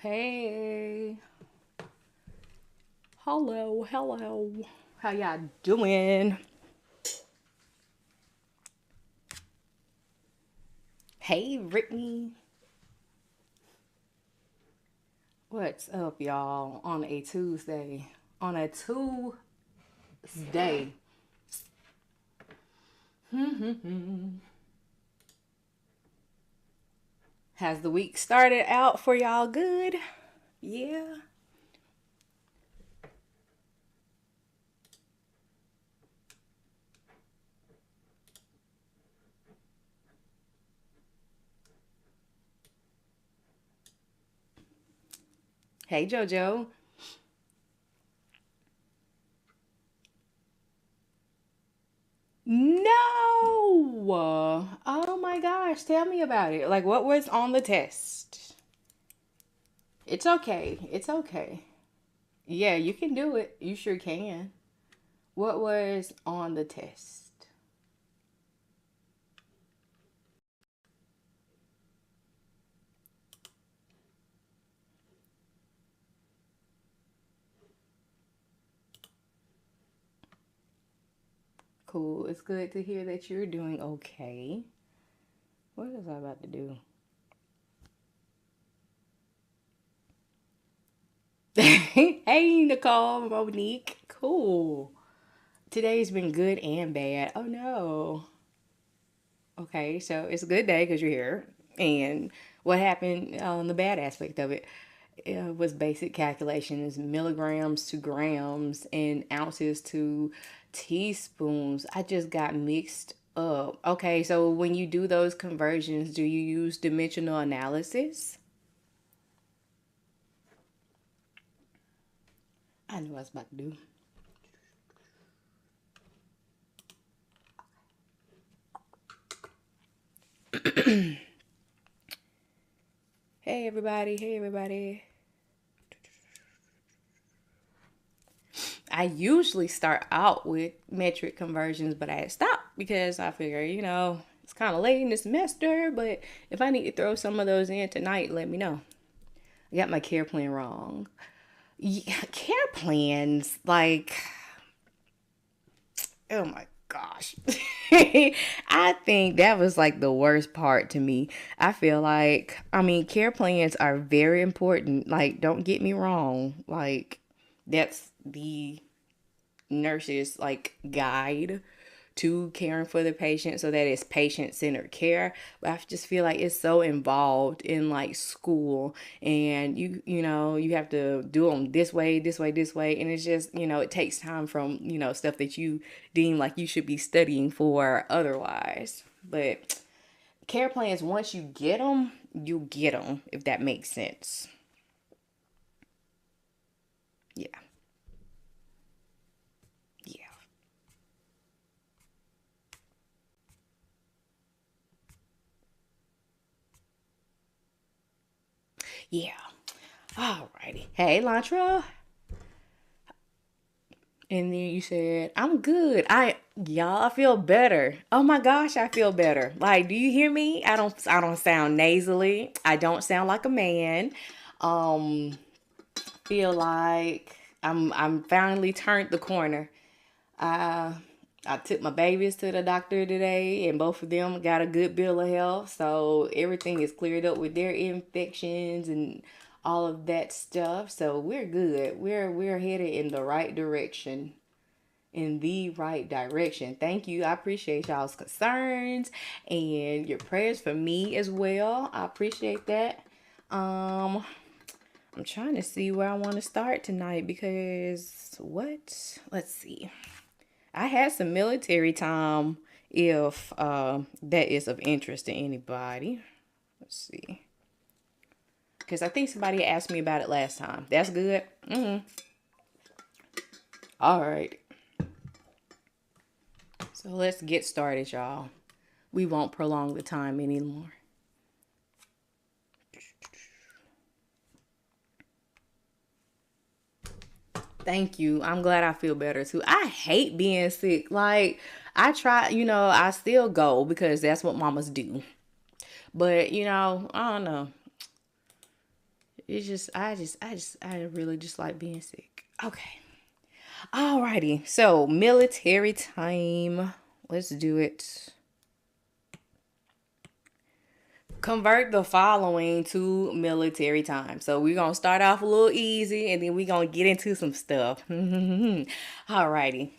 Hey, hello. How y'all doing? Hey, Brittany. What's up, y'all? On a Tuesday. On a Tuesday. Has the week started out for y'all good? Yeah. Hey, JoJo. No. Oh my gosh. Tell me about it. Like, what was on the test? It's okay. It's okay. Yeah, you can do it. You sure can. What was on the test? Cool. It's good to hear that you're doing okay. What was I about to do? Hey, Nicole, Monique. Cool. Today's been good and bad. Oh no. Okay, so it's a good day because you're here. And what happened on the bad aspect of it was basic calculations, milligrams to grams and ounces to teaspoons. I just got mixed up. Okay, so when you do those conversions, do you use dimensional analysis? I knew what I was about to do. Hey everybody, hey everybody. I usually start out with metric conversions, but I stopped because I figure, it's kind of late in the semester, but if I need to throw some of those in tonight, let me know. I got my care plan wrong. Yeah, care plans, like, oh my gosh. I think that was like the worst part to me. I feel like, care plans are very important. Like, don't get me wrong. Like, that's the nurse's like guide to caring for the patient so that it's patient-centered care. But I just feel like it's so involved in like school, and you have to do them this way, and it's just, it takes time from, stuff that you deem like you should be studying for otherwise. But care plans, once you get them, you get them, if that makes sense. Yeah. Yeah. Yeah. Alrighty. Hey, Lantra. And then you said, I'm good. Y'all, I feel better. Oh my gosh, I feel better. Like, do you hear me? I don't sound nasally. I don't sound like a man. Um, feel like I'm finally turned the corner. I I took my babies to the doctor today, and both of them got a good bill of health. So everything is cleared up with their infections and all of that stuff. So we're good. We're headed in the right direction. In the right direction. Thank you. I appreciate y'all's concerns and your prayers for me as well. I appreciate that. Um, I'm trying to see where I want to start tonight because what? Let's see. I had some military time if that is of interest to anybody. Let's see. Because I think somebody asked me about it last time. That's good. All right. So let's get started, y'all. We won't prolong the time anymore. Thank you. I'm glad I feel better too. I hate being sick. Like, I try, I still go because that's what mamas do. But, I don't know. It's just, I really just like being sick. Okay. Alrighty. So, military time. Let's do it. Convert the following to military time. So we're gonna start off a little easy and then we're gonna get into some stuff. Alrighty.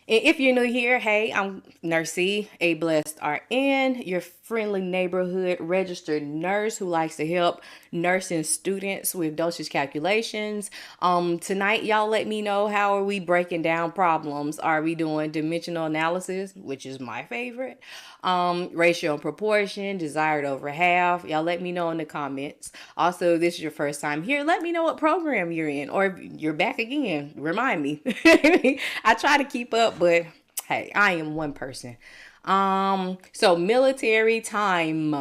If you're new here, hey, I'm Nursey, a blessed RN, your friendly neighborhood registered nurse who likes to help nursing students with dosage calculations. Tonight, y'all let me know, how are we breaking down problems? Are we doing dimensional analysis, which is my favorite? Ratio and proportion, desired over half. Y'all let me know in the comments. Also, if this is your first time here, let me know what program you're in, or if you're back again, remind me. I try to keep up, but hey, I am one person. So military time.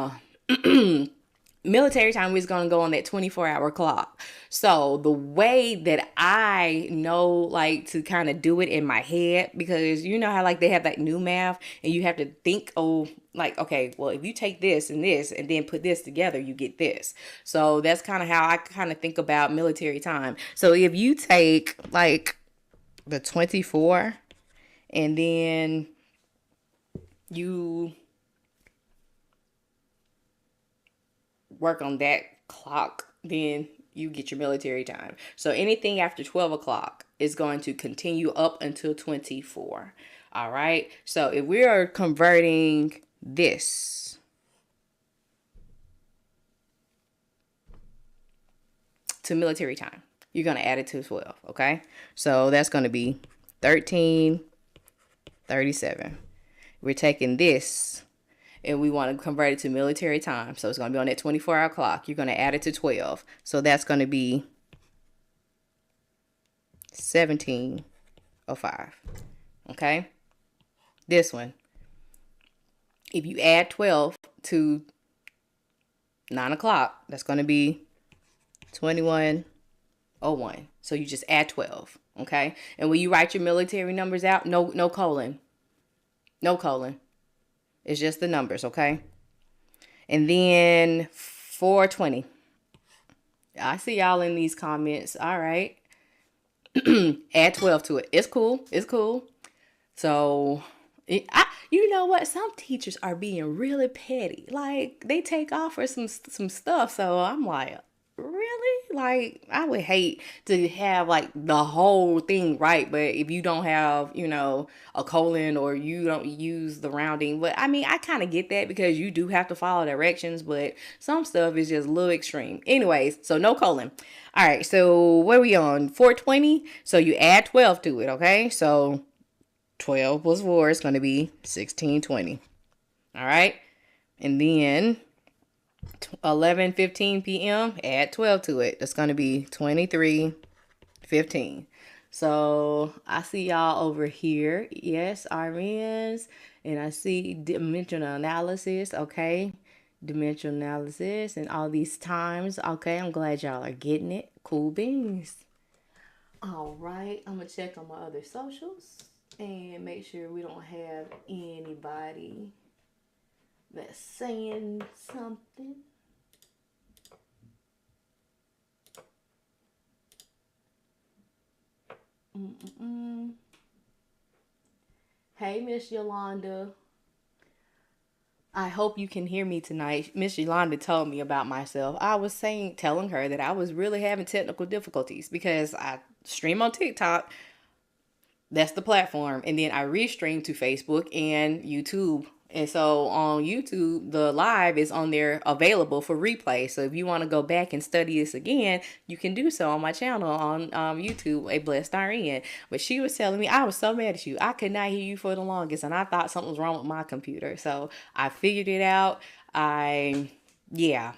Military time is going to go on that 24-hour clock. So the way that I know, like, to kind of do it in my head, because you know how like they have that new math and you have to think, oh, like, okay, well, if you take this and then put this together, you get this. So that's kind of how I kind of think about military time. So if you take like the 24 and then you work on that clock, then you get your military time. So anything after 12 o'clock is going to continue up until 24. All right. So if we are converting this to military time, you're going to add it to 12. Okay. So that's going to be 13:37. We're taking this and we want to convert it to military time. So it's going to be on that 24-hour clock. You're going to add it to 12. So that's going to be 17:05. Okay? This one. If you add 12 to 9 o'clock, that's going to be 21:01. So you just add 12. Okay? And when you write your military numbers out, no colon. No colon. It's just the numbers, okay? And then 4:20. I see y'all in these comments. All right. Add 12 to it. It's cool. It's cool. So, you know what? Some teachers are being really petty. Like, they take off for some stuff. So I'm like, really? Like, I would hate to have like the whole thing right, but if you don't have, a colon or you don't use the rounding. But I mean, I kind of get that because you do have to follow directions, but some stuff is just a little extreme. Anyways, so no colon. All right, so where are we on? 4:20. So you add 12 to it, okay? So 12 plus 4 is going to be 16:20. All right, and then 11:15 p.m. add 12 to it. That's going to be 23:15. So I see y'all over here. Yes, RNs. And I see dimensional analysis. Okay. Dimensional analysis and all these times. Okay. I'm glad y'all are getting it. Cool beans. All right. I'm going to check on my other socials and make sure we don't have anybody that's saying something. Hey, Miss Yolanda. I hope you can hear me tonight. Miss Yolanda told me about myself. I was telling her that I was really having technical difficulties because I stream on TikTok. That's the platform. And then I restream to Facebook and YouTube. And so on YouTube, the live is on there available for replay. So if you want to go back and study this again, you can do so on my channel on YouTube, A Blessed RN. But she was telling me, I was so mad at you. I could not hear you for the longest. And I thought something was wrong with my computer. So I figured it out. Yeah.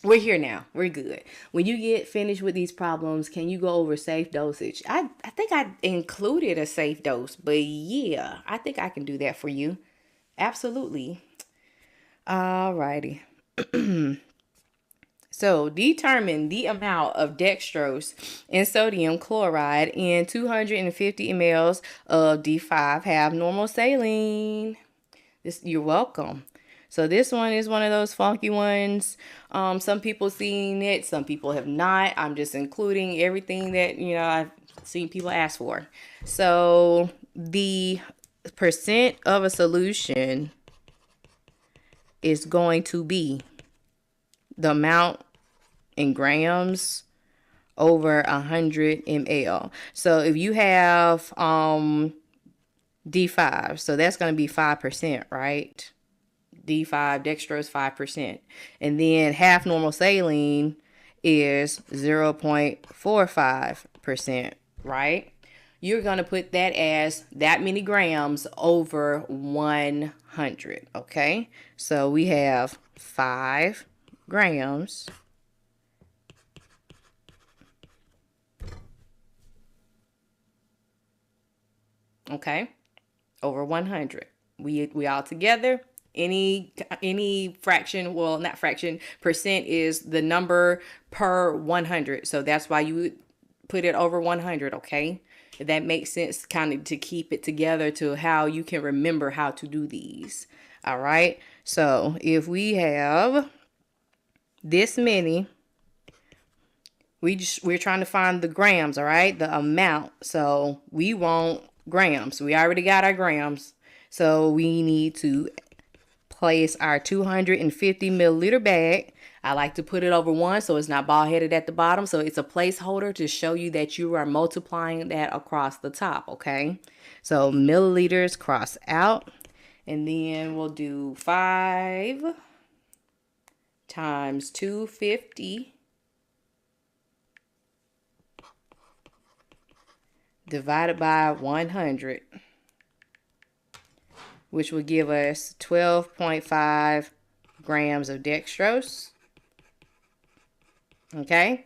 We're here now. We're good. When you get finished with these problems, can you go over safe dosage? I think I included a safe dose, but yeah, I think I can do that for you. Absolutely. Alrighty. So determine the amount of dextrose and sodium chloride in 250 mLs of D5 half normal saline. You're welcome. So this one is one of those funky ones. Some people seen it, some people have not. I'm just including everything that, I've seen people ask for. So the percent of a solution is going to be the amount in grams over 100 ml. So if you have D5, so that's going to be 5%, right? D5 dextrose 5%. And then half normal saline is 0.45%, right? You're going to put that as that many grams over 100, okay? So we have 5 grams okay, over 100. We all together. Any fraction, well, not fraction, percent is the number per 100. So that's why you would put it over 100, okay? If that makes sense, kind of to keep it together to how you can remember how to do these. All right? So if we have this many, we're trying to find the grams, all right? The amount. So we want grams. We already got our grams. So we need to place our 250 milliliter bag. I like to put it over 1 so it's not bald headed at the bottom. So it's a placeholder to show you that you are multiplying that across the top, okay? So milliliters cross out. And then we'll do 5 times 250 divided by 100, which will give us 12.5 grams of dextrose. Okay.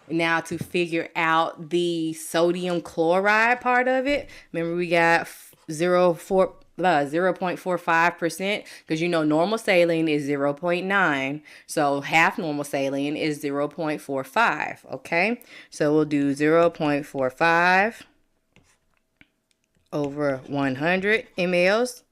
Now to figure out the sodium chloride part of it, remember we got 0.45%, because normal saline is 0.9. So half normal saline is 0.45. Okay. So we'll do 0.45 over 100 mLs,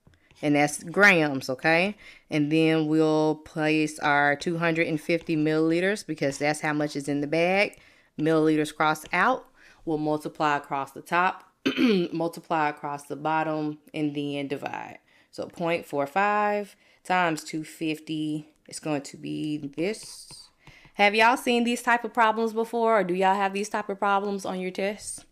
and that's grams, okay? And then we'll place our 250 milliliters, because that's how much is in the bag. Milliliters cross out. We'll multiply across the top, multiply across the bottom, and then divide. So 0.45 times 250 is going to be this. Have y'all seen these type of problems before, or do y'all have these type of problems on your tests?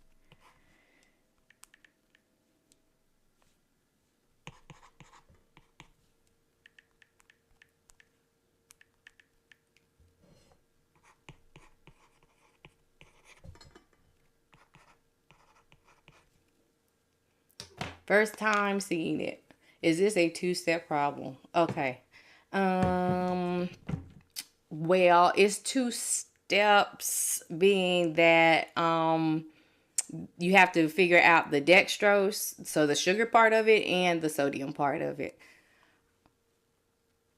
First time seeing it. Is this a 2-step problem? Okay. Well, it's 2 steps, being that you have to figure out the dextrose, so the sugar part of it, and the sodium part of it.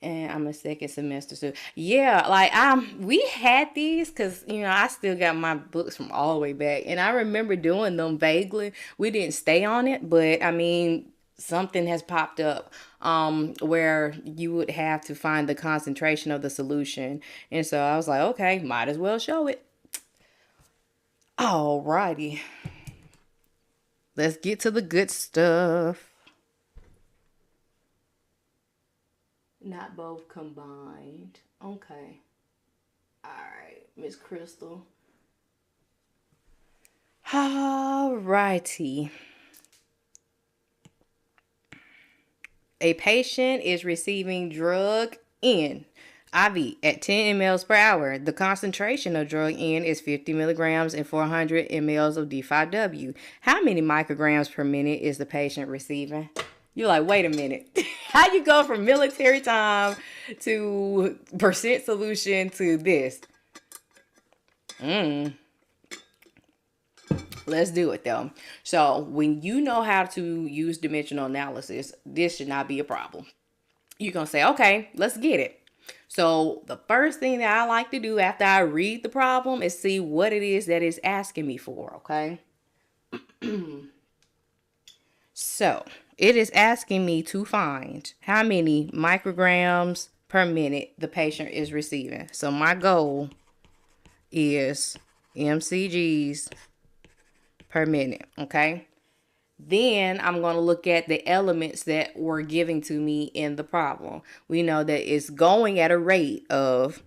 And I'm a second semester, so yeah, like we had these because I still got my books from all the way back, and I remember doing them vaguely. We didn't stay on it, but I mean, something has popped up where you would have to find the concentration of the solution, and so I was like, okay, might as well show it. Alrighty, let's get to the good stuff. Not both combined. Okay. Alright, Miss Crystal. Alrighty. A patient is receiving drug N, IV, at 10 mLs per hour. The concentration of drug N is 50 milligrams and 400 mLs of D5W. How many micrograms per minute is the patient receiving? You're like, wait a minute. How you go from military time to percent solution to this? Let's do it though. So when you know how to use dimensional analysis, this should not be a problem. You're going to say, okay, let's get it. So the first thing that I like to do after I read the problem is see what it is that it's asking me for, okay? So it is asking me to find how many micrograms per minute the patient is receiving. So my goal is mcgs per minute, okay? Then I'm going to look at the elements that were given to me in the problem. We know that it's going at a rate of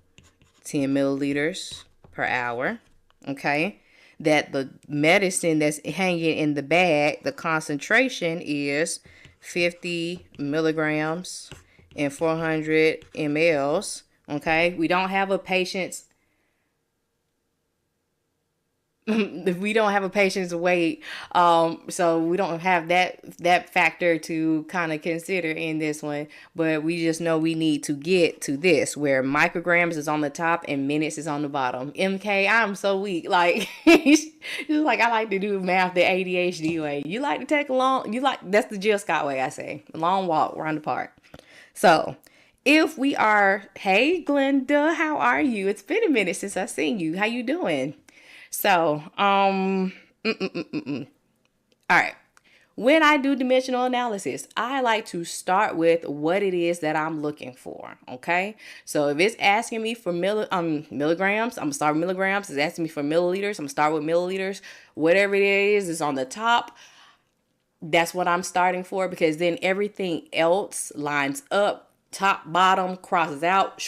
10 milliliters per hour, okay? That the medicine that's hanging in the bag, the concentration is 50 milligrams and 400 mLs, okay? We don't have a patient's we don't have a patient's weight, so we don't have that factor to kind of consider in this one, but we just know we need to get to this where micrograms is on the top and minutes is on the bottom. MK, I'm so weak, like just like I like to do math the ADHD way. You like to take a long, that's the Jill Scott way, I say, a long walk around the park. So if we are, hey Glenda, how are you? It's been a minute since I've seen you. How you doing? So, all right. When I do dimensional analysis, I like to start with what it is that I'm looking for, okay? So if it's asking me for milligrams, I'm gonna start with milligrams. If it's asking me for milliliters, I'm gonna start with milliliters. Whatever it is on the top, that's what I'm starting for, because then everything else lines up, top, bottom, crosses out,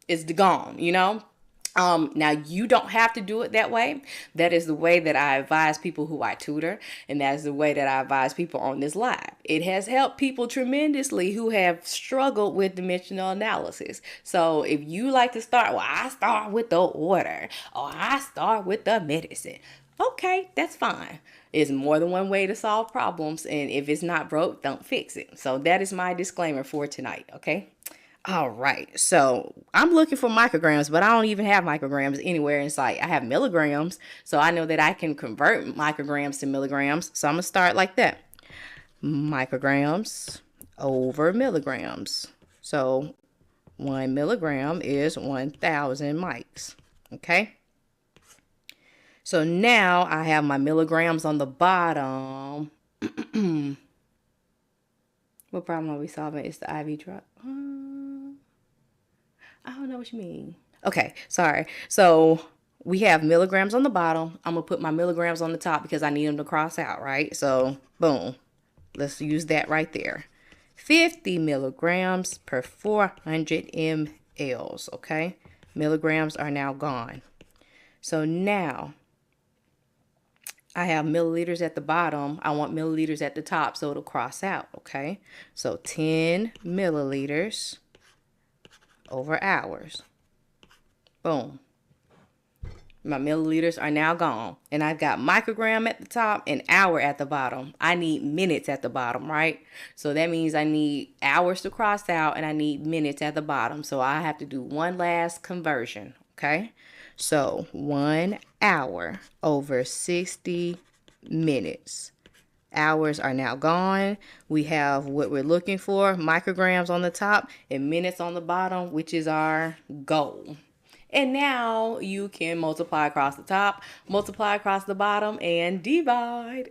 it's gone, you know? Now you don't have to do it that way. That is the way that I advise people who I tutor, and that is the way that I advise people on this live. It has helped people tremendously who have struggled with dimensional analysis. So if you like to start, well, I start with the order, or I start with the medicine. Okay, that's fine. There's more than one way to solve problems, and if it's not broke, don't fix it. So that is my disclaimer for tonight, okay? All right, so I'm looking for micrograms, but I don't even have micrograms anywhere in sight. I have milligrams, so I know that I can convert micrograms to milligrams. So I'm going to start like that. Micrograms over milligrams. So 1 milligram is 1,000 mics, okay? So now I have my milligrams on the bottom. What problem are we solving? It's the IV drop. I don't know what you mean. Okay, sorry. So we have milligrams on the bottom. I'm going to put my milligrams on the top because I need them to cross out, right? So, boom. Let's use that right there. 50 milligrams per 400 mLs, okay? Milligrams are now gone. So now I have milliliters at the bottom. I want milliliters at the top so it'll cross out, okay? So 10 milliliters over hours. Boom. My milliliters are now gone. And I've got microgram at the top and hour at the bottom. I need minutes at the bottom, right? So that means I need hours to cross out and I need minutes at the bottom. So I have to do one last conversion, okay? So 1 hour over 60 minutes. Hours are now gone. We have what we're looking for, micrograms on the top and minutes on the bottom, which is our goal. And now you can multiply across the top, multiply across the bottom, and divide.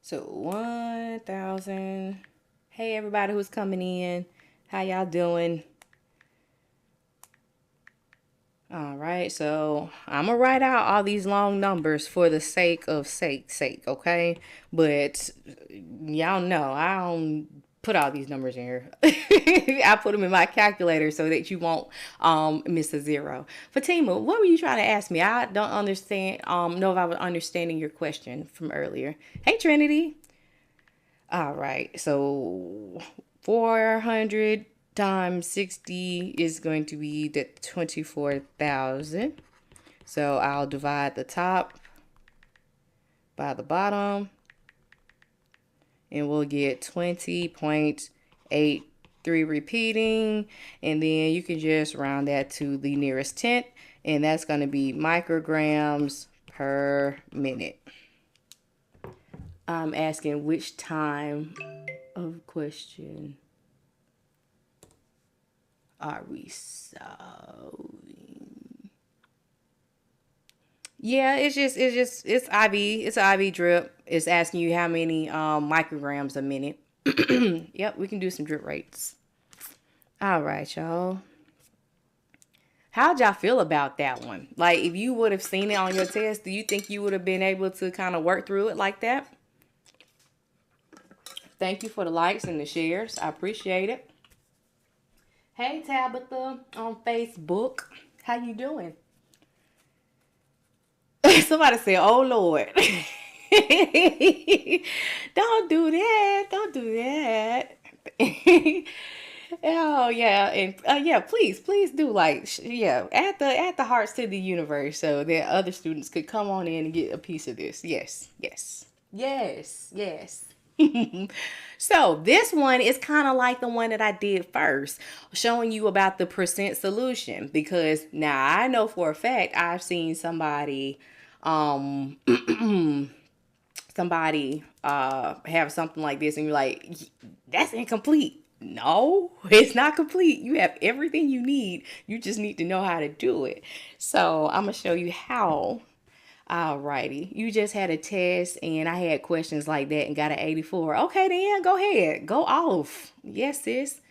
So 1,000. Hey, everybody who's coming in. How y'all doing? All right, so I'm gonna write out all these long numbers for the sake of sake, okay? But y'all know I don't put all these numbers in here. I put them in my calculator so that you won't miss a zero. Fatima, what were you trying to ask me? I don't understand. Know if I was understanding your question from earlier. Hey, Trinity. All right, so 400 times 60 is going to be the 24,000. So I'll divide the top by the bottom and we'll get 20.83 repeating, and then you can just round that to the nearest tenth, and that's going to be micrograms per minute. I'm asking which time of question are we solving? Yeah, it's IV. It's an IV drip. It's asking you how many micrograms a minute. Yep, we can do some drip rates. All right, y'all. How'd y'all feel about that one? Like, if you would have seen it on your test, do you think you would have been able to kind of work through it like that? Thank you for the likes and the shares. I appreciate it. Hey, Tabitha on Facebook. How you doing? Somebody said, "Oh Lord." Don't do that. Don't do that. Oh yeah, and yeah, please do like yeah, add the hearts to the universe so that other students could come on in and get a piece of this. Yes, yes, yes, yes. So this one is kind of like the one that I did first, showing you about the percent solution, because now I know for a fact I've seen um somebody have something like this and you're like, that's incomplete. No, it's not complete. You have everything you need. You just need to know how to do it. So I'm gonna show you how. Alrighty, you just had a test and I had questions like that and got an 84. Okay, then go ahead, go off. Yes, sis.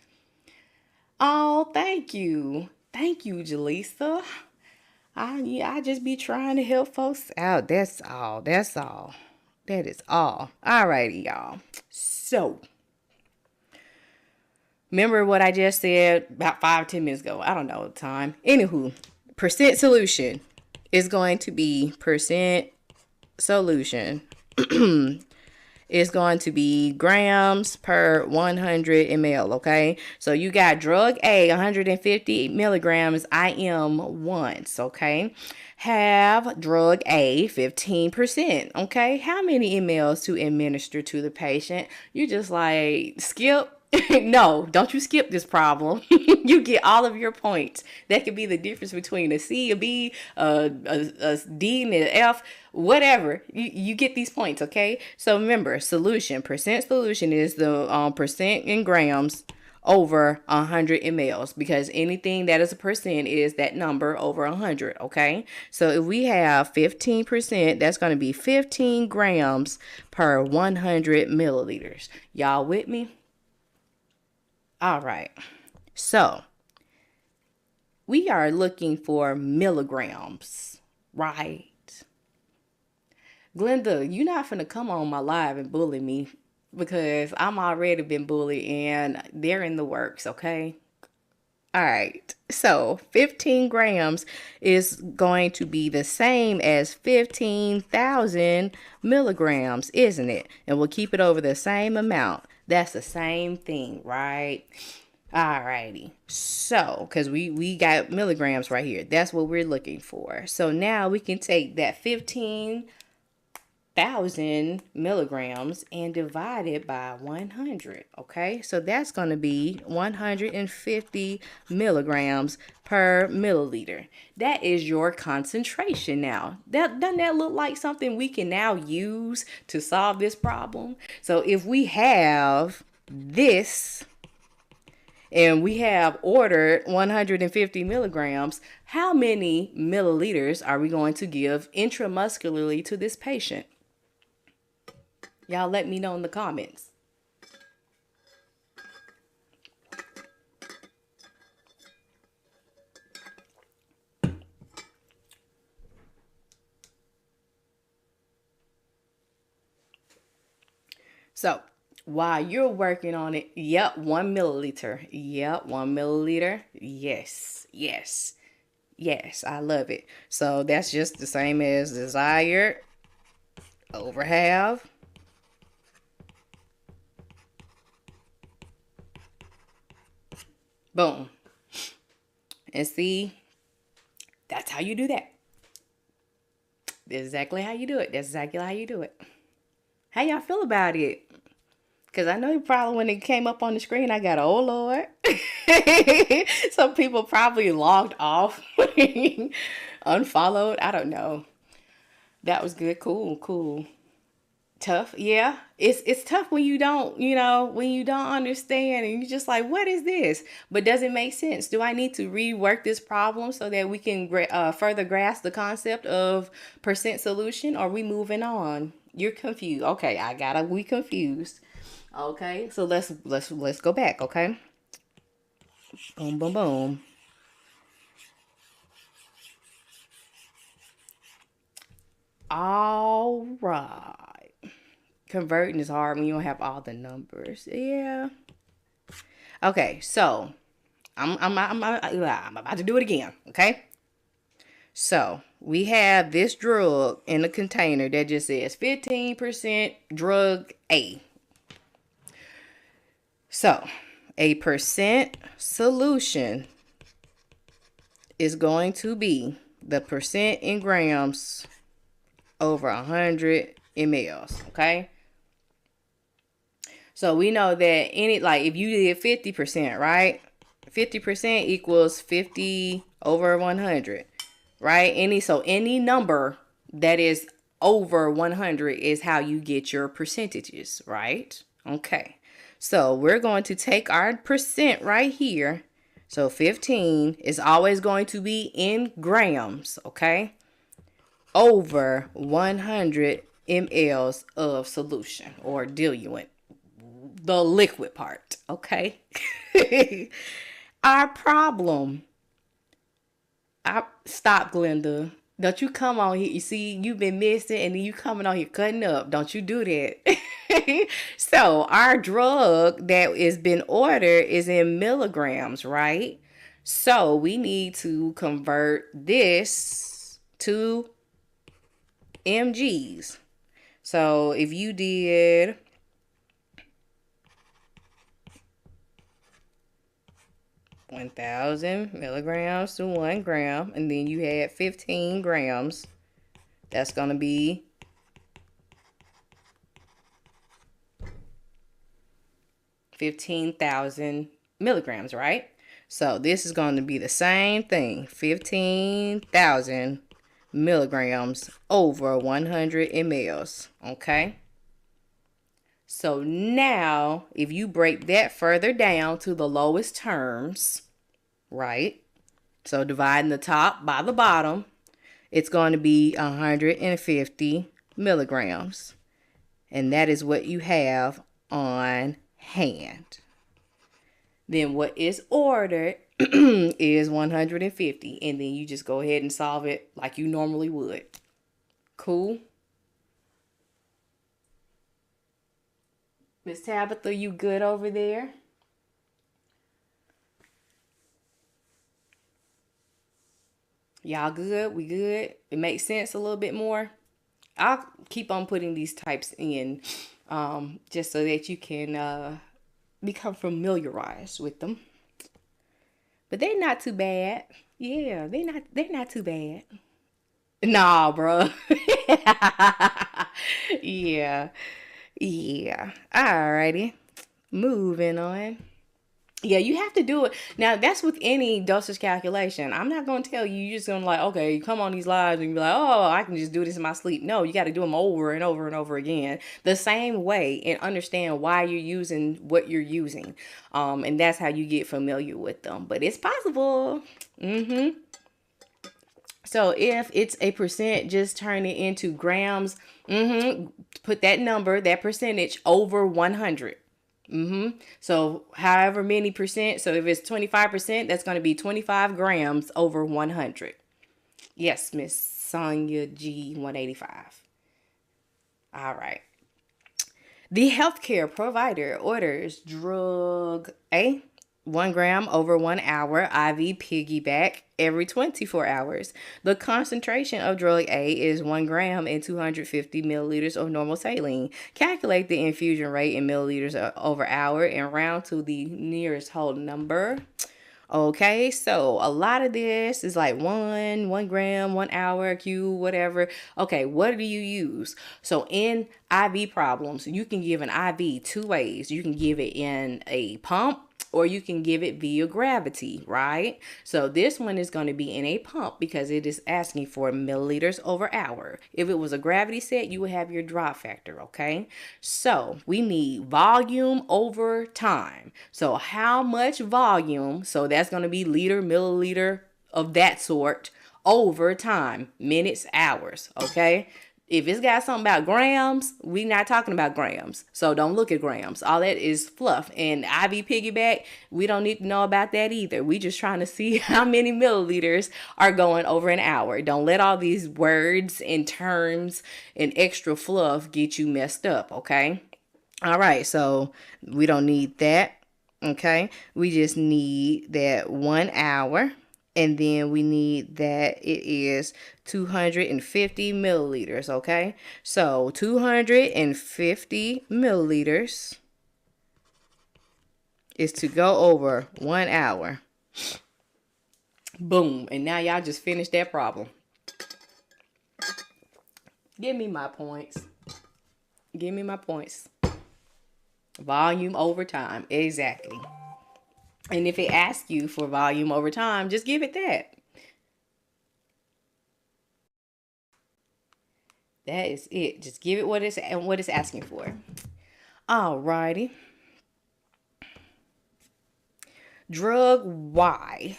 Oh, thank you, Jaleesa. I just be trying to help folks out. That's all. That's all. That is all. Alrighty, y'all. So, remember what I just said about 5-10 minutes ago? I don't know the time. Anywho, percent solution is going to be percent solution is going to be grams per 100 ml, okay? So you got drug A, 150 milligrams IM once, okay? Have drug A 15%, okay? How many mLs to administer to the patient? You just like skip. No, don't you skip this problem. You get all of your points. That could be the difference between a C, a B, a D, and an F, whatever. You get these points, okay? So remember, solution, percent solution is the percent in grams over 100 mLs, because anything that is a percent is that number over 100, okay? So if we have 15%, that's going to be 15 grams per 100 milliliters. Y'all with me? All right, so we are looking for milligrams, right? Glenda, you're not finna come on my live and bully me because I'm already been bullied and they're in the works, okay? All right, so 15 grams is going to be the same as 15,000 milligrams, isn't it? And we'll keep it over the same amount. That's the same thing, right? Alrighty. So, because we got milligrams right here. That's what we're looking for. So now we can take that 15,000 milligrams and divide it by 100. Okay, so that's going to be 150 milligrams per milliliter. That is your concentration now. Doesn't that look like something we can now use to solve this problem? So if we have this and we have ordered 150 milligrams, how many milliliters are we going to give intramuscularly to this patient? Y'all let me know in the comments. So while you're working on it, yep, 1 milliliter. Yep, 1 milliliter. Yes, yes, yes, I love it. So that's just the same as desired over half. Boom. And see, that's how you do that. That's exactly how you do it. That's exactly how you do it. How y'all feel about it? Because I know probably when it came up on the screen, I got, oh Lord. Some people probably logged off, unfollowed. I don't know. That was good. Cool, cool. Tough, yeah. It's tough when you don't, when you don't understand and you're just like, what is this? But does it make sense? Do I need to rework this problem so that we can further grasp the concept of percent solution? Or are we moving on? You're confused. Okay, we confused. Okay, so let's go back. Okay, boom, boom, boom. All right. Converting is hard when you don't have all the numbers. Yeah. Okay, so I'm about to do it again. Okay. So we have this drug in a container that just says 15% drug A. So a percent solution is going to be the percent in grams over 100 mLs. Okay. So we know that if you did 50%, right? 50% equals 50 over 100, right? Any number that is over 100 is how you get your percentages, right? Okay. So we're going to take our percent right here. So 15 is always going to be in grams, okay? Over 100 mLs of solution or diluent, the liquid part, okay? Our problem. Stop, Glenda. Don't you come on here. You see, you've been missing and then you coming on here cutting up. Don't you do that. So our drug that is been ordered is in milligrams, right? So we need to convert this to mgs. So if you did 1,000 milligrams to 1 gram, and then you had 15 grams, that's going to be 15,000 milligrams, right? So this is going to be the same thing, 15,000 milligrams over 100 mLs, okay? So now, if you break that further down to the lowest terms, right? So dividing the top by the bottom, it's going to be 150 milligrams. And that is what you have on hand. Then what is ordered is 150. And then you just go ahead and solve it like you normally would. Cool? Miss Tabitha, you good over there? Y'all good? We good? It makes sense a little bit more? I'll keep on putting these types in just so that you can become familiarized with them. But they're not too bad. Yeah, they're not too bad. Nah, bro. Yeah. Yeah. Alrighty. Moving on. Yeah, you have to do it. Now, that's with any dosage calculation. I'm not going to tell you, you're just going to okay, come on these lives and be like, oh, I can just do this in my sleep. No, you got to do them over and over and over again. The same way, and understand why you're using what you're using. And that's how you get familiar with them. But it's possible. So if it's a percent, just turn it into grams. Put that number, that percentage over 100. So however many percent. So if it's 25%, that's going to be 25 grams over 100. Yes, Miss Sonia G 185. All right. The healthcare provider orders drug A, 1 gram over 1 hour, IV piggyback every 24 hours. The concentration of drug A is 1 gram in 250 milliliters of normal saline. Calculate the infusion rate in milliliters over hour and round to the nearest whole number. Okay, so a lot of this is like 1 gram, 1 hour, Q, whatever. Okay, what do you use? So in IV problems, you can give an IV two ways. You can give it in a pump or you can give it via gravity, right? So this one is going to be in a pump because it is asking for milliliters over hour. If it was a gravity set, you would have your drop factor, okay? So we need volume over time. So how much volume? So that's going to be liter, milliliter of that sort over time, minutes, hours, okay? If it's got something about grams, we not talking about grams. So don't look at grams. All that is fluff. And IV piggyback, we don't need to know about that either. We just trying to see how many milliliters are going over an hour. Don't let all these words and terms and extra fluff get you messed up, okay? All right, so we don't need that, okay? We just need that 1 hour. And then we need that it is 250 milliliters, okay? So 250 milliliters is to go over 1 hour. Boom. And now y'all just finished that problem. Give me my points. Give me my points. Volume over time. Exactly. And if it asks you for volume over time, just give it that. That is it. Just give it what it's asking for. Alrighty. Drug Y.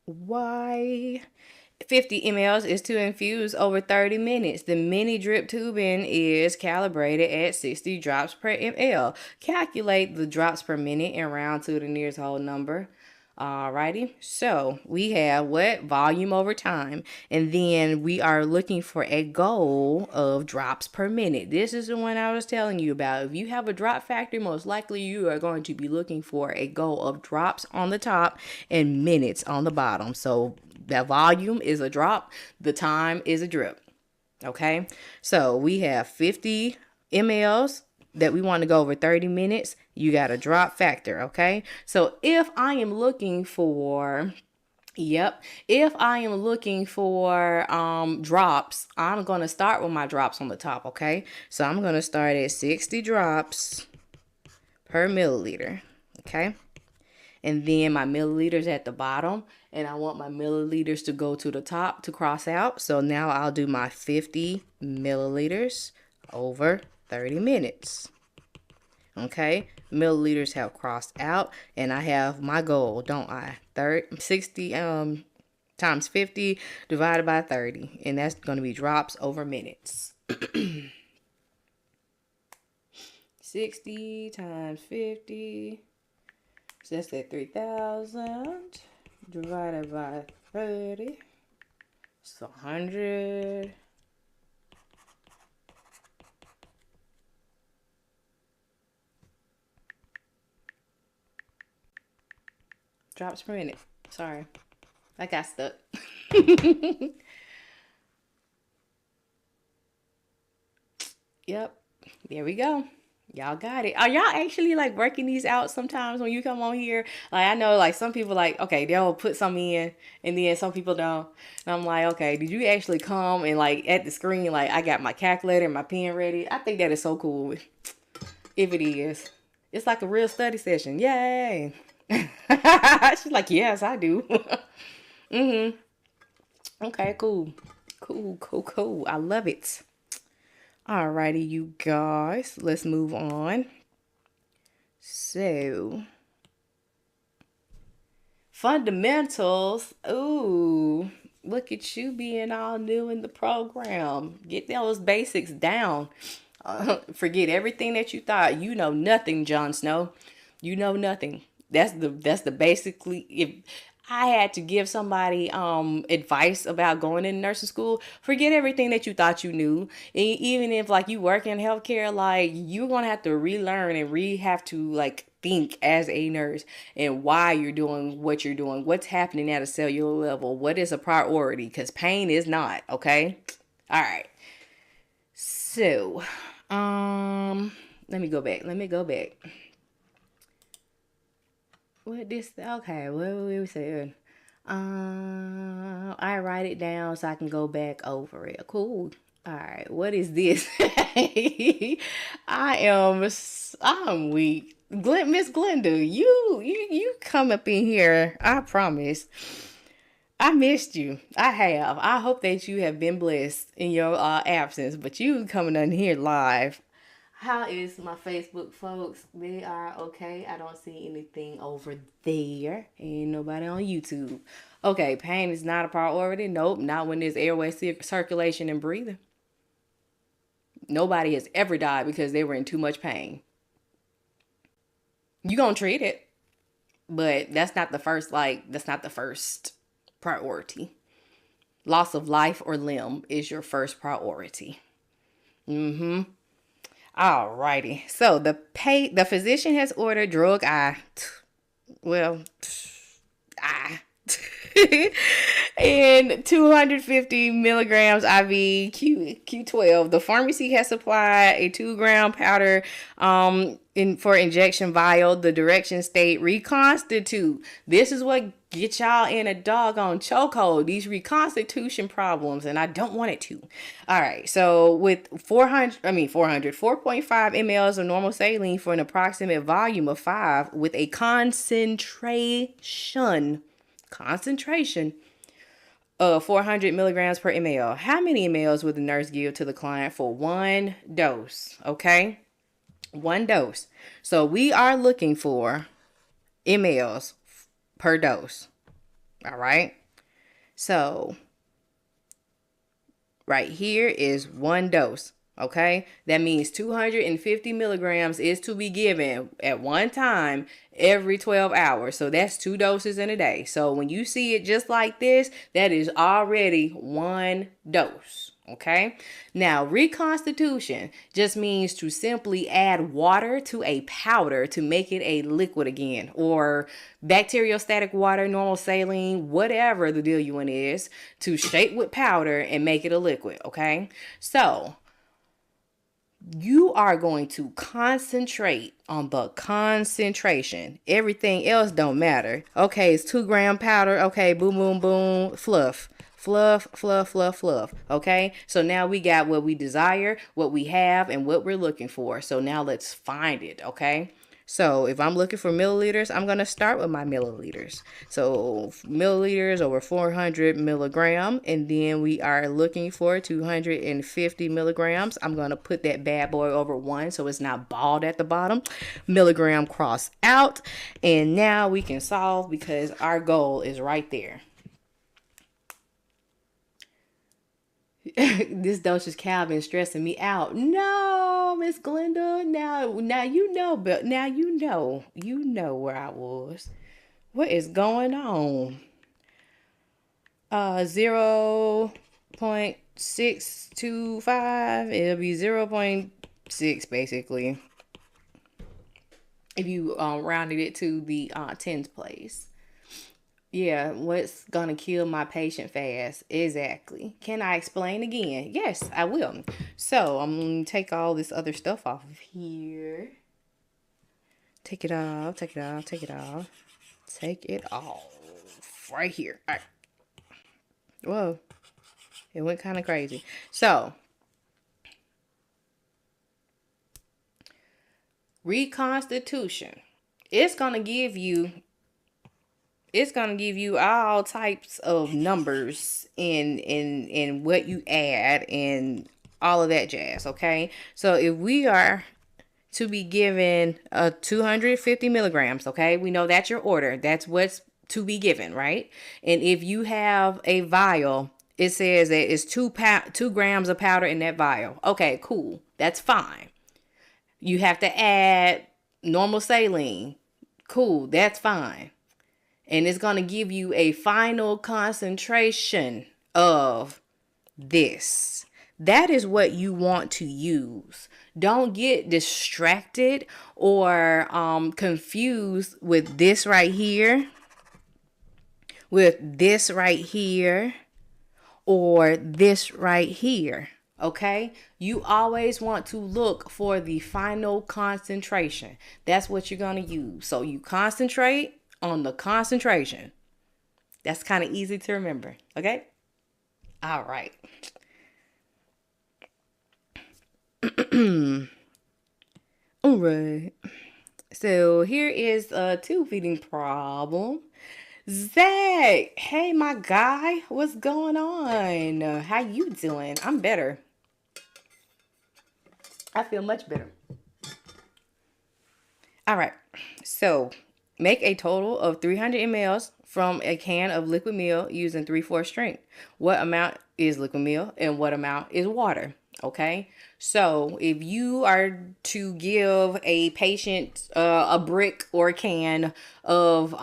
Y. 50 mLs is to infuse over 30 minutes. The mini drip tubing is calibrated at 60 drops per ml. Calculate the drops per minute and round to the nearest whole number. Alrighty, so we have what? Volume over time. And then we are looking for a goal of drops per minute. This is the one I was telling you about. If you have a drop factor, most likely you are going to be looking for a goal of drops on the top and minutes on the bottom. So that volume is a drop, the time is a drip. Okay, so we have 50 mLs that we want to go over 30 minutes. You got a drop factor. Okay, so if I am looking for if I am looking for drops, I'm going to start with my drops on the top. Okay, so I'm going to start at 60 drops per milliliter. Okay, and then my milliliters at the bottom, and I want my milliliters to go to the top to cross out. So now I'll do my 50 milliliters over 30 minutes. Okay, milliliters have crossed out, and I have my goal, don't I? 60 times 50 divided by 30, and that's going to be drops over minutes. 60 times 50, so that's at 3,000 divided by 30, so 100. Drops per minute. Sorry, I got stuck. Yep, there we go. Y'all got it. Are y'all actually like working these out sometimes when you come on here? Like I know like some people like, okay, they'll put some in and then some people don't. And I'm like, okay, did you actually come and like at the screen, like I got my calculator and my pen ready? I think that is so cool. If it is. It's like a real study session. Yay. She's like, yes, I do. Okay, cool. Cool, cool, cool. I love it. Alrighty, you guys, let's move on. So, fundamentals. Ooh, look at you being all new in the program. Get those basics down. Forget everything that you thought. You know nothing, Jon Snow. You know nothing. That's the basically, if I had to give somebody advice about going into nursing school, forget everything that you thought you knew. And even if like you work in healthcare, like you're gonna have to relearn and have to like think as a nurse and why you're doing what you're doing, what's happening at a cellular level, what is a priority, because pain is not, okay? All right. So, let me go back. What this? Okay, what we saying? I write it down so I can go back over it. Cool. All right, what is this? I'm weak. Miss Glenda, you come up in here. I promise. I missed you. I have. I hope that you have been blessed in your absence, but you coming in here live. How is my Facebook folks? They are okay. I don't see anything over there. Ain't nobody on YouTube. Okay, pain is not a priority. Nope, not when there's airway circulation and breathing. Nobody has ever died because they were in too much pain. You gonna treat it, but that's not the first priority. Loss of life or limb is your first priority. Mm-hmm. Alrighty. So the physician has ordered drug I. Well, I. And 250 milligrams IV Q12. The pharmacy has supplied a 2-gram powder for injection vial. The directions state reconstitute. This is what get y'all in a doggone chokehold. These reconstitution problems, and I don't want it to. All right, so with 4.5 mLs of normal saline for an approximate volume of 5 with a concentration of 400 milligrams per ml. How many mLs would the nurse give to the client for one dose? Okay, one dose. So we are looking for mLs per dose. All right. So right here is one dose. Okay, that means 250 milligrams is to be given at one time every 12 hours. So that's 2 doses in a day. So when you see it just like this, that is already one dose. Okay, now reconstitution just means to simply add water to a powder to make it a liquid again, or bacteriostatic water, normal saline, whatever the diluent is, to shake with powder and make it a liquid. Okay, so you are going to concentrate on the concentration. Everything else don't matter. Okay, it's 2-gram powder. Okay, boom, boom, boom, fluff. Fluff, fluff, fluff, fluff. Okay, so now we got what we desire, what we have, and what we're looking for. So now let's find it. Okay, so if I'm looking for milliliters, I'm going to start with my milliliters. So milliliters over 400 milligram, and then we are looking for 250 milligrams. I'm going to put that bad boy over 1 so it's not bald at the bottom. Milligram cross out, and now we can solve because our goal is right there. This dosage Cal been stressing me out. No, Miss Glenda. Now you know, but now you know where I was. What is going on? 0.625. It'll be 0.6 basically. If you rounded it to the tens place. Yeah, what's gonna kill my patient fast? Exactly. Can I explain again? Yes, I will. So I'm gonna take all this other stuff off of here. Take it off, take it off, take it off. Take it off. Right here. All right. Whoa. It went kind of crazy. So reconstitution. It's gonna give you all types of numbers in what you add and all of that jazz. Okay, so if we are to be given 250 milligrams, okay, we know that's your order. That's what's to be given, right? And if you have a vial, it says that it's 2 grams of powder in that vial. Okay, cool. That's fine. You have to add normal saline. Cool. That's fine. And it's going to give you a final concentration of this. That is what you want to use. Don't get distracted or confused with this right here, with this right here, or this right here. Okay? You always want to look for the final concentration. That's what you're going to use. So you concentrate on the concentration. That's kind of easy to remember. Okay? All right. All right. So here is a tube feeding problem. Zach, hey my guy, what's going on? How you doing? I'm better. I feel much better. All right. So make a total of 300 mLs from a can of liquid meal using 3/4 strength. What amount is liquid meal and what amount is water? Okay. So if you are to give a patient a brick or a can of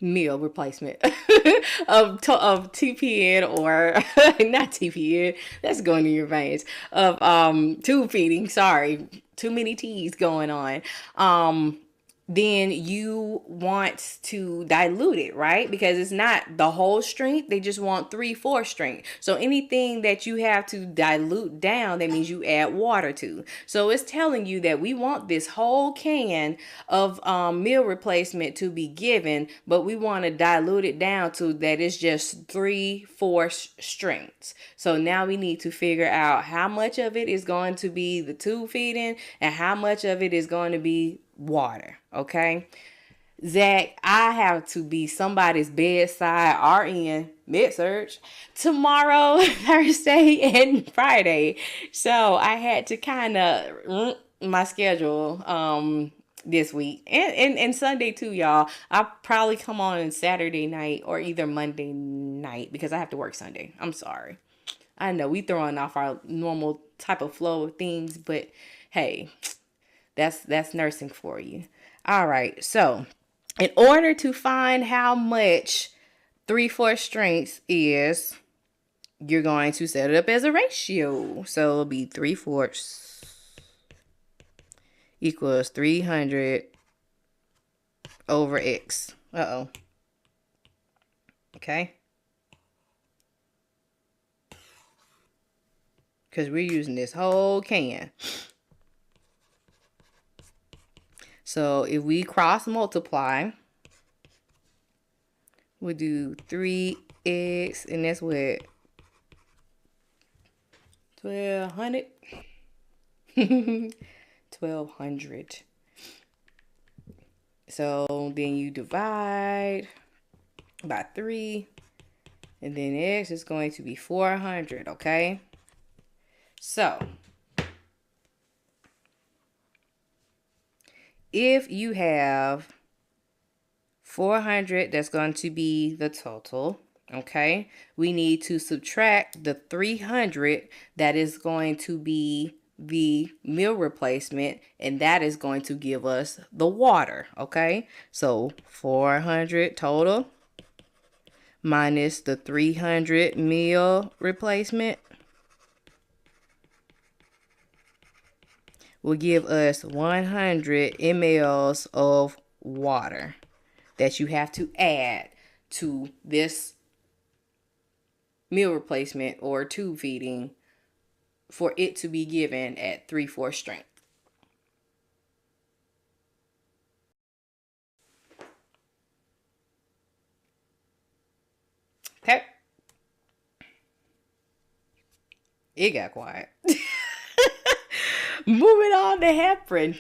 meal replacement of TPN or not TPN, that's going to your veins, of tube feeding, sorry, too many T's going on, then you want to dilute it, right? Because it's not the whole strength. They just want 3/4 strength. So anything that you have to dilute down, that means you add water to. So it's telling you that we want this whole can of meal replacement to be given, but we want to dilute it down to that it's just 3/4 strengths. So now we need to figure out how much of it is going to be the tube feeding and how much of it is going to be water. Okay, Zach, I have to be somebody's bedside RN med surge tomorrow, Thursday, and Friday. So I had to kind of my schedule this week and Sunday too, y'all. I'll probably come on Saturday night or either Monday night because I have to work Sunday. I'm sorry. I know we throwing off our normal type of flow of things, but hey, that's nursing for you. All right. So, in order to find how much 3/4 strengths is, you're going to set it up as a ratio. So, it'll be 3/4 equals 300 over X. Uh-oh. Okay. Because we're using this whole can. So if we cross multiply, we'll do 3x, and that's what? 1,200? 1,200. So then you divide by 3, and then x is going to be 400, okay? So if you have 400, that's going to be the total, okay? We need to subtract the 300, that is going to be the meal replacement, and that is going to give us the water, okay? So 400 total minus the 300 meal replacement will give us 100 mLs of water that you have to add to this meal replacement or tube feeding for it to be given at 3/4 strength. Okay. It got quiet. Moving on to heparin.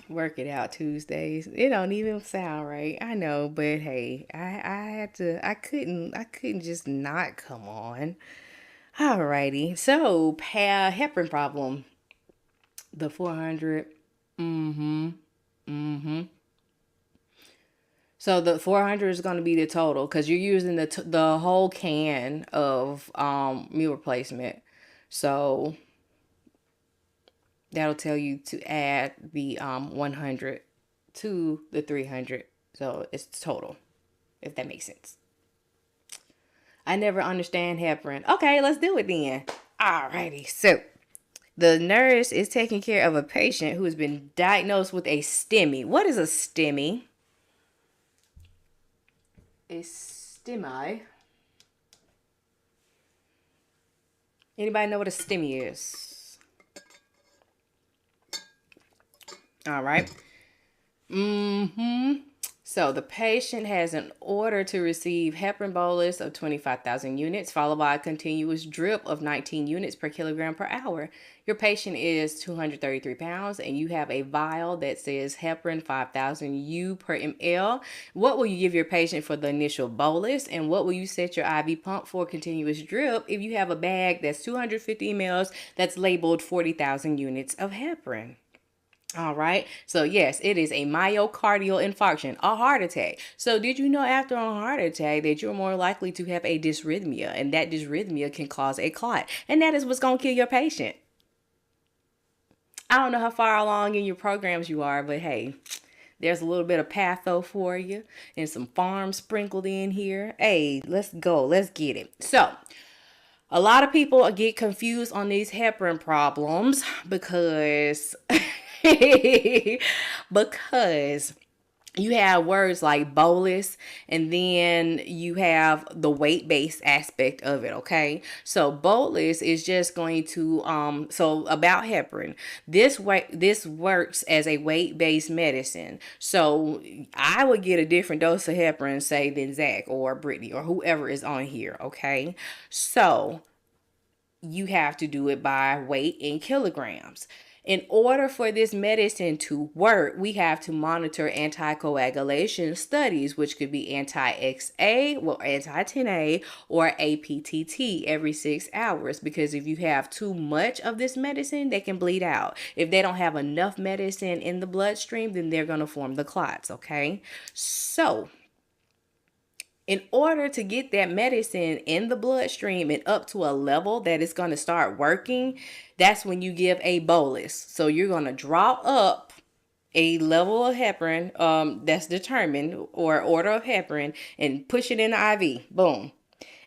Work it out Tuesdays. It don't even sound right. I know, but hey, I couldn't just not come on. Alrighty. So heparin problem. The 400. So the 400 is going to be the total because you're using the whole can of meal replacement. So that'll tell you to add the 100 to the 300. So it's total, if that makes sense. I never understand heparin. Okay, let's do it then. Alrighty. So the nurse is taking care of a patient who has been diagnosed with a STEMI. What is a STEMI? A STEMI. Anybody know what a STEMI is? All right. So the patient has an order to receive heparin bolus of 25,000 units, followed by a continuous drip of 19 units per kilogram per hour. Your patient is 233 pounds, and you have a vial that says heparin 5,000 U per ml. What will you give your patient for the initial bolus, and what will you set your IV pump for continuous drip if you have a bag that's 250 mLs that's labeled 40,000 units of heparin? All right. So yes, it is a myocardial infarction, a heart attack. So did you know after a heart attack that you're more likely to have a dysrhythmia, and that dysrhythmia can cause a clot, and that is what's going to kill your patient. I don't know how far along in your programs you are, but hey, there's a little bit of patho for you and some farm sprinkled in here. Hey, let's go. Let's get it. So a lot of people get confused on these heparin problems because because you have words like bolus, and then you have the weight-based aspect of it, okay? So bolus is just going to so about heparin, this works as a weight-based medicine. So I would get a different dose of heparin, say, than Zach or Brittany or whoever is on here, okay? So you have to do it by weight in kilograms. In order for this medicine to work, we have to monitor anticoagulation studies, which could be anti-XA, well, anti-10A, or APTT every 6 hours. Because if you have too much of this medicine, they can bleed out. If they don't have enough medicine in the bloodstream, then they're going to form the clots, okay? So in order to get that medicine in the bloodstream and up to a level that it's going to start working, that's when you give a bolus. So you're going to draw up a level of heparin that's determined, or order of heparin, and push it in the IV. Boom.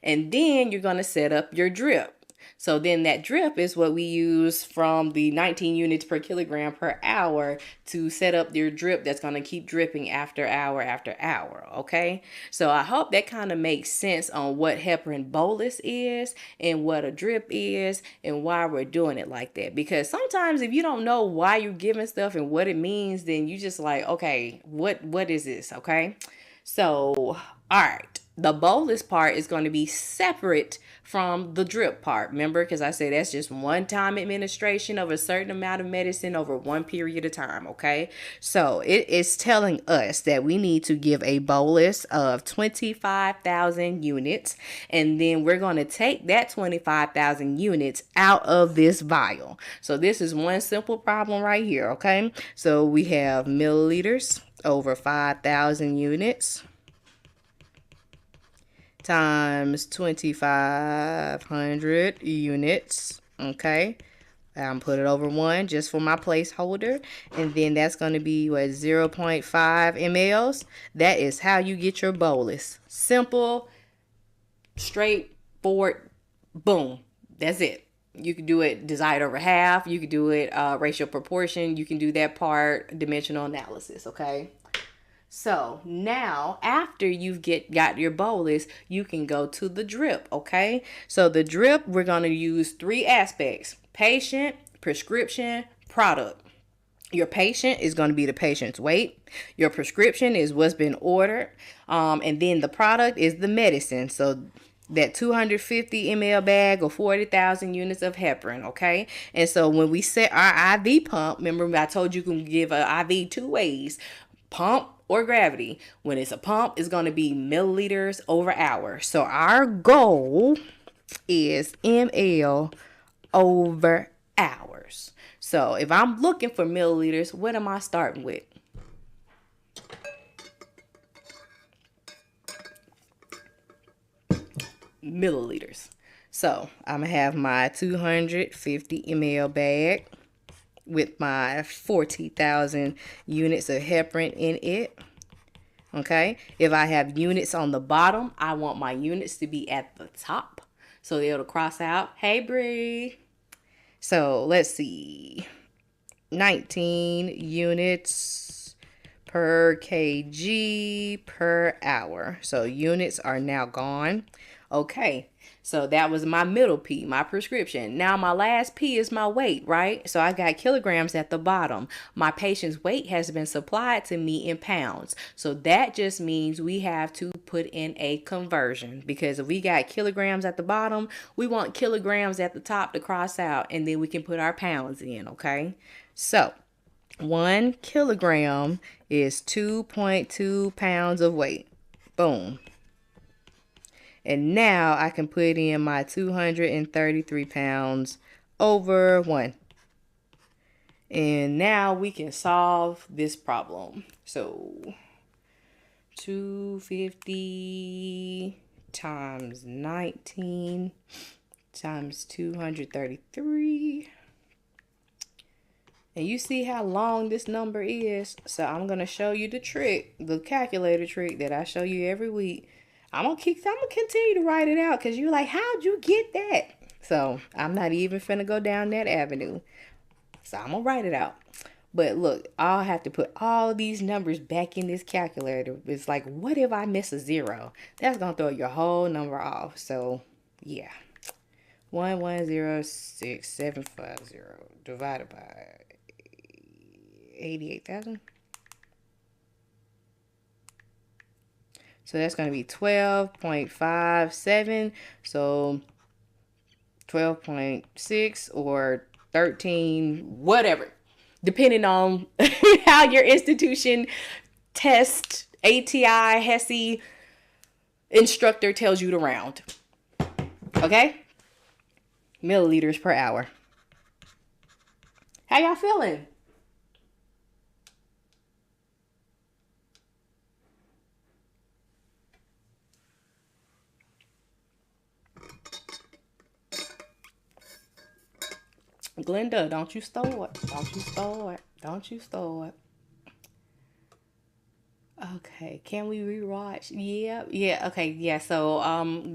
And then you're going to set up your drip. So then that drip is what we use from the 19 units per kilogram per hour to set up your drip that's going to keep dripping after hour, okay? So I hope that kind of makes sense on what heparin bolus is and what a drip is and why we're doing it like that. Because sometimes if you don't know why you're giving stuff and what it means, then you just like, okay, what is this, okay? So, all right. The bolus part is going to be separate from the drip part. Remember, because I said that's just one-time administration of a certain amount of medicine over one period of time, okay? So it is telling us that we need to give a bolus of 25,000 units, and then we're going to take that 25,000 units out of this vial. So this is one simple problem right here, okay? So we have milliliters over 5,000 units times 2,500 units, okay? Put it over 1 just for my placeholder, and then that's going to be, what, 0.5 mLs. That is how you get your bolus. Simple, straightforward, boom. That's it. You can do it desired over half. You can do it ratio proportion. You can do that part, dimensional analysis, okay? So now after you've got your bolus, you can go to the drip, okay? So the drip, we're going to use 3 aspects: patient, prescription, product. Your patient is going to be the patient's weight. Your prescription is what's been ordered. And then the product is the medicine. So that 250 ml bag or 40,000 units of heparin, okay? And so when we set our IV pump, remember I told you can give an IV 2 ways: pump or gravity. When it's a pump, it's going to be milliliters over hour. So our goal is ml over hours. So if I'm looking for milliliters, what am I starting with? Milliliters. So I'm going to have my 250 ml bag with my 40,000 units of heparin in it. Okay, if I have units on the bottom, I want my units to be at the top so it'll cross out. Hey, Bree. So let's see, 19 units per kg per hour. So units are now gone. Okay, so that was my middle P, my prescription. Now my last P is my weight, right? So I got kilograms at the bottom. My patient's weight has been supplied to me in pounds. So that just means we have to put in a conversion, because if we got kilograms at the bottom, we want kilograms at the top to cross out, and then we can put our pounds in, okay? So 1 kilogram is 2.2 pounds of weight. Boom. And now I can put in my 233 pounds over 1. And now we can solve this problem. So 250 times 19 times 233. And you see how long this number is. So I'm going to show you the trick, the calculator trick that I show you every week. I'm gonna continue to write it out, because you're like, how'd you get that? So I'm not even finna go down that avenue. So I'm gonna write it out. But look, I'll have to put all these numbers back in this calculator. It's like, what if I miss a 0? That's gonna throw your whole number off. So yeah. 1106750 divided by 88,000. So that's going to be 12.57. So 12.6 or 13, whatever, depending on how your institution test, ATI, HESI instructor tells you to round. Okay? Milliliters per hour. How y'all feeling? Glenda, don't you start. Don't you start. Don't you start. Okay, can we rewatch? Yeah, okay, yeah. So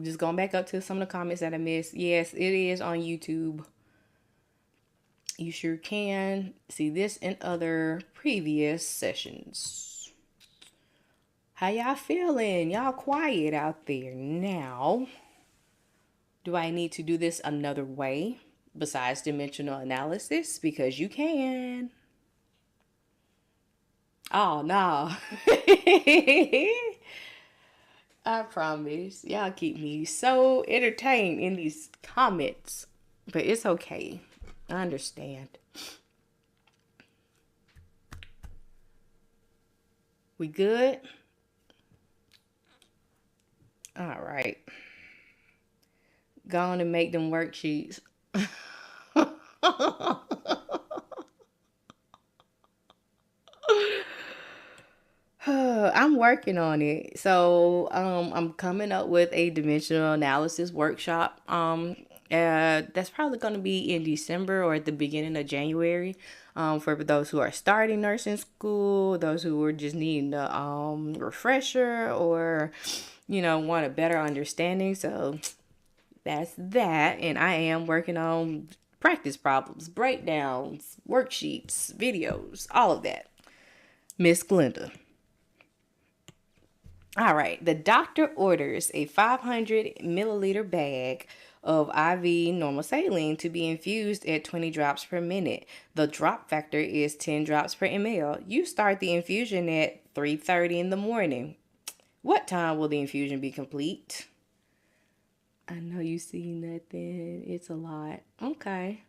just going back up to some of the comments that I missed. Yes, it is on YouTube. You sure can see this in other previous sessions. How y'all feeling? Y'all quiet out there now. Do I need to do this another way besides dimensional analysis? Because you can. Oh, no. I promise. Y'all keep me so entertained in these comments. But it's okay. I understand. We good? All right. Go on and make them worksheets. I'm working on it. So I'm coming up with a dimensional analysis workshop. That's probably going to be in December or at the beginning of January. For those who are starting nursing school, those who are just needing a refresher, or want a better understanding. So that's that. And I am working on practice problems, breakdowns, worksheets, videos, all of that. Miss Glenda. All right, the doctor orders a 500 milliliter bag of IV normal saline to be infused at 20 drops per minute. The drop factor is 10 drops per ml. You start the infusion at 3:30 in the morning. What time will the infusion be complete? I know you see nothing. It's a lot. Okay.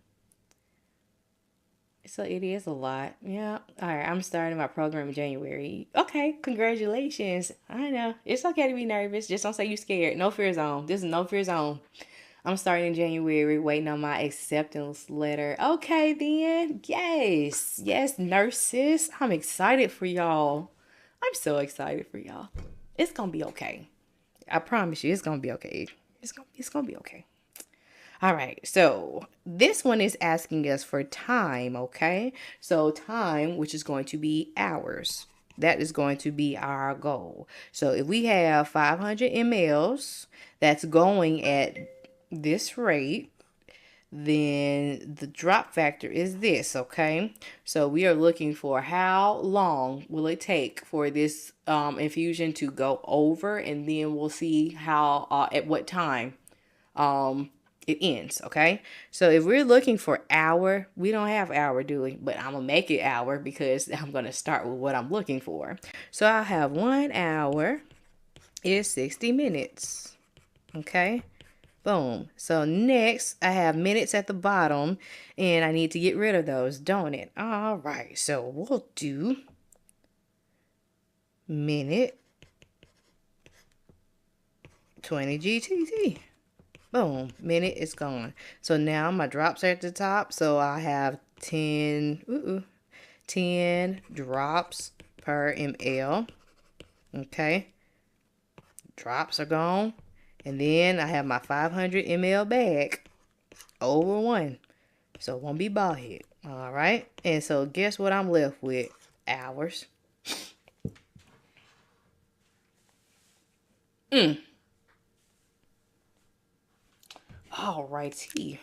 So it is a lot. Yeah. All right. I'm starting my program in January. Okay. Congratulations. I know. It's okay to be nervous. Just don't say you scared. No fear zone. This is no fear zone. I'm starting in January, waiting on my acceptance letter. Okay, then. Yes. Yes, nurses. I'm excited for y'all. I'm so excited for y'all. It's going to be okay. I promise you, it's going to be okay. It's going to be okay. All right, so this one is asking us for time, okay? So time, which is going to be hours. That is going to be our goal. So if we have 500 mLs that's going at this rate, then the drop factor is this, okay? So we are looking for how long will it take for this infusion to go over, and then we'll see how at what time it ends, okay? So if we're looking for hour, we don't have hour, do we? But I'm gonna make it hour because I'm gonna start with what I'm looking for. So I'll have 1 hour is 60 minutes, okay? Boom. So next I have minutes at the bottom, and I need to get rid of those, don't it? All right, so we'll do minute 20 GTT. Boom, minute is gone. So now my drops are at the top. So I have 10 drops per ml. Okay. Drops are gone. And then I have my 500 ml bag over 1. So it won't be bald head. All right. And so guess what I'm left with? Hours. Alrighty.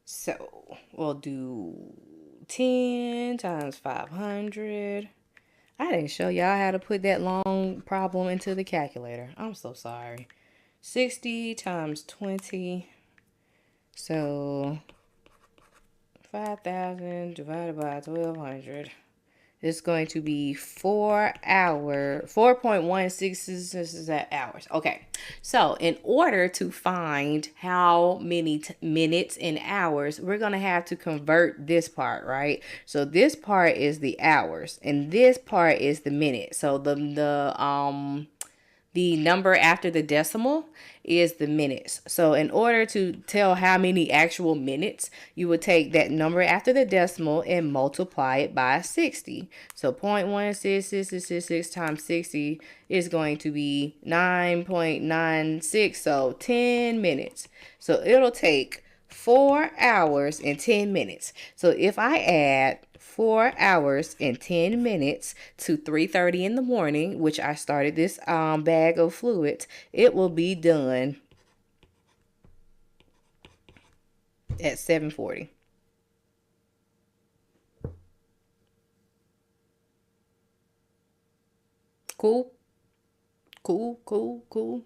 So we'll do 10 times 500. I didn't show y'all how to put that long problem into the calculator. I'm so sorry. 60 times 20. So 5,000 divided by 1,200. It's going to be 4 hour, 4.16 hours. Okay. So in order to find how many minutes and hours, we're going to have to convert this part, right? So this part is the hours and this part is the minute. So the number after the decimal is the minutes. So in order to tell how many actual minutes, you would take that number after the decimal and multiply it by 60. So 0.16666 times 60 is going to be 9.96. So 10 minutes. So it'll take 4 hours and 10 minutes. So if I add 4 hours and 10 minutes to 3:30 in the morning, which I started this bag of fluids, it will be done at 7:40. Cool? Cool, cool, cool.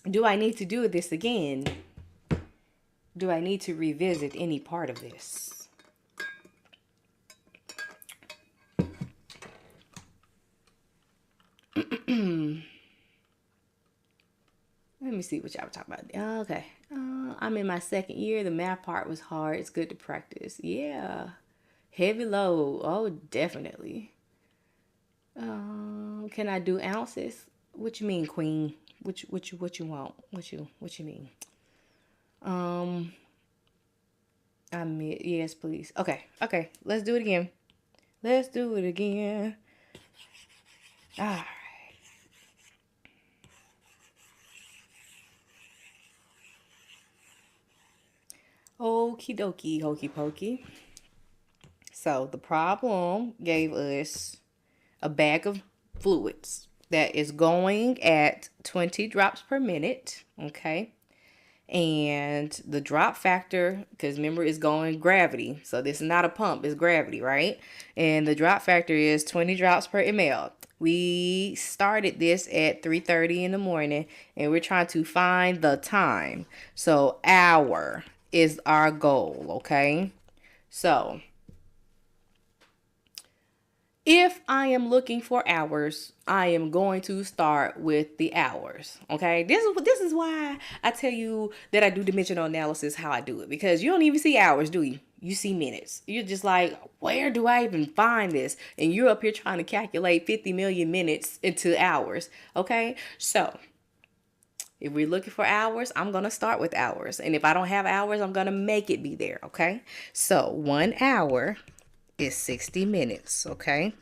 Do I need to do this again? Do I need to revisit any part of this? Let me see what y'all were talking about. Okay. I'm in my second year. The math part was hard. It's good to practice. Yeah. Heavy load. Oh, definitely. Can I do ounces? What you mean, queen? What you want? What you mean? Yes, please. Okay. Let's do it again. Let's do it again. All right. Okie dokie, hokey pokey. So the problem gave us a bag of fluids that is going at 20 drops per minute. Okay. And the drop factor, because remember, it's going gravity. So this is not a pump, it's gravity, right? And the drop factor is 20 drops per ml. We started this at 3:30 in the morning, and we're trying to find the time. So hour is our goal, okay? So if I am looking for hours, I am going to start with the hours. Okay, this is why I tell you that I do dimensional analysis how I do it, because you don't even see hours, do you? You see minutes. You're just like, where do I even find this? And you're up here trying to calculate 50 million minutes into hours. Okay, so if we're looking for hours, I'm going to start with hours. And if I don't have hours, I'm going to make it be there. Okay, so 1 hour is 60 minutes, okay?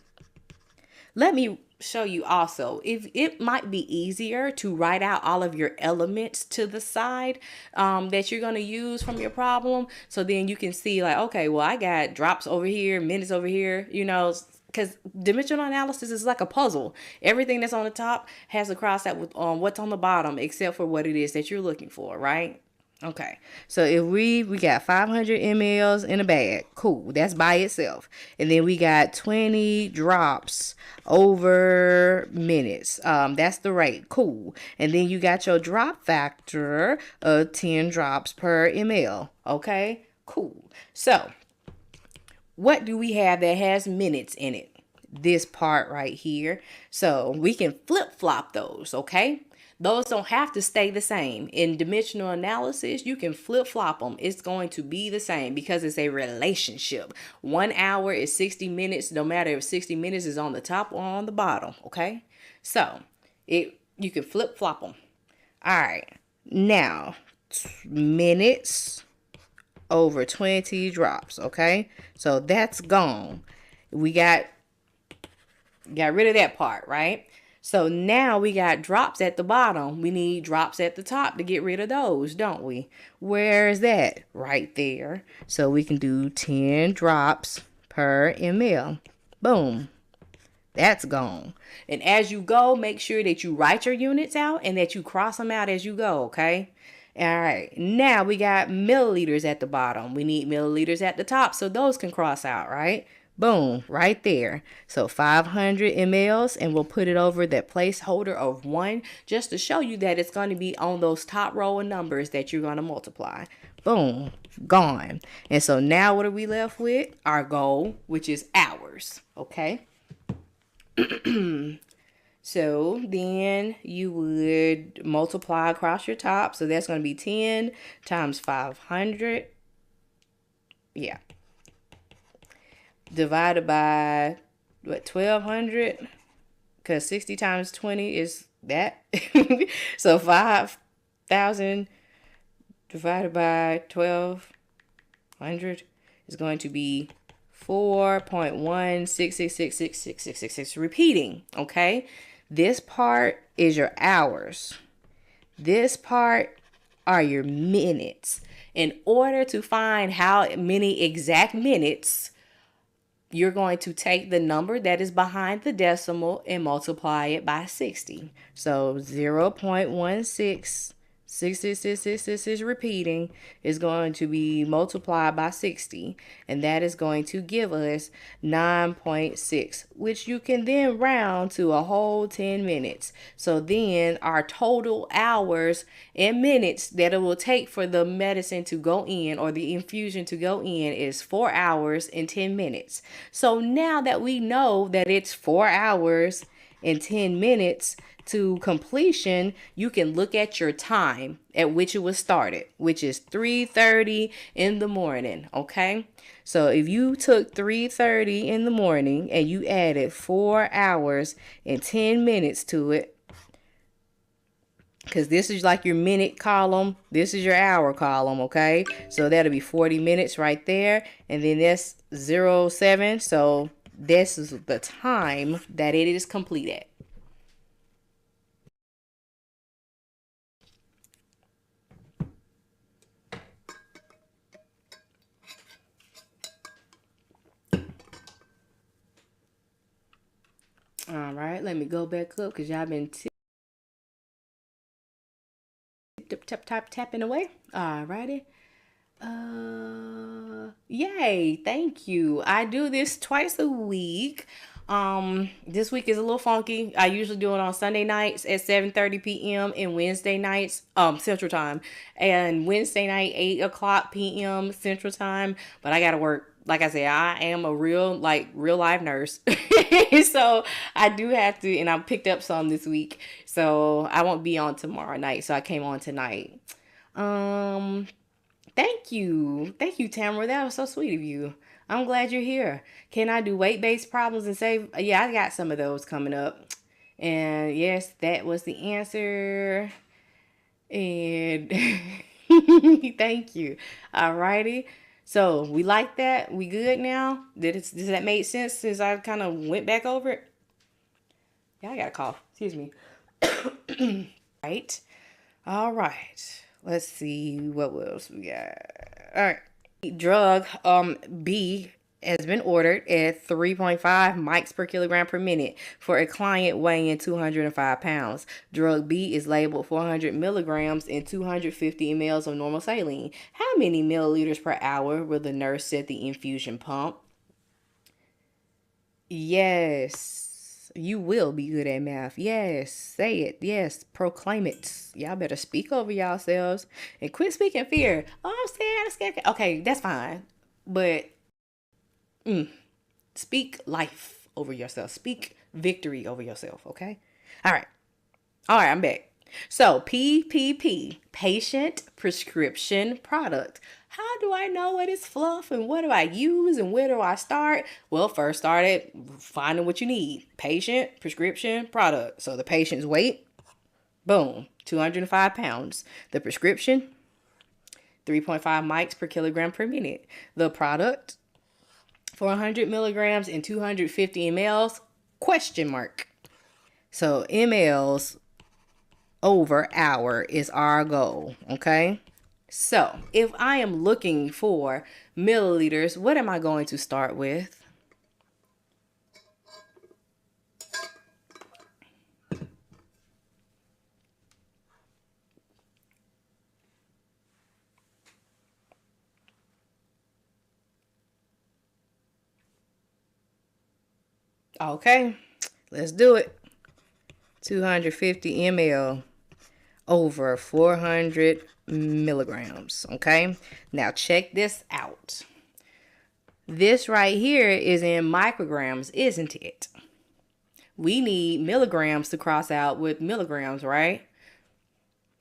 Let me show you also, if it might be easier to write out all of your elements to the side that you're going to use from your problem. So then you can see like, okay, well, I got drops over here, minutes over here, you know, because dimensional analysis is like a puzzle. Everything that's on the top has to cross out with what's on the bottom, except for what it is that you're looking for, right? Okay, so if we got 500 mLs in a bag, cool, that's by itself. And then we got 20 drops over minutes. That's the rate, cool. And then you got your drop factor of 10 drops per ml. Okay, cool. So what do we have that has minutes in it? This part right here. So we can flip-flop those, okay? Those don't have to stay the same. In dimensional analysis, you can flip-flop them. It's going to be the same because it's a relationship. 1 hour is 60 minutes, no matter if 60 minutes is on the top or on the bottom, okay? So you can flip-flop them. All right. Now, minutes over 20 drops, okay? So that's gone. We got rid of that part, right? So now we got drops at the bottom. We need drops at the top to get rid of those, don't we? Where is that? Right there. So we can do 10 drops per ml. Boom. That's gone. And as you go, make sure that you write your units out and that you cross them out as you go, okay? All right, now we got milliliters at the bottom. We need milliliters at the top, so those can cross out, right? Boom, right there. So 500 mLs, and we'll put it over that placeholder of 1 just to show you that it's going to be on those top row of numbers that you're going to multiply. Boom, gone. And so now what are we left with? Our goal, which is hours, okay? So then you would multiply across your top. So that's going to be 10 times 500. Yeah. Divided by, what, 1,200? Because 60 times 20 is that. So 5,000 divided by 1,200 is going to be 4.166666666. Repeating, okay? This part is your hours. This part are your minutes. In order to find how many exact minutes, you're going to take the number that is behind the decimal and multiply it by 60. So 0.166666 repeating is going to be multiplied by 60, and that is going to give us 9.6, which you can then round to a whole 10 minutes. So then our total hours and minutes that it will take for the medicine to go in or the infusion to go in is 4 hours and 10 minutes. So now that we know that it's 4 hours and 10 minutes to completion, you can look at your time at which it was started, which is 3:30 in the morning, okay? So if you took 3:30 in the morning and you added 4 hours and 10 minutes to it, because this is like your minute column, this is your hour column, okay? So that'll be 40 minutes right there, and then that's 07, so this is the time that it is complete at. All right, let me go back up because y'all been tapping away. All righty. Yay, thank you. I do this twice a week. This week is a little funky. I usually do it on Sunday nights at 7:30 p.m. and Wednesday nights, Central Time, and Wednesday night 8:00 p.m. Central Time. But I gotta work. Like I said, I am a real live nurse. So I do have to, and I picked up some this week. So I won't be on tomorrow night. So I came on tonight. Thank you. Thank you, Tamara. That was so sweet of you. I'm glad you're here. Can I do weight-based problems and save? Yeah, I got some of those coming up. And yes, that was the answer. And thank you. Alrighty. So we like that. We good now? Does that make sense since I kind of went back over it? Yeah, I got a cough. Excuse me. Right. All right. Let's see what else we got. All right. Drug B has been ordered at 3.5 mics per kilogram per minute for a client weighing 205 pounds. Drug B is labeled 400 milligrams and 250 mLs of normal saline. How many milliliters per hour will the nurse set the infusion pump? Yes, you will be good at math. Yes, say it. Yes, proclaim it. Y'all better speak over yourselves and quit speaking fear. Oh, I'm scared. Okay, that's fine. But speak life over yourself. Speak victory over yourself, okay? All right. All right, I'm back. So, PPP, patient prescription product. How do I know what is fluff and what do I use and where do I start? Well, first start at finding what you need. Patient prescription product. So, the patient's weight, boom, 205 pounds. The prescription, 3.5 mics per kilogram per minute. The product, 400 milligrams and 250 mLs, question mark. So mLs over hour is our goal, okay? So if I am looking for milliliters, what am I going to start with? Okay, let's do it. 250 ml over 400 milligrams, okay? Now check this out. This right here is in micrograms, isn't it? We need milligrams to cross out with milligrams, right?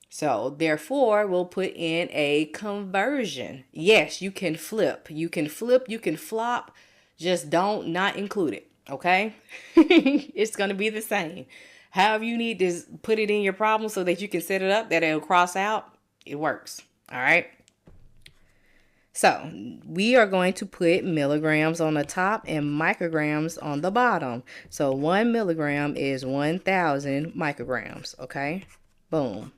So therefore, we'll put in a conversion. Yes, you can flip. You can flip, you can flop. Just don't not include it, okay? It's going to be the same. However you need to put it in your problem so that you can set it up that it'll cross out, it works. All right? So we are going to put milligrams on the top and micrograms on the bottom. So 1 milligram is 1,000 micrograms, okay? Boom.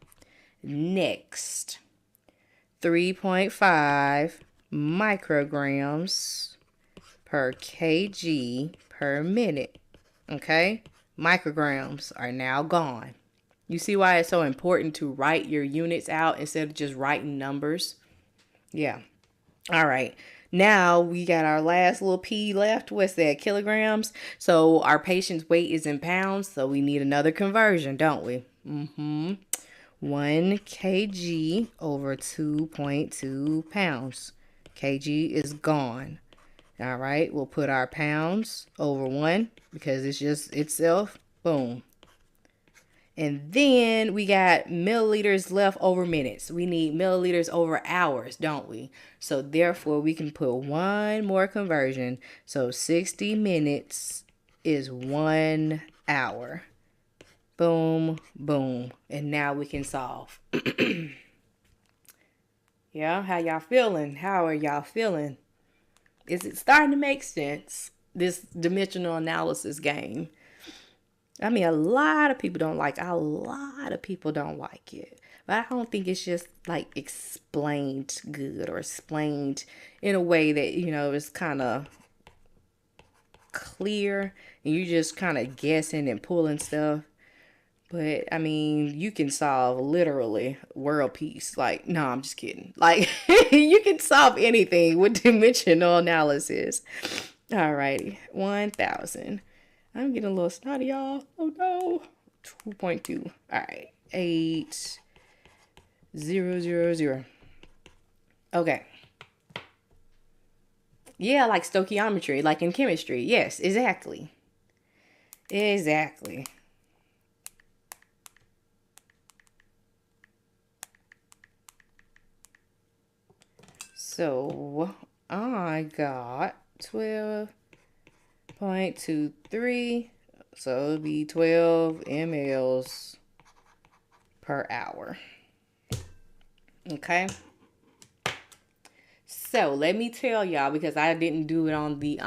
Next, 3.5 micrograms per kg per minute, okay? Micrograms are now gone. You see why it's so important to write your units out instead of just writing numbers? Yeah. All right. Now we got our last little P left. What's that? Kilograms. So our patient's weight is in pounds. So we need another conversion, don't we? 1 kg over 2.2 pounds. Kg is gone. All right. We'll put our pounds over 1 because it's just itself. Boom. And then we got milliliters left over minutes. We need milliliters over hours, don't we? So therefore, we can put one more conversion. So 60 minutes is 1 hour. Boom, boom. And now we can solve. Yeah, how y'all feeling? How are y'all feeling? Is it starting to make sense, this dimensional analysis game? I mean, a lot of people don't like it. But I don't think it's just like explained good or explained in a way that, is kind of clear and you just kind of guessing and pulling stuff. But I mean, you can solve literally world peace. Like, no, I'm just kidding. Like, you can solve anything with dimensional analysis. Alrighty, 1,000. I'm getting a little snotty, y'all. Oh no. 2.2. All right. 8,000. Okay. Yeah, like stoichiometry, like in chemistry. Yes, exactly. Exactly. So I got 12.23. So it'll be 12 mLs per hour. Okay. So let me tell y'all, because I didn't do it on the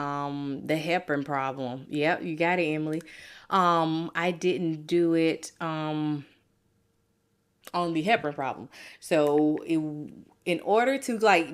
heparin problem. Yep, you got it, Emily. I didn't do it on the heparin problem. So in order to like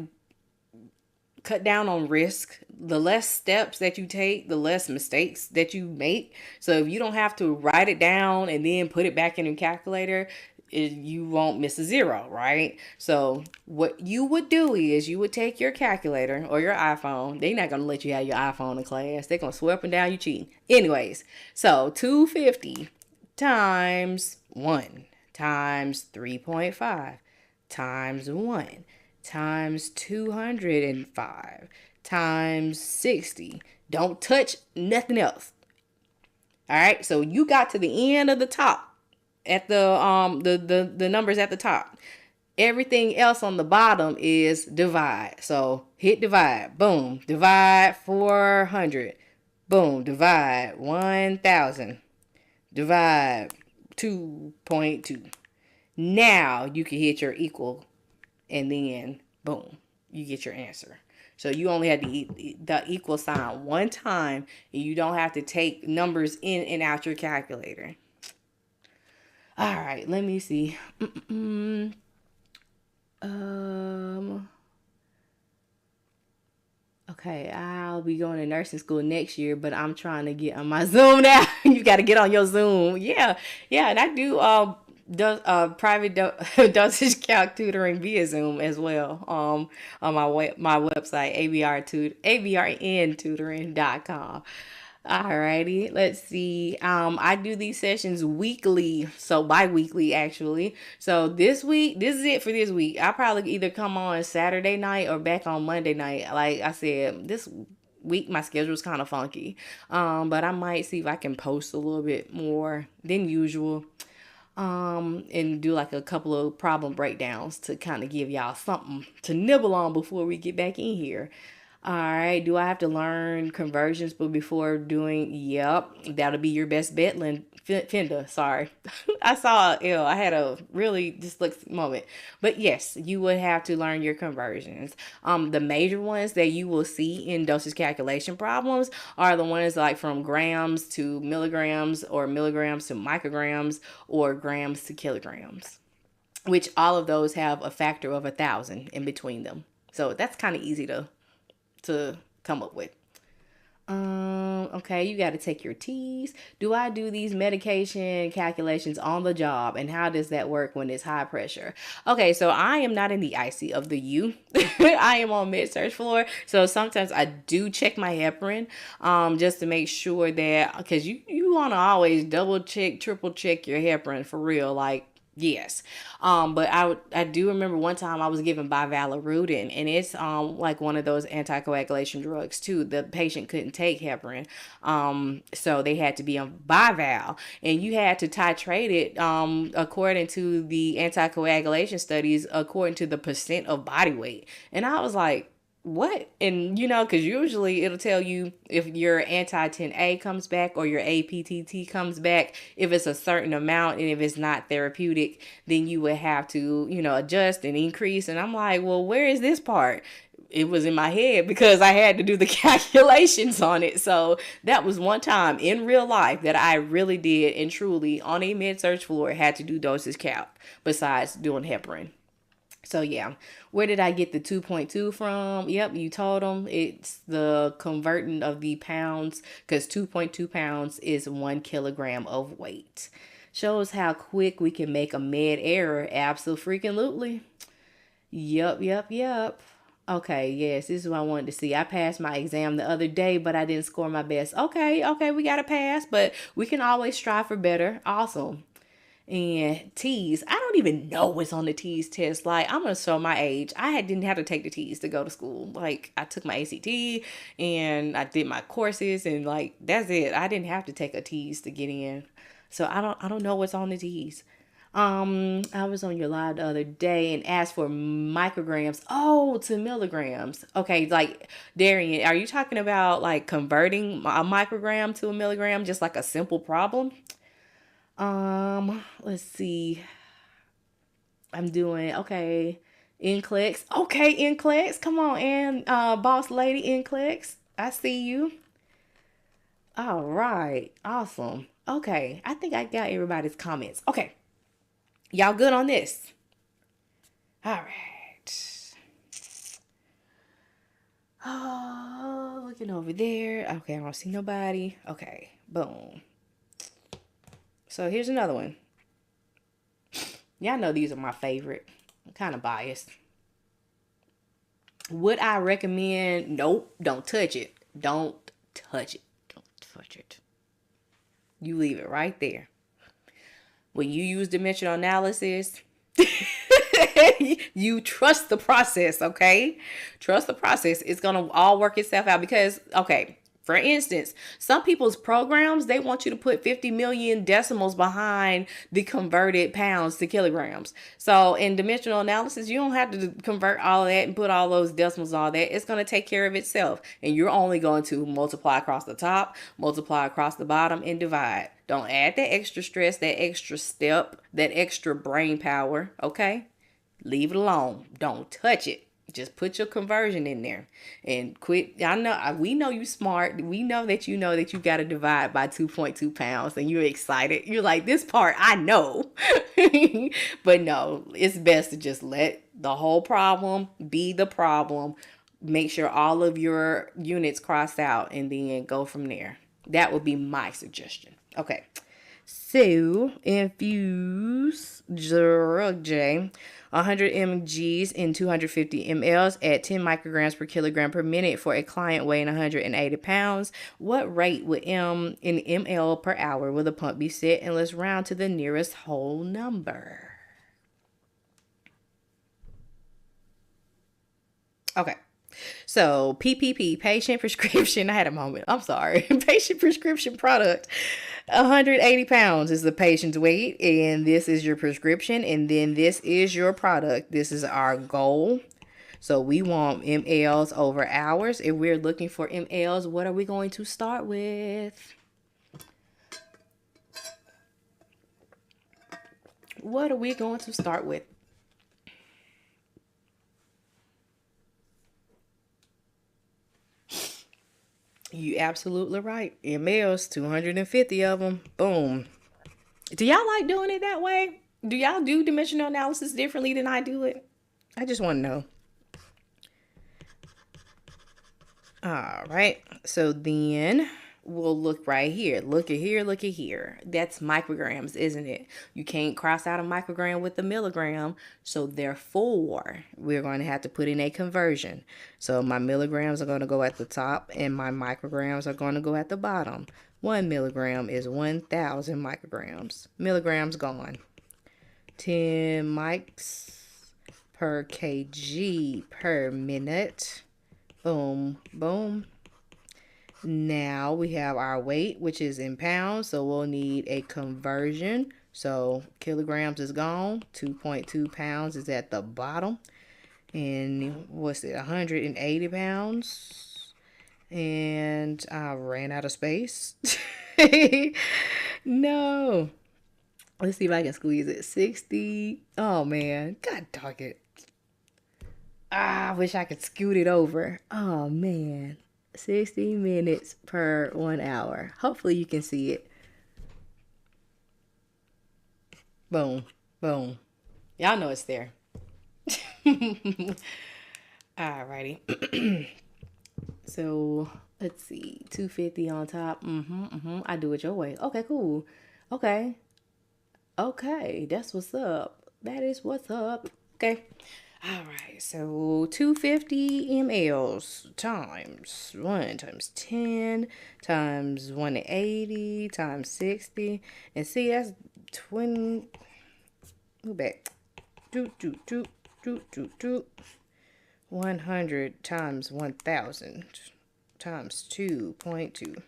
cut down on risk. The less steps that you take, the less mistakes that you make. So if you don't have to write it down and then put it back in your calculator, you won't miss a zero, right? So what you would do is you would take your calculator or your iPhone. They're not going to let you have your iPhone in class. They're going to swear up and down you cheating. Anyways, so 250 times 1 times 3.5 times 1 times 205 times 60. Don't touch nothing else. All right, so you got to the end of the top at the numbers at the top. Everything else on the bottom is divide. So hit divide. Boom. Divide 400. Boom. Divide 1000. Divide 2.2. Now you can hit your equal, and then boom, you get your answer. So you only had the equal sign one time, and you don't have to take numbers in and out your calculator. All right, let me see. Okay, I'll be going to nursing school next year, but I'm trying to get on my Zoom now. You got to get on your Zoom. Yeah, and I do private dosage calc tutoring via Zoom as well. On my website abrntutoring.com. Alrighty, let's see. I do these sessions weekly, so bi-weekly actually. So this is it for this week. I'll probably either come on Saturday night or back on Monday night. Like I said, this week my schedule is kind of funky. But I might see if I can post a little bit more than usual. And do like a couple of problem breakdowns to kind of give y'all something to nibble on before we get back in here. All right, do I have to learn conversions but before doing? Yep, that'll be your best bet, Fenda. Sorry, I saw L. I had a really dyslexic moment, but yes, you would have to learn your conversions. The major ones that you will see in dosage calculation problems are the ones like from grams to milligrams, or milligrams to micrograms, or grams to kilograms, which all of those have a factor of 1,000 in between them. So that's kind of easy to come up with. Okay, you got to take your T's. Do I do these medication calculations on the job, and how does that work when it's high pressure? Okay, so I am not in the IC of the U. I am on med-surg floor, so sometimes I do check my heparin, just to make sure that, because you want to always double check, triple check your heparin for real, like. Yes. But I do remember one time I was given bivalirudin, and it's like one of those anticoagulation drugs too. The patient couldn't take heparin, so they had to be on bival, and you had to titrate it according to the anticoagulation studies, according to the percent of body weight. And I was like, what? And because usually it'll tell you if your anti-10A comes back or your APTT comes back, if it's a certain amount, and if it's not therapeutic, then you would have to adjust and increase. And I'm like, well, where is this part? It was in my head because I had to do the calculations on it. So that was one time in real life that I really did and truly on a med-surg floor had to do dosage calc besides doing heparin. So yeah, where did I get the 2.2 from? Yep, you told them it's the converting of the pounds, because 2.2 pounds is 1 kilogram of weight. Shows how quick we can make a med error. Absolutely. Yep. Okay, yes, this is what I wanted to see. I passed my exam the other day, but I didn't score my best. Okay, we got to pass, but we can always strive for better. Awesome. And T's, I don't even know what's on the T's test. Like, I'm going to show my age. I didn't have to take the T's to go to school. Like, I took my ACT and I did my courses, and like, that's it. I didn't have to take a T's to get in. So I don't know what's on the T's. I was on your live the other day and asked for micrograms. Oh, to milligrams. Okay, like, Darian, are you talking about like converting a microgram to a milligram, just like a simple problem? Let's see. I'm doing, okay, NCLEX. Okay, NCLEX. Come on, and boss lady NCLEX. I see you. All right. Awesome. Okay, I think I got everybody's comments. Okay. Y'all good on this? All right. Oh, looking over there. Okay, I don't see nobody. Okay, boom. So here's another one. Y'all know these are my favorite. I'm kind of biased. Would I recommend? Nope, don't touch it. Don't touch it. Don't touch it. You leave it right there. When you use dimensional analysis, you trust the process, okay? Trust the process. It's going to all work itself out because, okay, for instance, some people's programs, they want you to put 50 million decimals behind the converted pounds to kilograms. So in dimensional analysis, you don't have to convert all of that and put all those decimals, all that. It's going to take care of itself. And you're only going to multiply across the top, multiply across the bottom, and divide. Don't add that extra stress, that extra step, that extra brain power, okay? Leave it alone. Don't touch it. Just put your conversion in there and quit. I know we know you smart. We know that you got to divide by 2.2 pounds and you're excited. You're like, this part I know. But no, it's best to just let the whole problem be the problem. Make sure all of your units cross out and then go from there. That would be my suggestion. Okay. So, infuse drug J, 100 mgs in 250 mLs at 10 micrograms per kilogram per minute for a client weighing 180 pounds. What rate would M in ml per hour will the pump be set? And let's round to the nearest whole number. Okay. So PPP, patient prescription. I had a moment. I'm sorry. Patient prescription product. 180 pounds is the patient's weight, and this is your prescription, and then this is your product. This is our goal. So we want mLs over hours. If we're looking for mLs, what are we going to start with? What are we going to start with? You absolutely right. mLs, 250 of them. Boom. Do y'all like doing it that way? Do y'all do dimensional analysis differently than I do it? I just want to know. All right. So then we'll look right here. Look at here. Look at here. That's micrograms, isn't it? You can't cross out a microgram with a milligram. So therefore, we're going to have to put in a conversion. So my milligrams are going to go at the top and my micrograms are going to go at the bottom. 1 milligram is 1,000 micrograms. Milligrams gone. 10 mics per kg per minute. Boom, boom. Now we have our weight, which is in pounds, so we'll need a conversion. So kilograms is gone. 2.2 pounds is at the bottom. And what's it, 180 pounds? And I ran out of space. No. Let's see if I can squeeze it. 60. Oh, man. God dog it. I wish I could scoot it over. Oh, man. 60 minutes per 1 hour. Hopefully you can see it. Boom. Boom. Y'all know it's there. Alrighty. So, let's see. 250 on top. I do it your way. Okay, cool. Okay. Okay. That's what's up. That is what's up. Okay. All right, so 250 mLs times 1 times 10 times 180 times 60. And see, that's 20. Move back. 100 times 1,000 times 2.2.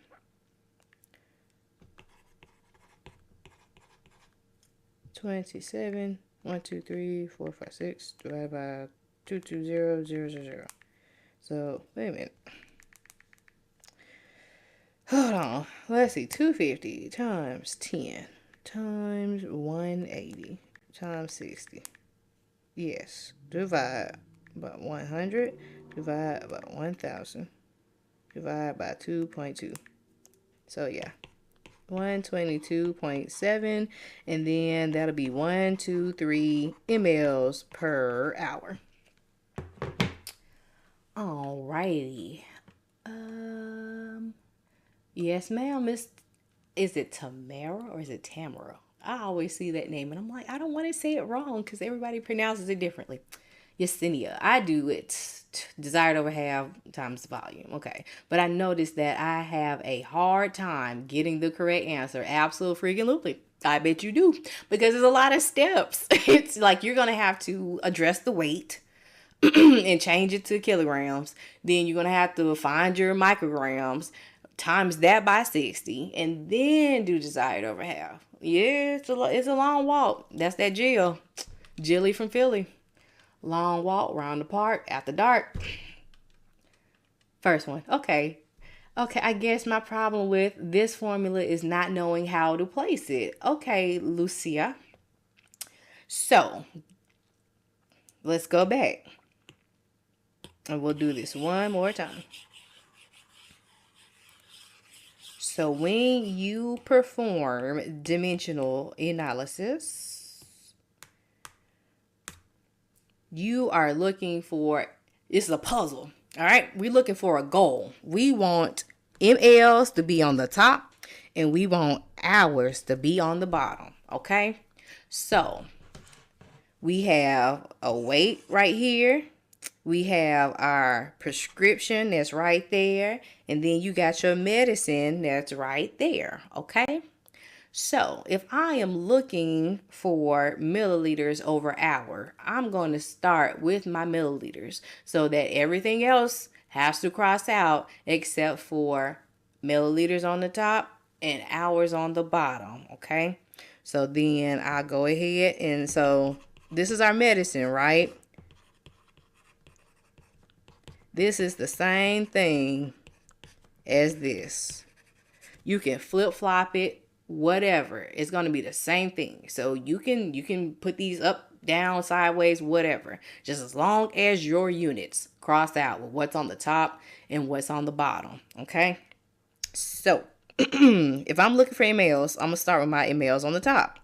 27. 1, 2, 3, 4, 5, 6 divided by 220,000. So wait a minute. Hold on. Let's see. 250 times 10 times 180 times 60. Yes. Divide by 100. Divide by 1,000. Divide by 2.2. So yeah. 122.7, and then that'll be 123 mLs per hour. Alrighty. Um, yes, ma'am. Is it Tamara or is it Tamara? I always see that name and I'm like, I don't want to say it wrong because everybody pronounces it differently. Yesenia. I do it desired over half times the volume. Okay. But I noticed that I have a hard time getting the correct answer. Absolutely. I bet you do. Because there's a lot of steps. It's like you're going to have to address the weight and change it to kilograms. Then you're going to have to find your micrograms, times that by 60, and then do desired over half. Yeah, it's a long walk. That's that Jill. Jilly from Philly. Long walk around the park after dark. First one. Okay. Okay, I guess my problem with this formula is not knowing how to place it. Okay, Lucia. So, let's go back. And we'll do this one more time. So, when you perform dimensional analysis, you are looking for, it's a puzzle. All right, we're looking for a goal. We want mLs to be on the top and we want hours to be on the bottom. Okay, so we have a weight right here. We have our prescription that's right there. And then you got your medicine that's right there. Okay. So if I am looking for milliliters over hour, I'm going to start with my milliliters so that everything else has to cross out except for milliliters on the top and hours on the bottom. Okay. So then I go ahead and so this is our medicine, right? This is the same thing as this. You can flip-flop it, whatever. It's going to be the same thing. So you can put these up, down, sideways, whatever. Just as long as your units cross out with what's on the top and what's on the bottom. Okay? So, if I'm looking for mLs, I'm going to start with my mLs on the top.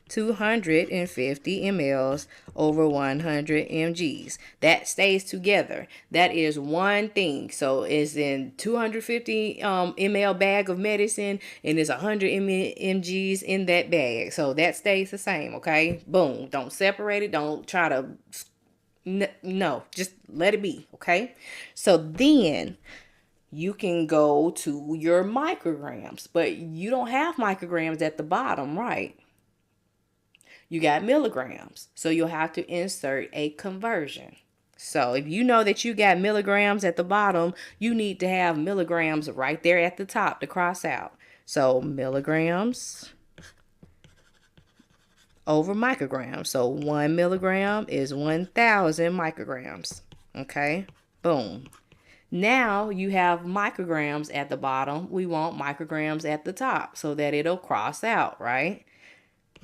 250 mLs over 100 mgs. That stays together. That is one thing. So it's in 250 ml bag of medicine and there's 100 mgs in that bag. So that stays the same. Okay. Boom. Don't separate it. Don't try to. No, just let it be. Okay. So then you can go to your micrograms, but you don't have micrograms at the bottom, right? You got milligrams. So you'll have to insert a conversion. So if you know that you got milligrams at the bottom, you need to have milligrams right there at the top to cross out. So milligrams over micrograms. So 1 milligram is 1,000 micrograms. Okay, boom. Now you have micrograms at the bottom. We want micrograms at the top so that it'll cross out, right?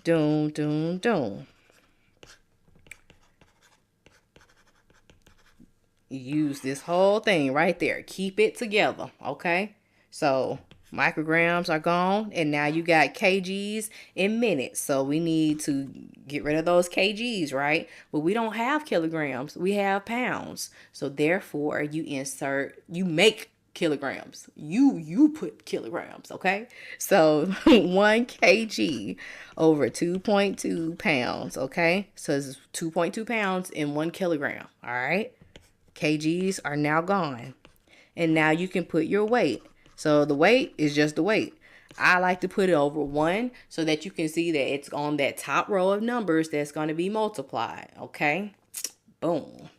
Doom, doom, doom. Use this whole thing right there. Keep it together, okay? So micrograms are gone, and now you got kgs in minutes. So we need to get rid of those kgs, right? But we don't have kilograms. We have pounds. So therefore, you make kilograms. You put kilograms, okay? So 1 kg over 2.2 pounds, okay? So it's 2.2 pounds in 1 kilogram, all right? Kgs are now gone. And now you can put your weight. So the weight is just the weight. I like to put it over 1 so that you can see that it's on that top row of numbers that's going to be multiplied, okay? Boom.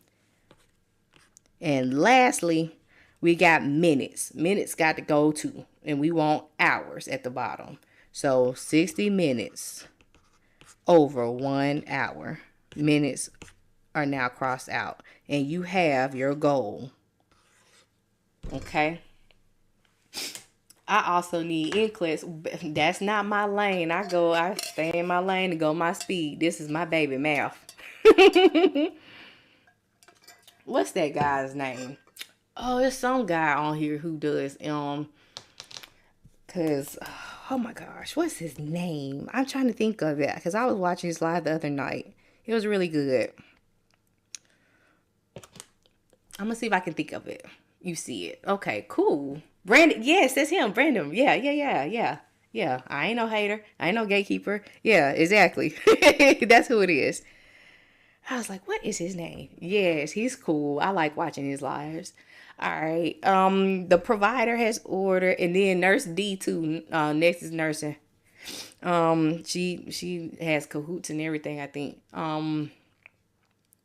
And lastly, we got minutes. Minutes got to go too. And we want hours at the bottom. So 60 minutes over 1 hour. Minutes are now crossed out. And you have your goal. Okay. I also need NCLEX. That's not my lane. I stay in my lane and go my speed. This is my baby math. What's that guy's name? Oh, there's some guy on here who does, cause, oh my gosh, what's his name? I'm trying to think of it, cause I was watching his live the other night. It was really good. I'm gonna see if I can think of it. You see it. Okay, cool. Brandon, yes, that's him. Brandon. Yeah, yeah, yeah, yeah. Yeah, I ain't no hater. I ain't no gatekeeper. Yeah, exactly. That's who it is. I was like, what is his name? Yes, he's cool. I like watching his lives. All right. The provider has ordered, and then Nurse D too. Next is nursing. She has cahoots and everything, I think.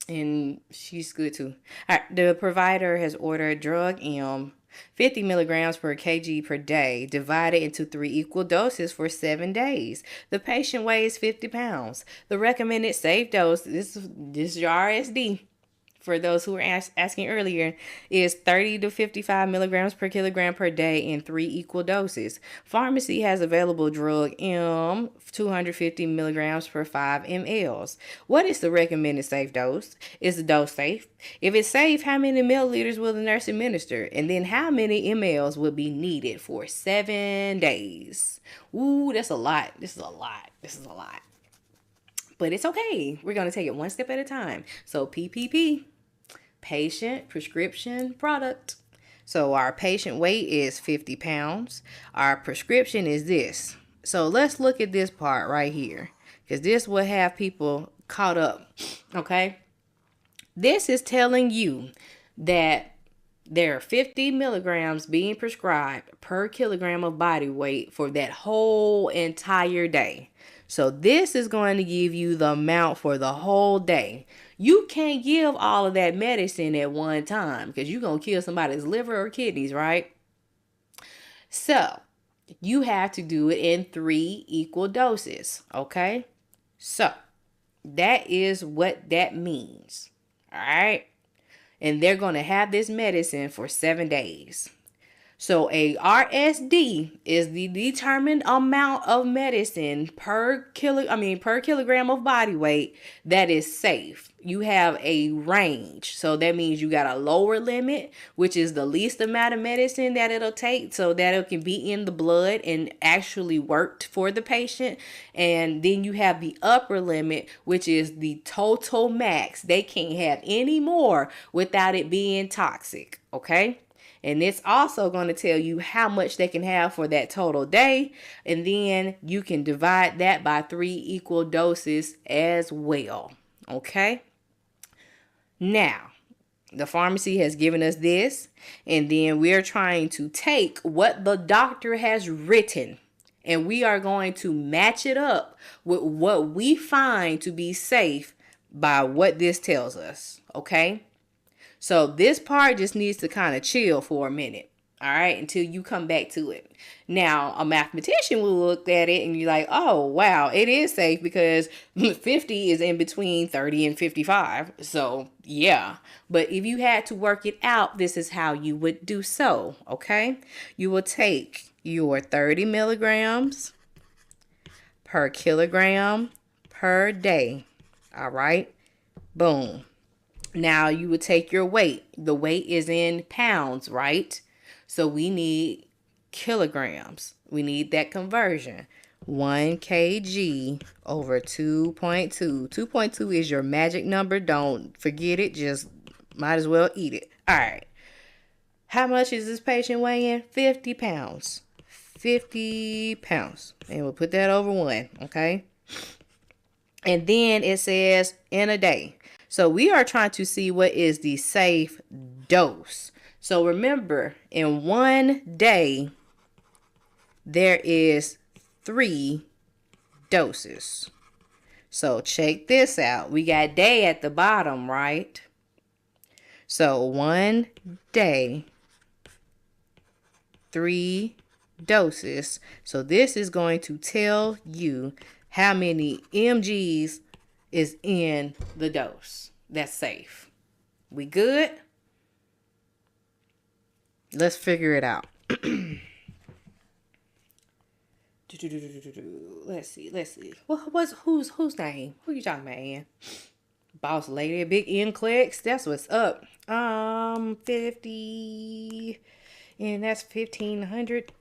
And she's good too. All right, the provider has ordered drug M, 50 milligrams per kg per day, divided into 3 equal doses for 7 days. The patient weighs 50 pounds. The recommended safe dose, this is your RSD, for those who were asking earlier, is 30 to 55 milligrams per kilogram per day in 3 equal doses. Pharmacy has available drug M, 250 milligrams per 5 mLs. What is the recommended safe dose? Is the dose safe? If it's safe, how many milliliters will the nurse administer? And then how many mLs will be needed for 7 days? Ooh, that's a lot. This is a lot. This is a lot. But it's okay. We're going to take it one step at a time. So PPP. Patient prescription product. So our patient weight is 50 pounds. Our prescription is this. So let's look at this part right here, because this will have people caught up. Okay. This is telling you that there are 50 milligrams being prescribed per kilogram of body weight for that whole entire day. So this is going to give you the amount for the whole day. You can't give all of that medicine at one time, because you're going to kill somebody's liver or kidneys, right? So you have to do it in 3 equal doses, okay? So that is what that means, all right? And they're going to have this medicine for 7 days. So a RSD is the determined amount of medicine per kilogram of body weight that is safe. You have a range. So that means you got a lower limit, which is the least amount of medicine that it'll take, so that it can be in the blood and actually worked for the patient. And then you have the upper limit, which is the total max. They can't have any more without it being toxic. Okay. And it's also going to tell you how much they can have for that total day. And then you can divide that by 3 equal doses as well. Okay. Now, the pharmacy has given us this. And then we're trying to take what the doctor has written, and we are going to match it up with what we find to be safe by what this tells us. Okay. So this part just needs to kind of chill for a minute, all right, until you come back to it. Now, a mathematician will look at it and you're like, oh, wow, it is safe because 50 is in between 30 and 55. So, yeah. But if you had to work it out, this is how you would do so, okay? You will take your 30 milligrams per kilogram per day, all right? Boom. Now you would take your weight. The weight is in pounds, right? So we need kilograms. We need that conversion. 1 kg over 2.2. 2.2 is your magic number. Don't forget it. Just might as well eat it. All right. How much is this patient weighing? 50 pounds. 50 pounds. And we'll put that over 1, okay? And then it says in a day. So we are trying to see what is the safe dose. So remember, in 1 day, there is 3 doses. So check this out. We got day at the bottom, right? So 1 day, 3 doses. So this is going to tell you how many mgs is in the dose. That's safe. We good? Let's figure it out. Let's see. Who's name? Who you talking about, Ann? Boss lady, big NCLEX. That's what's up. 50, and that's 1500.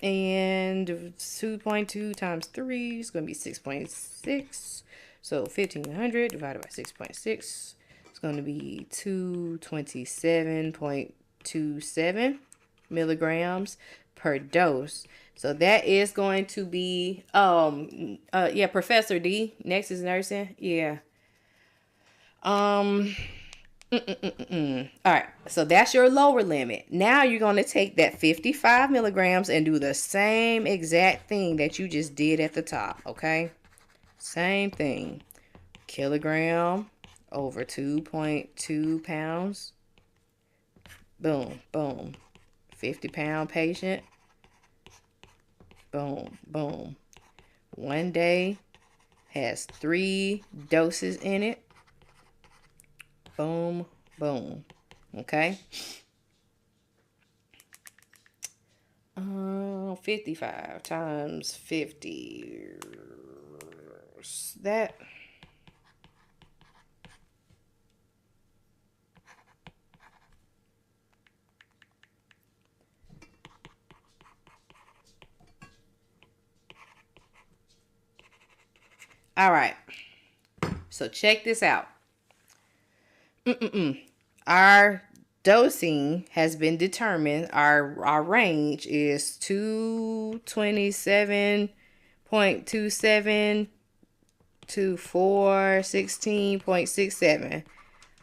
And 2.2 times 3 is going to be 6.6. So 1500 divided by 6.6 is going to be 227.27 milligrams per dose. So that is going to be, yeah, Professor D. Next is nursing. Yeah. All right. So that's your lower limit. Now you're going to take that 55 milligrams and do the same exact thing that you just did at the top. Okay. Same thing. Kilogram over 2.2 pounds. Boom, boom. 50-pound patient. Boom, boom. 1 day has 3 doses in it. Boom, boom. Okay. 55 times 50. That. All right. So check this out. Our dosing has been determined. Our range is 227.27 to 416.67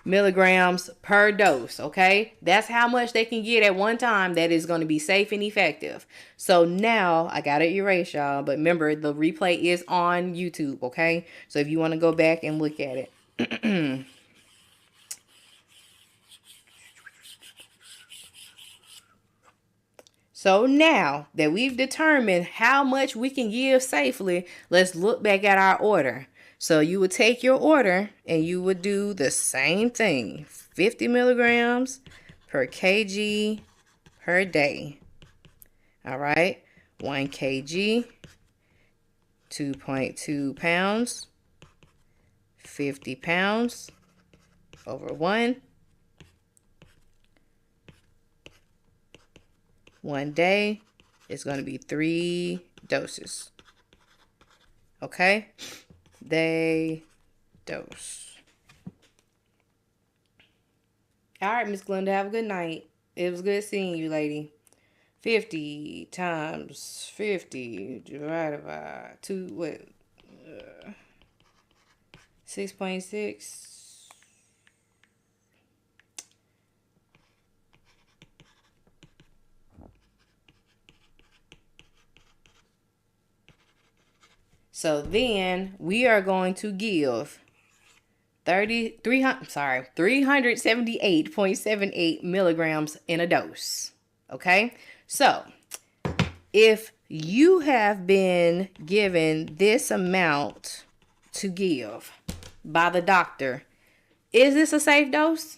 milligrams per dose. Okay, that's how much they can get at one time that is going to be safe and effective. So now I gotta erase y'all, but remember the replay is on YouTube. Okay, so if you want to go back and look at it. So now that we've determined how much we can give safely, let's look back at our order. So you would take your order and you would do the same thing. 50 milligrams per kg per day. All right. 1 kg, 2.2 pounds, 50 pounds over 1. 1 day is going to be 3 doses. Okay? They dose. All right, Miss Glenda, have a good night. It was good seeing you, lady. 50 times 50 divided by 2, what? 6.6. So then we are going to give 378.78 milligrams in a dose. Okay? So if you have been given this amount to give by the doctor, is this a safe dose?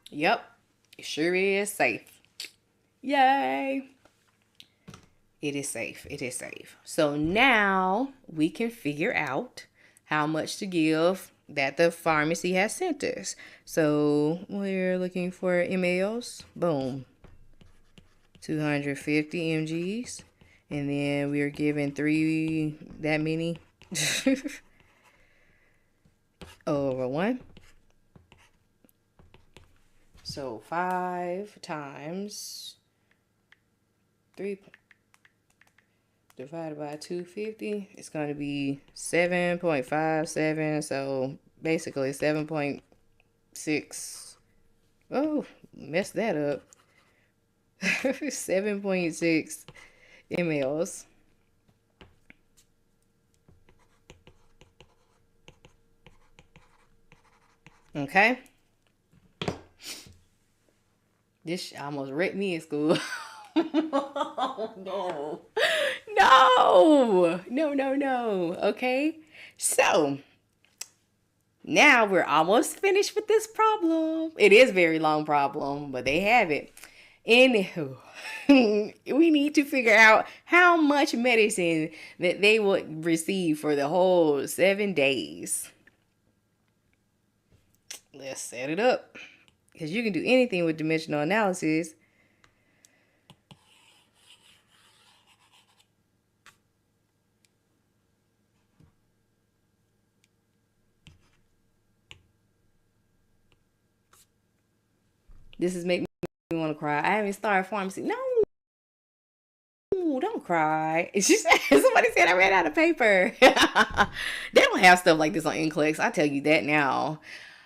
Yep, it sure is safe. Yay! It is safe. It is safe. So now we can figure out how much to give that the pharmacy has sent us. So we're looking for mLs. Boom. 250 mgs. And then we're given 3, that many. Over 1. So 5 times 3 divided by 250, it's going to be 7.57. So basically 7.6. Oh, messed that up. 7.6 mLs. Okay. This almost wrecked me in school. No. Okay. So now we're almost finished with this problem. It is a very long problem, but they have it. Anywho, we need to figure out how much medicine that they will receive for the whole 7 days. Let's set it up. Because you can do anything with dimensional analysis. This is making me want to cry. I haven't started pharmacy. No, don't cry. It's just somebody said I ran out of paper. They don't have stuff like this on NCLEX. I tell you that now.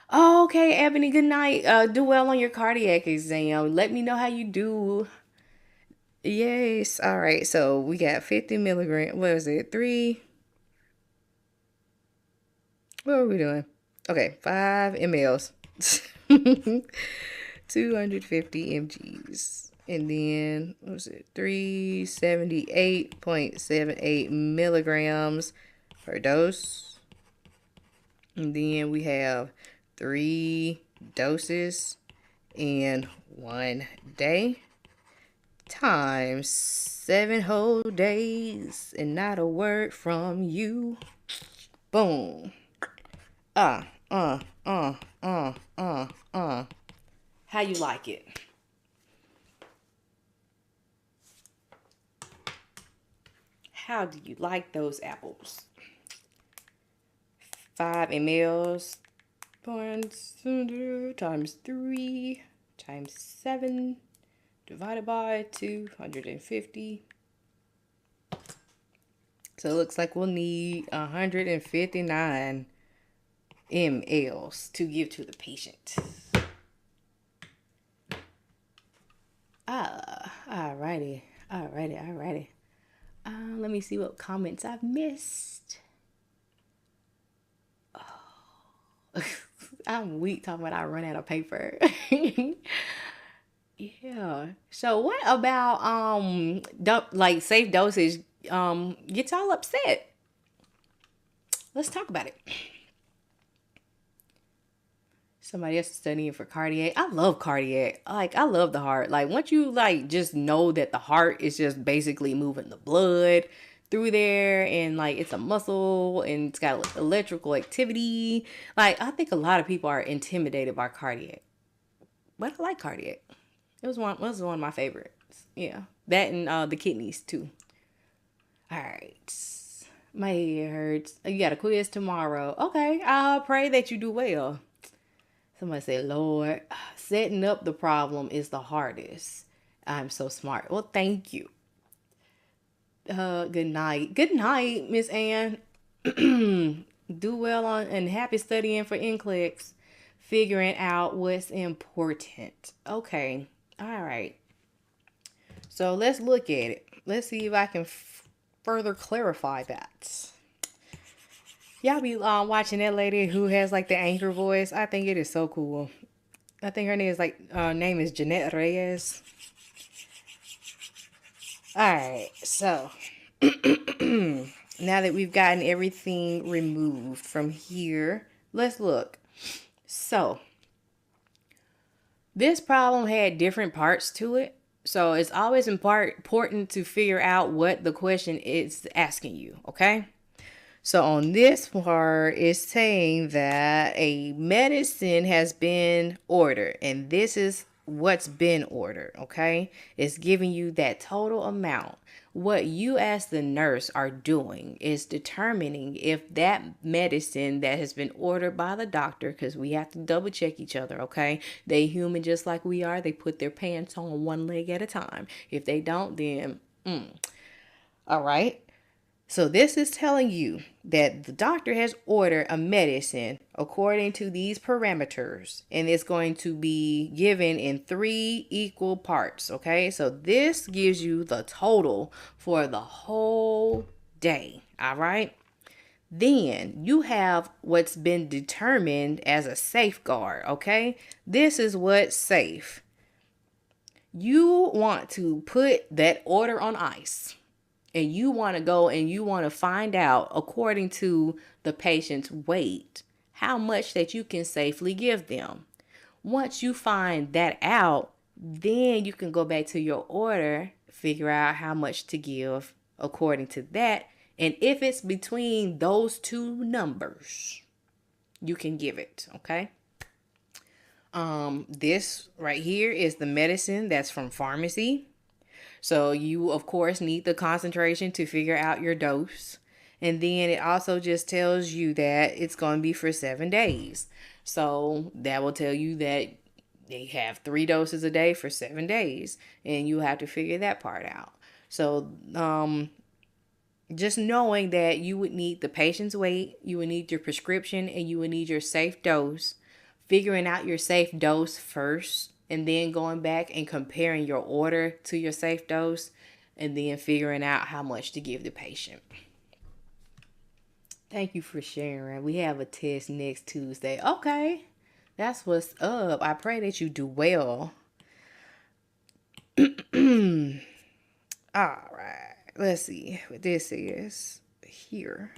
Oh, okay, Ebony, good night. Do well on your cardiac exam. Let me know how you do. Yes. All right. So we got 50 milligrams. What was it? What are we doing? Okay. 5 mLs. 250 mgs. And then, what was it? 378.78 milligrams per dose. And then we have 3 doses in 1 day times 7 whole days and not a word from you. Boom. How you like it? How do you like those apples? 5 mLs times 3 times 7 divided by 250. So it looks like we'll need 159 mLs to give to the patient. Alrighty. Let me see what comments I've missed. Oh. I'm weak talking about I run out of paper. Yeah. So what about like safe dosage gets all upset? Let's talk about it. Somebody else is studying for cardiac. I love cardiac. Like, I love the heart. Like, once you like just know that the heart is just basically moving the blood through there, and like it's a muscle and it's got electrical activity. Like, I think a lot of people are intimidated by cardiac, but I like cardiac. It was one of my favorites. Yeah, that and the kidneys too. All right. My head hurts. You got a quiz tomorrow. Okay, I'll pray that you do well. Somebody said, Lord, setting up the problem is the hardest. I'm so smart. Well, thank you. Good night. Good night, Miss Ann. Do well on and happy studying for NCLEX. Figuring out what's important. Okay. All right. So let's look at it. Let's see if I can further clarify that. Y'all be watching that lady who has like the anchor voice. I think it is so cool. I think her name is Jeanette Reyes. All right, so now that we've gotten everything removed from here, let's look. So this problem had different parts to it. So it's always important to figure out what the question is asking you, okay? So on this part, it's saying that a medicine has been ordered, and this is what's been ordered, okay? It's giving you that total amount. What you as the nurse are doing is determining if that medicine that has been ordered by the doctor, because we have to double check each other, okay? They human just like we are. They put their pants on one leg at a time. If they don't, then, all right. So this is telling you that the doctor has ordered a medicine according to these parameters, and it's going to be given in 3 equal parts, okay? So this gives you the total for the whole day, all right? Then you have what's been determined as a safeguard, okay? This is what's safe. You want to put that order on ice. And you want to go and you want to find out, according to the patient's weight, how much that you can safely give them. Once you find that out, Then you can go back to your order, figure out how much to give according to that. And if it's between those two numbers, you can give it, okay? This right here is the medicine that's from pharmacy. So you, of course, need the concentration to figure out your dose. And then it also just tells you that it's going to be for 7 days. So that will tell you that they have 3 doses a day for 7 days. And you have to figure that part out. So just knowing that you would need the patient's weight, you would need your prescription, and you would need your safe dose. Figuring out your safe dose first, and then going back and comparing your order to your safe dose, and then figuring out how much to give the patient. Thank you for sharing. We have a test next Tuesday. Okay, that's what's up. I pray that you do well. All right, let's see what this is here.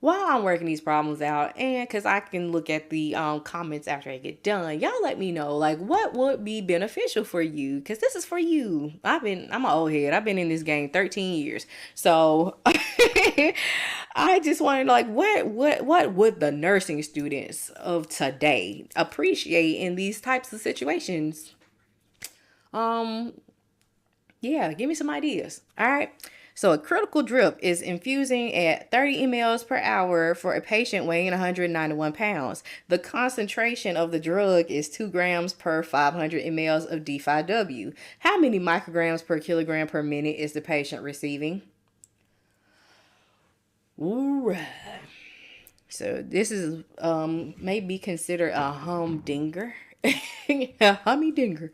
While I'm working these problems out, and because I can look at the comments after I get done, y'all let me know, like, what would be beneficial for you, because this is for you. I'm an old head. I've been in this game 13 years. So I just wanted to, like, what would the nursing students of today appreciate in these types of situations? Yeah, give me some ideas. All right. So a critical drip is infusing at 30 mLs per hour for a patient weighing 191 pounds. The concentration of the drug is 2 grams per 500 mLs of D5W. How many micrograms per kilogram per minute is the patient receiving? All right. So this is maybe considered a humdinger. A humdinger.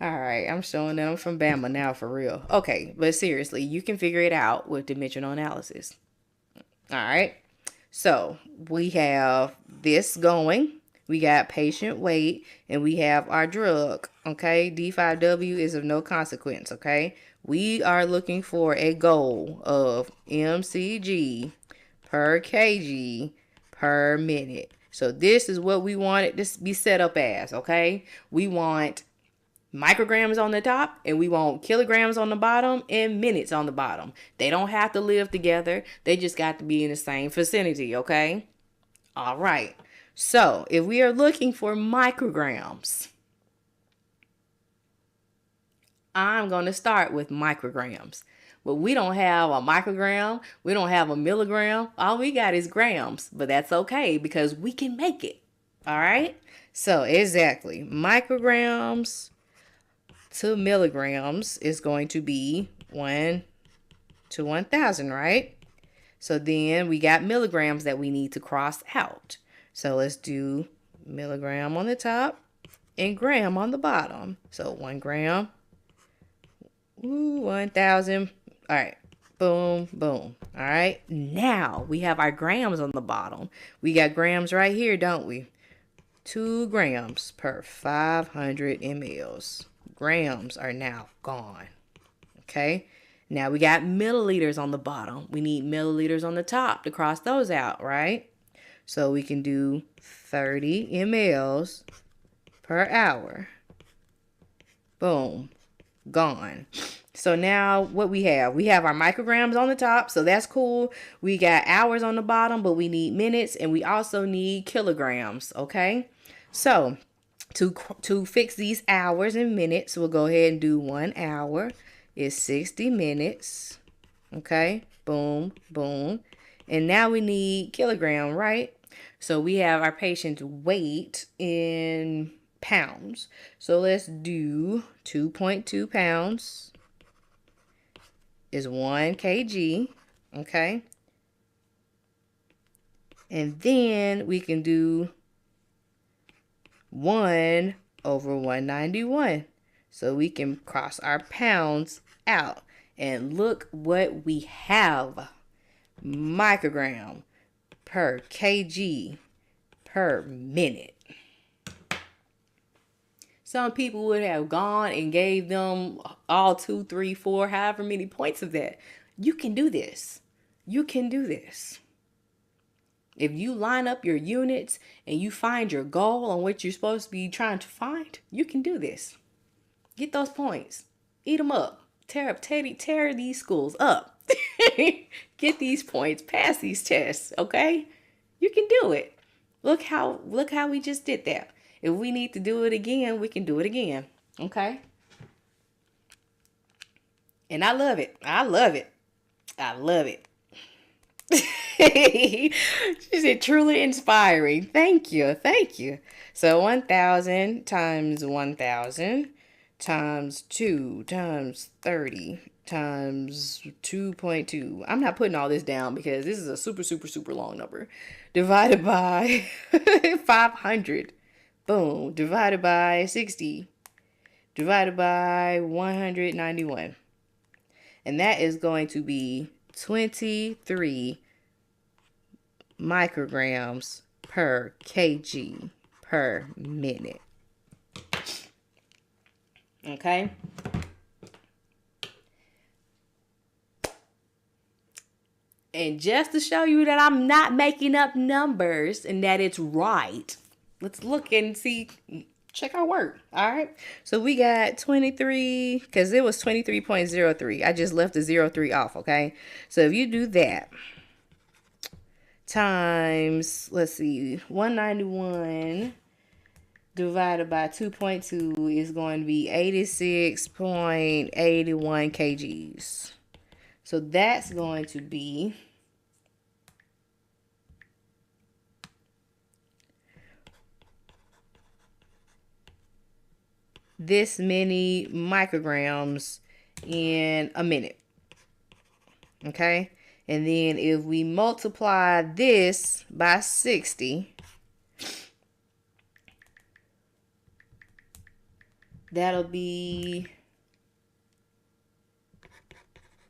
All right, I'm showing that I'm from Bama now for real. Okay, but seriously, you can figure it out with dimensional analysis. All right, so we have this going. We got patient weight, and we have our drug. Okay, D5W is of no consequence. Okay, we are looking for a goal of mcg per kg per minute. So this is what we want it to be set up as. Okay, we want micrograms on the top, and we want kilograms on the bottom and minutes on the bottom. They don't have to live together. They just got to be in the same vicinity, okay? All right. So if we are looking for micrograms, I'm going to start with micrograms. But we don't have a microgram. We don't have a milligram. All we got is grams. But that's okay because we can make it. All right? So exactly. Micrograms to milligrams is going to be 1 to 1,000, right? So then we got milligrams that we need to cross out. So let's do milligram on the top and gram on the bottom. So 1 gram, 1,000. All right, boom, boom. All right, now we have our grams on the bottom. We got grams right here, don't we? 2 grams per 500 mLs. Grams are now gone. Okay, now we got milliliters on the bottom. We need milliliters on the top to cross those out, right? So we can do 30 mLs per hour. Boom, gone. So now what we have our micrograms on the top, so that's cool. We got hours on the bottom, but we need minutes, and we also need kilograms, okay? So to fix these hours and minutes, we'll go ahead and do 1 hour is 60 minutes. Okay, boom, boom. And now we need kilogram, right? So we have our patient's weight in pounds. So let's do 2.2 pounds is 1 kg. Okay. And then we can do 1 over 191. So we can cross our pounds out. And look what we have. Microgram per kg per minute. Some people would have gone and gave them all 2, 3, 4, however many points of that. You can do this. You can do this. If you line up your units and you find your goal on what you're supposed to be trying to find, you can do this. Get those points. Eat them up. Tear these schools up. Get these points. Pass these tests, okay? You can do it. Look how we just did that. If we need to do it again, we can do it again. Okay? And I love it. I love it. I love it. She said, truly inspiring. Thank you. Thank you. So 1,000 times 1,000 times 2 times 30 times 2.2. I'm not putting all this down because this is a super, super, super long number. Divided by 500. Boom. Divided by 60. Divided by 191. And that is going to be 23 micrograms per kg per minute. Okay? And just to show you that I'm not making up numbers and that it's right, let's look and see, check our work. All right. So we got 23, because it was 23.03. I just left the 03 off. Okay. So if you do that times, let's see, 191 divided by 2.2 is going to be 86.81 kgs. So that's going to be this many micrograms in a minute. Okay? And then if we multiply this by 60, that'll be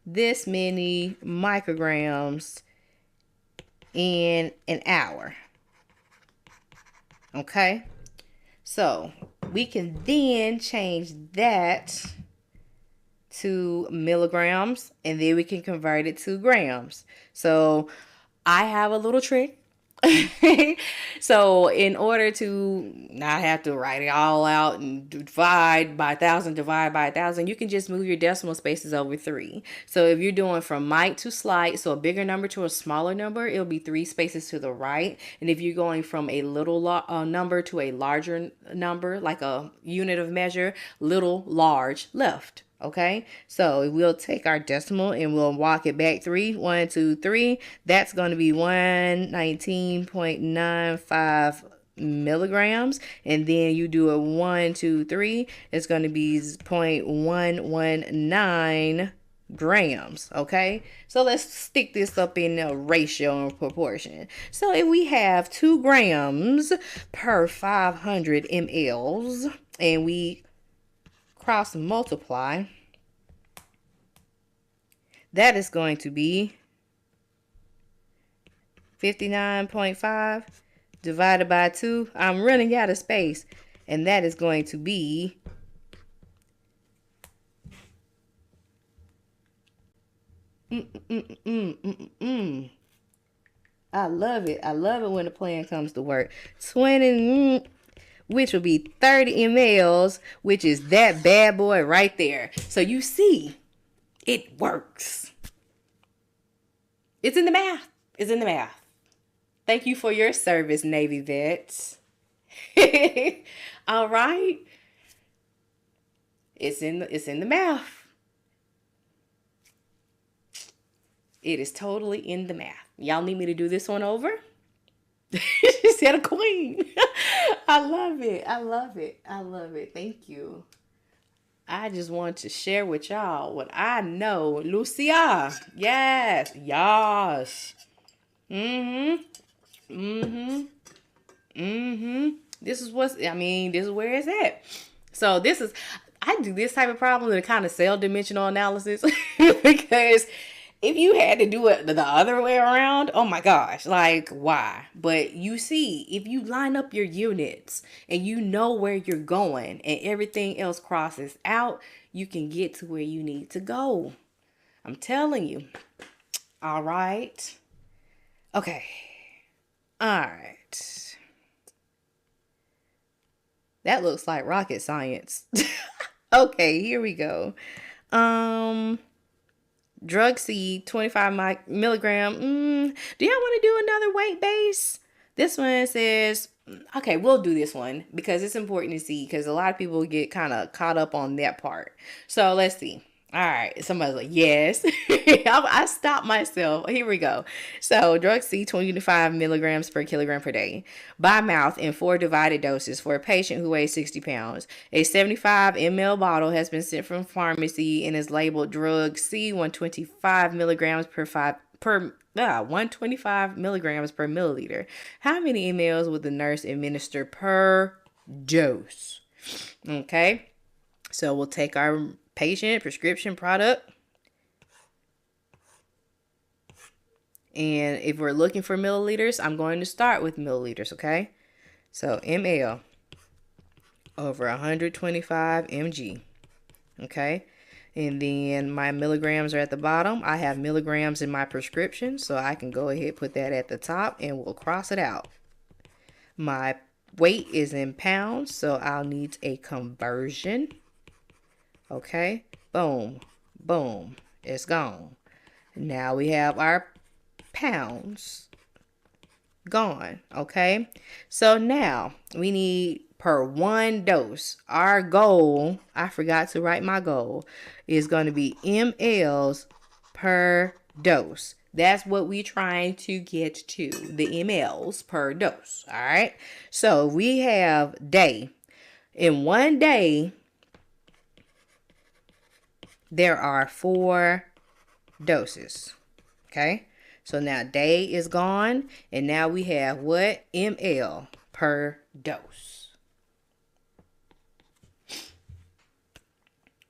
this many micrograms in an hour. Okay? So we can then change that to milligrams, and then we can convert it to grams. So I have a little trick. So in order to not have to write it all out and divide by 1,000, you can just move your decimal spaces over 3. So if you're doing from might to slight, so a bigger number to a smaller number, it'll be 3 spaces to the right. And if you're going from a little number to a larger number, like a unit of measure, little, large, left. Okay, so we'll take our decimal and we'll walk it back 3. 1, 2, 3. That's going to be 119.95 milligrams. And then you do a 1, 2, 3. It's going to be 0.119 grams. Okay, so let's stick this up in a ratio and proportion. So if we have 2 grams per 500 mLs and we cross multiply, that is going to be 59.5 divided by 2. I'm running out of space, and that is going to be I love it. I love it when the plan comes to work. 20, which will be 30 mLs, which is that bad boy right there. So you see, it works. It's in the math. It's in the math. Thank you for your service, Navy vets. All right. It's in the math. It is totally in the math. Y'all need me to do this one over? She said a queen. I love it. I love it. I love it. Thank you. I just want to share with y'all what I know. Lucia. Yes. Yes. This is this is where it's at. So I do this type of problem in a kind of cell dimensional analysis because if you had to do it the other way around, oh my gosh, like why? But you see, if you line up your units and you know where you're going and everything else crosses out, you can get to where you need to go. I'm telling you. All right. Okay. All right. That looks like rocket science. Okay, here we go. Drug C, 25 milligram. Do y'all want to do another weight base? This one says, okay, we'll do this one because it's important to see because a lot of people get kind of caught up on that part. So let's see. All right, somebody's like, yes. I stopped myself. Here we go. So drug C, 25 milligrams per kilogram per day by mouth in 4 divided doses for a patient who weighs 60 pounds. A 75 ml bottle has been sent from pharmacy and is labeled drug C, 125 milligrams per 125 milligrams per milliliter. How many mLs would the nurse administer per dose? Okay, so we'll take our patient prescription product, and if we're looking for milliliters, I'm going to start with milliliters. Okay, so ml over 125 mg. Okay, and then my milligrams are at the bottom. I have milligrams in my prescription, so I can go ahead and put that at the top and we'll cross it out. My weight is in pounds, so I'll need a conversion. Okay, boom, boom, it's gone. Now we have our pounds gone. Okay, so now we need per 1 dose. Our goal, I forgot to write my goal, is going to be mLs per dose. That's what we're trying to get to, the mLs per dose. All right, so we have day. In 1 day, there are 4 doses. Okay, so now day is gone, and now we have what? ml per dose.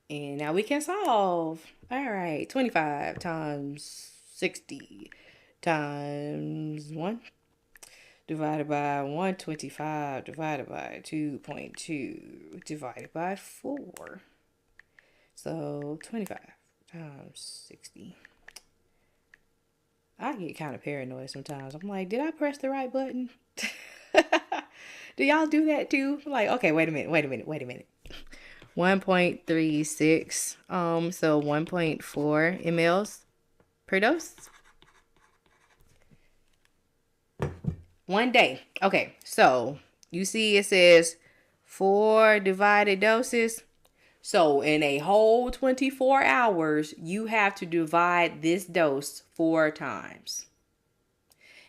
And now we can solve. All right, 25 times 60 times 1 divided by 125 divided by 2.2 divided by 4. So 25 times 60. I get kind of paranoid sometimes. I'm like, did I press the right button? Do y'all do that too? Like, okay, wait a minute. 1.36. So 1.4 mLs per dose. 1 day. Okay, so you see it says 4 divided doses. So in a whole 24 hours, you have to divide this dose 4 times.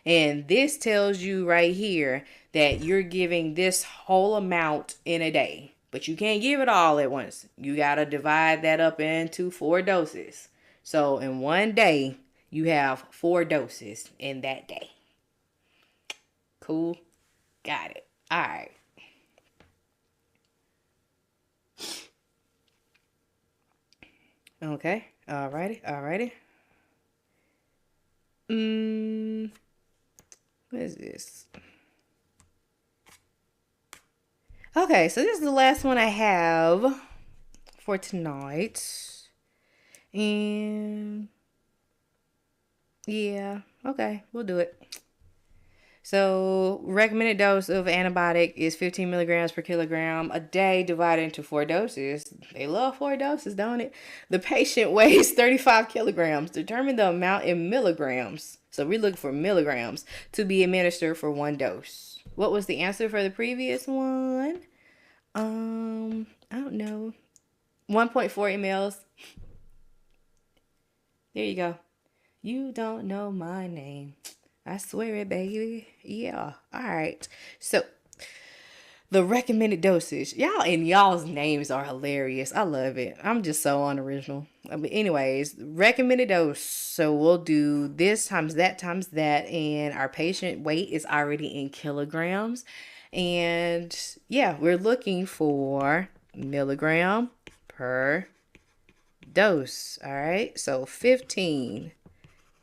And this tells you right here that you're giving this whole amount in a day. But you can't give it all at once. You got to divide that up into 4 doses. So in 1 day, you have 4 doses in that day. Cool? Got it. All right. Okay. Alrighty. What is this? Okay, so this is the last one I have for tonight. And yeah, okay, we'll do it. So recommended dose of antibiotic is 15 milligrams per kilogram a day divided into 4 doses. They love 4 doses, don't it? The patient weighs 35 kilograms. Determine the amount in milligrams. So we're looking for milligrams to be administered for 1 dose. What was the answer for the previous one? I don't know. 1.4 mLs. There you go. You don't know my name. I swear it, baby. Yeah. All right. So the recommended dosage. Y'all's names are hilarious. I love it. I'm just so unoriginal. But anyways, recommended dose. So we'll do this times that, and our patient weight is already in kilograms. And yeah, we're looking for milligram per dose. All right. So 15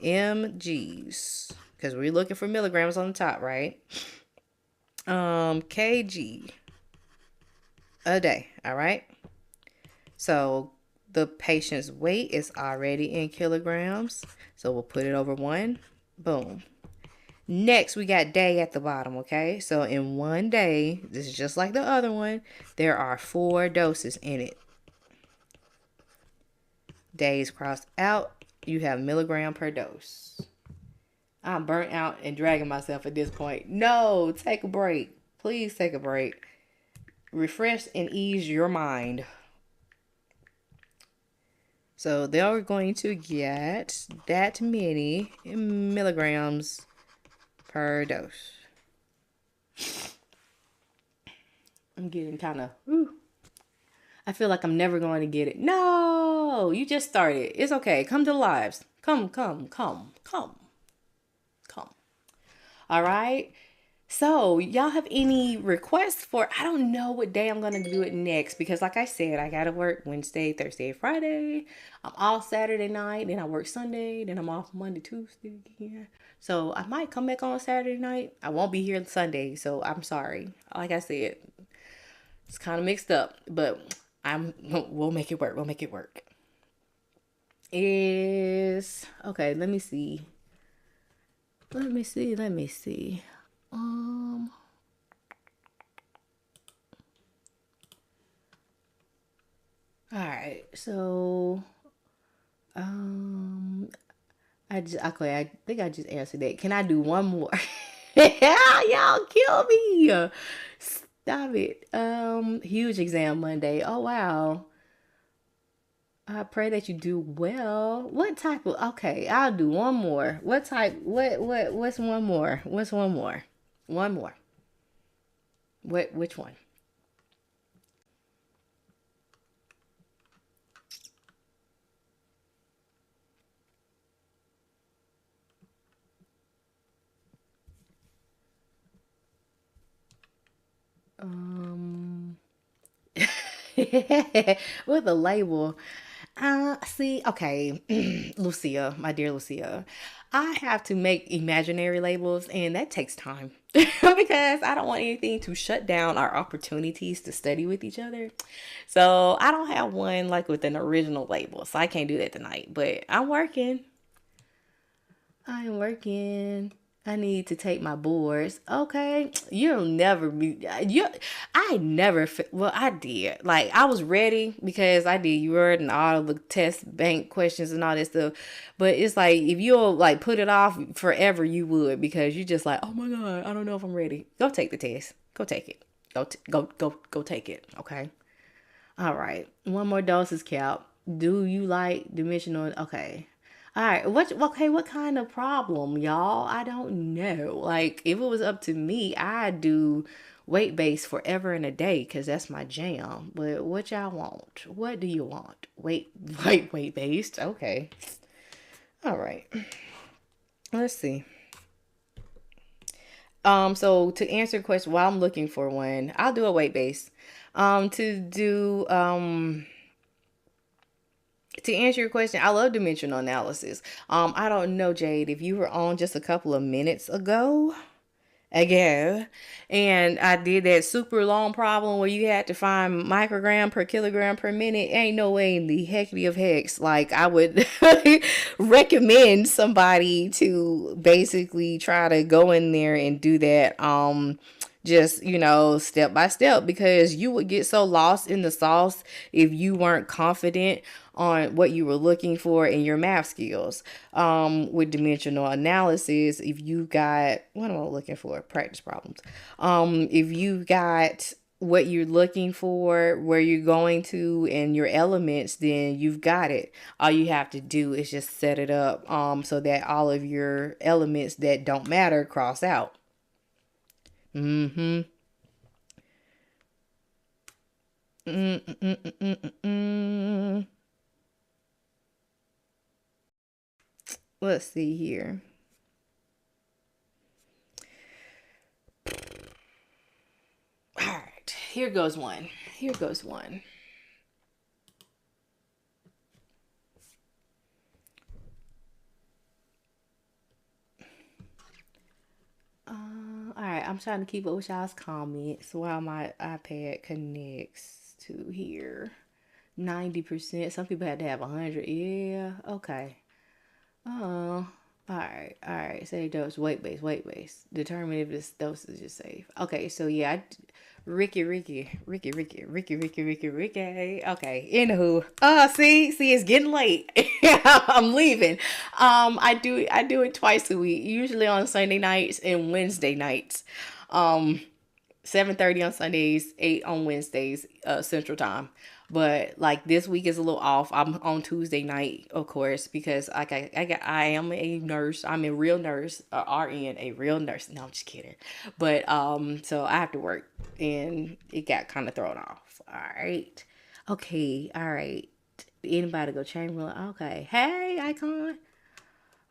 mgs. Because we're looking for milligrams on the top, right? Kg a day, all right? So the patient's weight is already in kilograms. So we'll put it over 1. Boom. Next, we got day at the bottom, okay? So in one day, this is just like the other one, there are 4 doses in it. Days crossed out, you have milligram per dose. I'm burnt out and dragging myself at this point. No, take a break. Please take a break. Refresh and ease your mind. So they're going to get that many milligrams per dose. I'm getting kind of, I feel like I'm never going to get it. No, you just started. It's okay. Come to the lives. Come. All right. So, y'all have any requests for, I don't know what day I'm going to do it next because like I said, I got to work Wednesday, Thursday, Friday. I'm off Saturday night, then I work Sunday, then I'm off Monday, Tuesday. Yeah. So, I might come back on Saturday night. I won't be here Sunday, so I'm sorry. Like I said, it's kind of mixed up, but we'll make it work. We'll make it work. Is okay, let me see. Let me see. All right. So, um, I think I just answered that. Can I do one more? Yeah, y'all kill me. Stop it. Huge exam Monday. Oh wow. I pray that you do well. What type of, okay, I'll do one more. What type, what's one more? What's one more? One more. Which one? Um, with a label. See, okay, Lucia, my dear Lucia, I have to make imaginary labels, and that takes time because I don't want anything to shut down our opportunities to study with each other. So I don't have one like with an original label, so I can't do that tonight. But I'm working. I am working. I need to take my boards. Okay, you'll never be you. I never. Well, I did. Like I was ready because I did. You read and all the test bank questions and all that stuff. But it's like if you'll like put it off forever, you would because you just like, oh my god, I don't know if I'm ready. Go take the test. Go take it. Go take it. Okay. All right. One more dose is cap. Do you like dimensional? Okay. All right. What kind of problem, y'all? I don't know. Like, if it was up to me, I'd do weight based forever and a day because that's my jam. But what y'all want? What do you want? Weight based. Okay. All right. Let's see. So to answer your question, while I'm looking for one, I'll do a weight base. To do to answer your question, I love dimensional analysis. I don't know, Jade, if you were on just a couple of minutes ago, and I did that super long problem where you had to find microgram per kilogram per minute. Ain't no way in the heckity of hex. Like I would recommend somebody to basically try to go in there and do that. Just step by step because you would get so lost in the sauce if you weren't confident on what you were looking for in your math skills. With dimensional analysis, if you got, what am I looking for? Practice problems. If you got what you're looking for, where you're going to, and your elements, then you've got it. All you have to do is just set it up so that all of your elements that don't matter cross out. Mm-hmm. Mm-mm-mm-mm-mm. Let's see here. All right, here goes one. Here goes one. All right, I'm trying to keep up with y'all's comments while my iPad connects to here. 90%. Some people had to have 100. Yeah, okay. Oh. All right. Say dose, weight base. Determine if this dosage is safe. Okay, so yeah, Ricky. Okay, anywho, see, it's getting late. I'm leaving. I do it twice a week, usually on Sunday nights and Wednesday nights. Um, 7:30 on Sundays, 8 on Wednesdays, Central Time. But like this week is a little off. I'm on Tuesday night, of course, because like I am a nurse. I'm a real nurse, RN, a real nurse. No, I'm just kidding. But so I have to work, and it got kind of thrown off. All right, okay, all right. Anybody go Chamberlain? Okay, hey, Icon.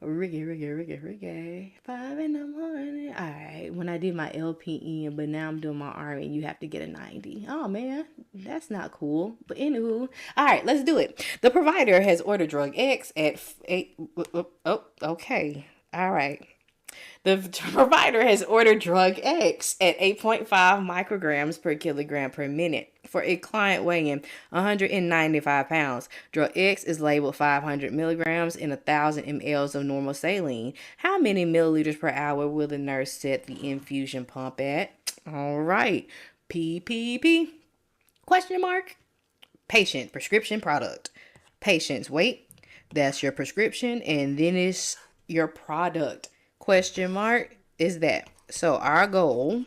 Ricky. 5 in the morning. All right. When I did my LPN, but now I'm doing my RN, you have to get a 90. Oh, man. That's not cool. But anywho. All right. Let's do it. The provider has ordered drug X at 8. Oh, okay. All right. The provider has ordered drug X at 8.5 micrograms per kilogram per minute for a client weighing 195 pounds. Drug X is labeled 500 milligrams in 1,000 mLs of normal saline. How many milliliters per hour will the nurse set the infusion pump at? All right. PPP. Question mark. Patient prescription product. Patient's weight. That's your prescription, and then it's your product. Question mark is that. So our goal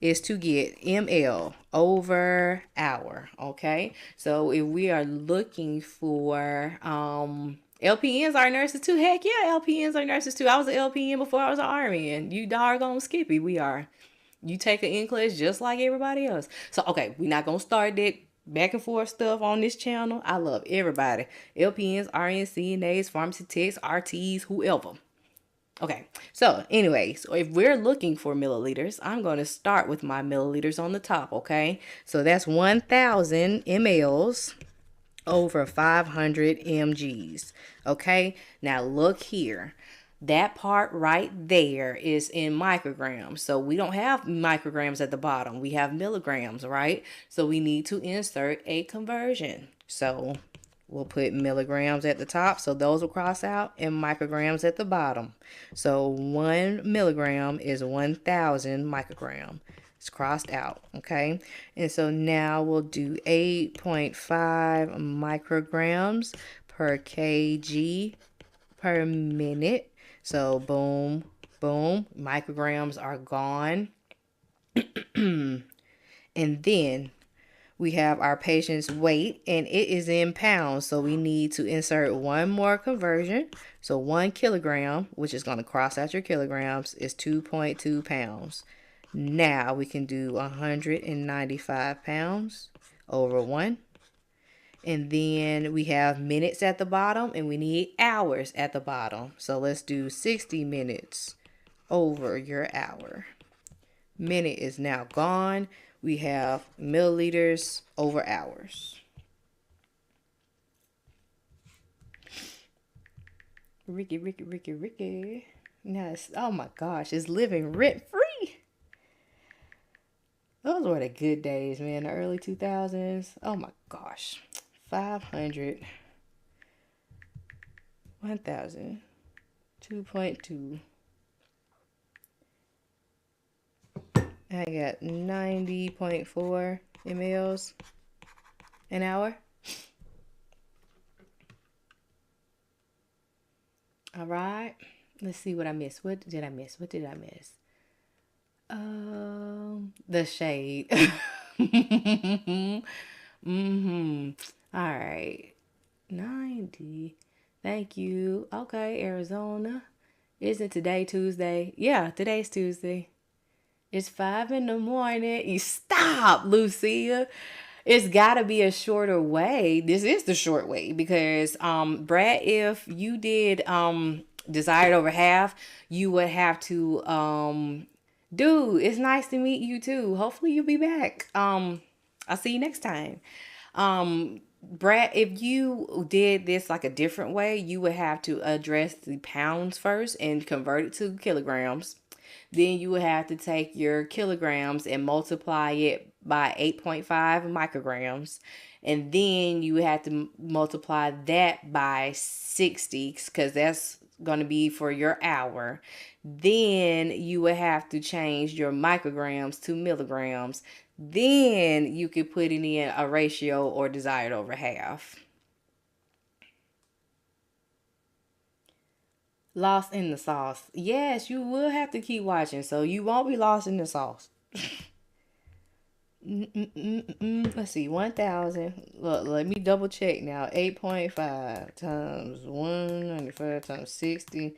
is to get ml over hour. Okay. So if we are looking for LPNs are nurses too. Heck yeah, LPNs are nurses too. I was an LPN before I was an RN. You doggone Skippy, we are. You take an NCLEX just like everybody else. So okay, we're not gonna start that back and forth stuff on this channel. I love everybody. LPNs, RNs, CNAs, pharmacy techs, RTs, whoever. Okay, so anyway, so if we're looking for milliliters, I'm going to start with my milliliters on the top, okay? So that's 1,000 mLs over 500 mgs, okay? Now look here. That part right there is in micrograms. So we don't have micrograms at the bottom. We have milligrams, right? So we need to insert a conversion. So we'll put milligrams at the top, so those will cross out, and micrograms at the bottom. So 1 milligram is 1,000 microgram. It's crossed out, okay? And so now we'll do 8.5 micrograms per kg per minute. So boom, boom, micrograms are gone. And then we have our patient's weight, and it is in pounds. So we need to insert one more conversion. So 1 kilogram, which is going to cross out your kilograms, is 2.2 pounds. Now we can do 195 pounds over 1. And then we have minutes at the bottom, and we need hours at the bottom. So let's do 60 minutes over your hour. Minute is now gone. We have milliliters over hours. Ricky. Now oh my gosh, it's living rent free. Those were the good days, man. The early 2000s. Oh my gosh. 500. 1,000. 2.2. I got 90.4 mLs an hour. All right. Let's see what I missed. What did I miss? The shade. All right. 90. Thank you. Okay, Arizona. Isn't today Tuesday? Yeah, today's Tuesday. It's 5 in the morning. You stop, Lucia. It's got to be a shorter way. This is the short way because, Brad, if you did desired over half, you would have to, dude, it's nice to meet you too. Hopefully you'll be back. I'll see you next time. Brad, if you did this like a different way, you would have to address the pounds first and convert it to kilograms. Then you would have to take your kilograms and multiply it by 8.5 micrograms. And then you would have to multiply that by 60 because that's going to be for your hour. Then you would have to change your micrograms to milligrams. Then you could put it in a ratio or desired over half. Lost in the sauce. Yes, you will have to keep watching, so you won't be lost in the sauce. Let's see, 1,000. Look, let me double check now. 8.5 times 195 times 60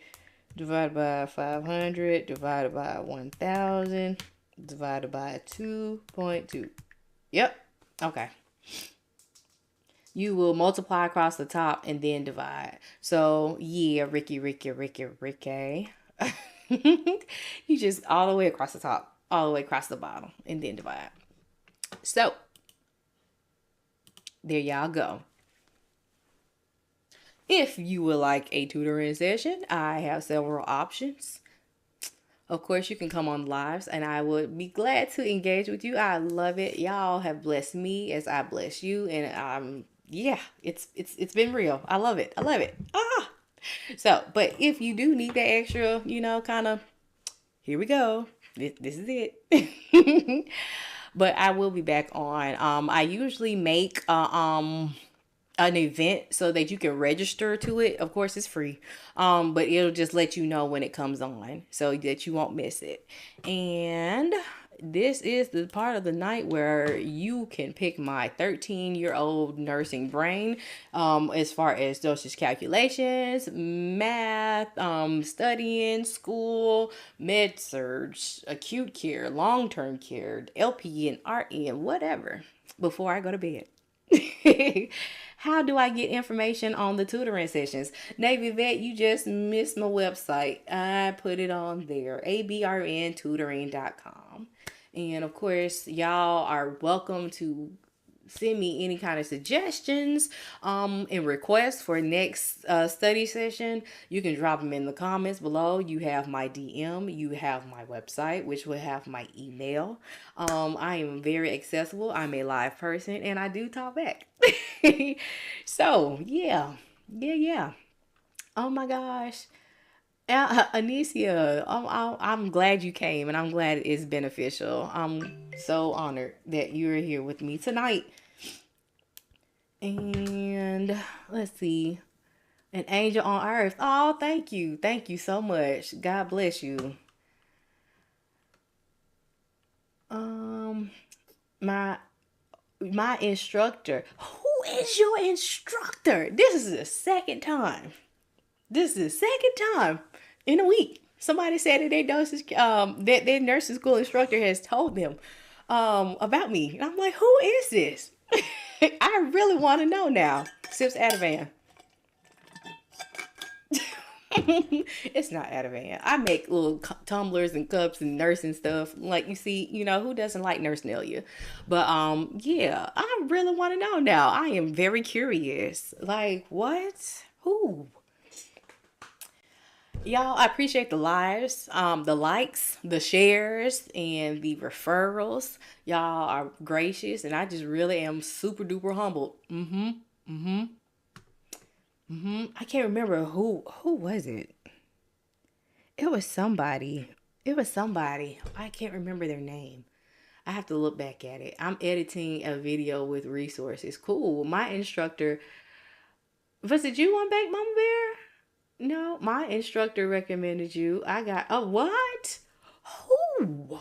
divided by 500 divided by 1,000 divided by 2.2. Yep. Okay. You will multiply across the top and then divide. So, yeah, Ricky. You just all the way across the top, all the way across the bottom, and then divide. So, there y'all go. If you would like a tutoring session, I have several options. Of course, you can come on lives, and I would be glad to engage with you. I love it. Y'all have blessed me as I bless you, and yeah, it's been real. I love it. So, but if you do need that extra, kind of, here we go. This is it. But I will be back on. I usually make an event so that you can register to it. Of course, it's free. But it'll just let you know when it comes on so that you won't miss it. And this is the part of the night where you can pick my 13-year-old nursing brain as far as dosage calculations, math, studying, school, med surge, acute care, long-term care, LP and RN, whatever, before I go to bed. How do I get information on the tutoring sessions? Navy Vet, you just missed my website. I put it on there, abrntutoring.com. And of course, y'all are welcome to send me any kind of suggestions and requests for next study session. You can drop them in the comments below. You have my DM, you have my website, which will have my email. I am very accessible. I'm a live person and I do talk back. So yeah. Oh my gosh. Anicia, I'm glad you came and I'm glad it's beneficial. I'm so honored that you're here with me tonight. And let's see. An angel on earth. Oh, thank you. Thank you so much. God bless you. My instructor. Who is your instructor? This is the second time. In a week. Somebody said that that their nursing school instructor has told them about me. And I'm like, who is this? I really want to know now. Sips Ativan. It's not Ativan. I make little tumblers and cups and nursing stuff. Like, you see, who doesn't like Nurse Nelia? But yeah, I really want to know now. I am very curious. Like, what? Who? Y'all, I appreciate the lives, the likes, the shares, and the referrals. Y'all are gracious, and I just really am super duper humbled. I can't remember who was it. It was somebody. I can't remember their name. I have to look back at it. I'm editing a video with resources. Cool. My instructor. Was it you on Baked Mama Bear? No, my instructor recommended you. I got a what? Who?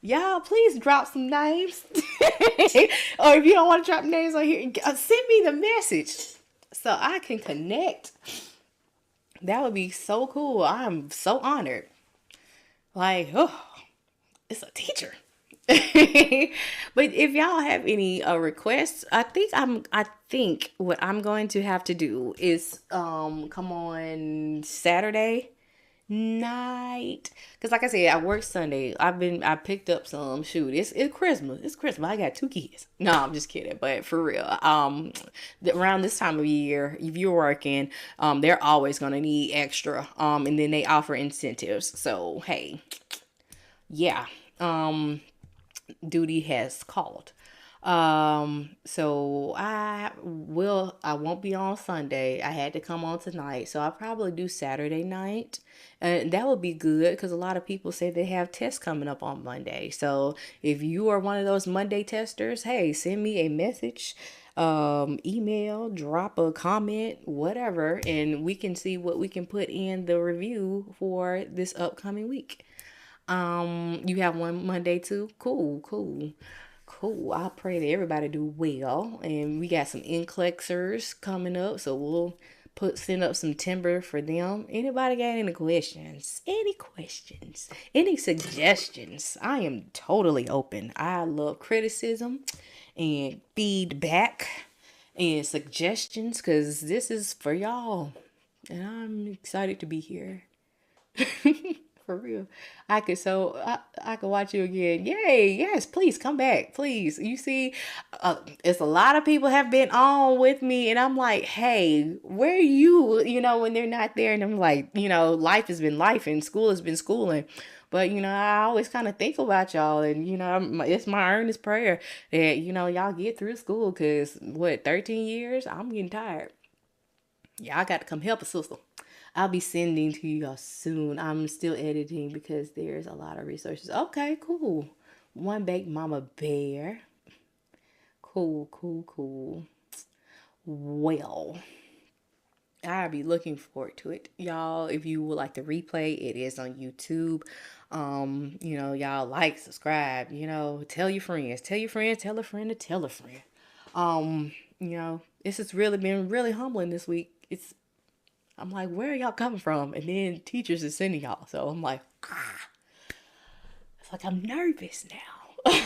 Y'all, please drop some names. Or if you don't want to drop names on here, send me the message so I can connect. That would be so cool. I'm so honored. Like, oh, it's a teacher. But if y'all have any requests, I think what I'm going to have to do is come on Saturday night, because like I said, I work Sunday. I picked up some it's Christmas. I got 2 kids. No, I'm just kidding, but for real, around this time of year, if you're working, they're always gonna need extra, and then they offer incentives. So hey, yeah, duty has called. So I won't be on Sunday. I had to come on tonight. So I'll probably do Saturday night. And that would be good because a lot of people say they have tests coming up on Monday. So if you are one of those Monday testers, hey, send me a message, email, drop a comment, whatever, and we can see what we can put in the review for this upcoming week. You have one Monday too? Cool, cool. Cool. I pray that everybody do well. And we got some NCLEXers coming up, so we'll put send up some timber for them. Anybody got any questions? Any questions? Any suggestions? I am totally open. I love criticism and feedback and suggestions because this is for y'all. And I'm excited to be here. For real. I could watch you again. Yay, yes, please come back. Please. You see, it's a lot of people have been on with me and I'm like, hey, where are you? When they're not there and I'm like, life has been life and school has been schooling. But I always kind of think about y'all, and it's my earnest prayer that y'all get through school. Cause what, 13 years? I'm getting tired. Y'all got to come help a sister. I'll be sending to you all soon. I'm still editing because there's a lot of resources. Okay, cool. One baked mama bear. Cool, cool, cool. Well, I'll be looking forward to it. Y'all, if you would like to replay, it is on YouTube. Y'all like, subscribe, tell your friends, tell your friends, tell a friend to tell a friend. It's just really been really humbling this week. I'm like, where are y'all coming from? And then teachers are sending y'all. So I'm like, it's like I'm nervous now.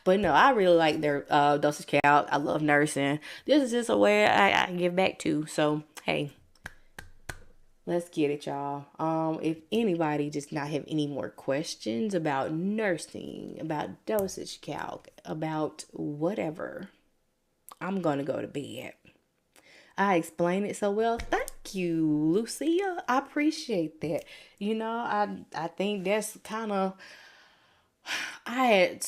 But no, I really like their dosage calc. I love nursing. This is just a way I give back to. So hey, let's get it, y'all. If anybody does not have any more questions about nursing, about dosage calc, about whatever, I'm gonna go to bed. I explained it so well. Thank you, Lucia. I appreciate that. I think that's kind of I had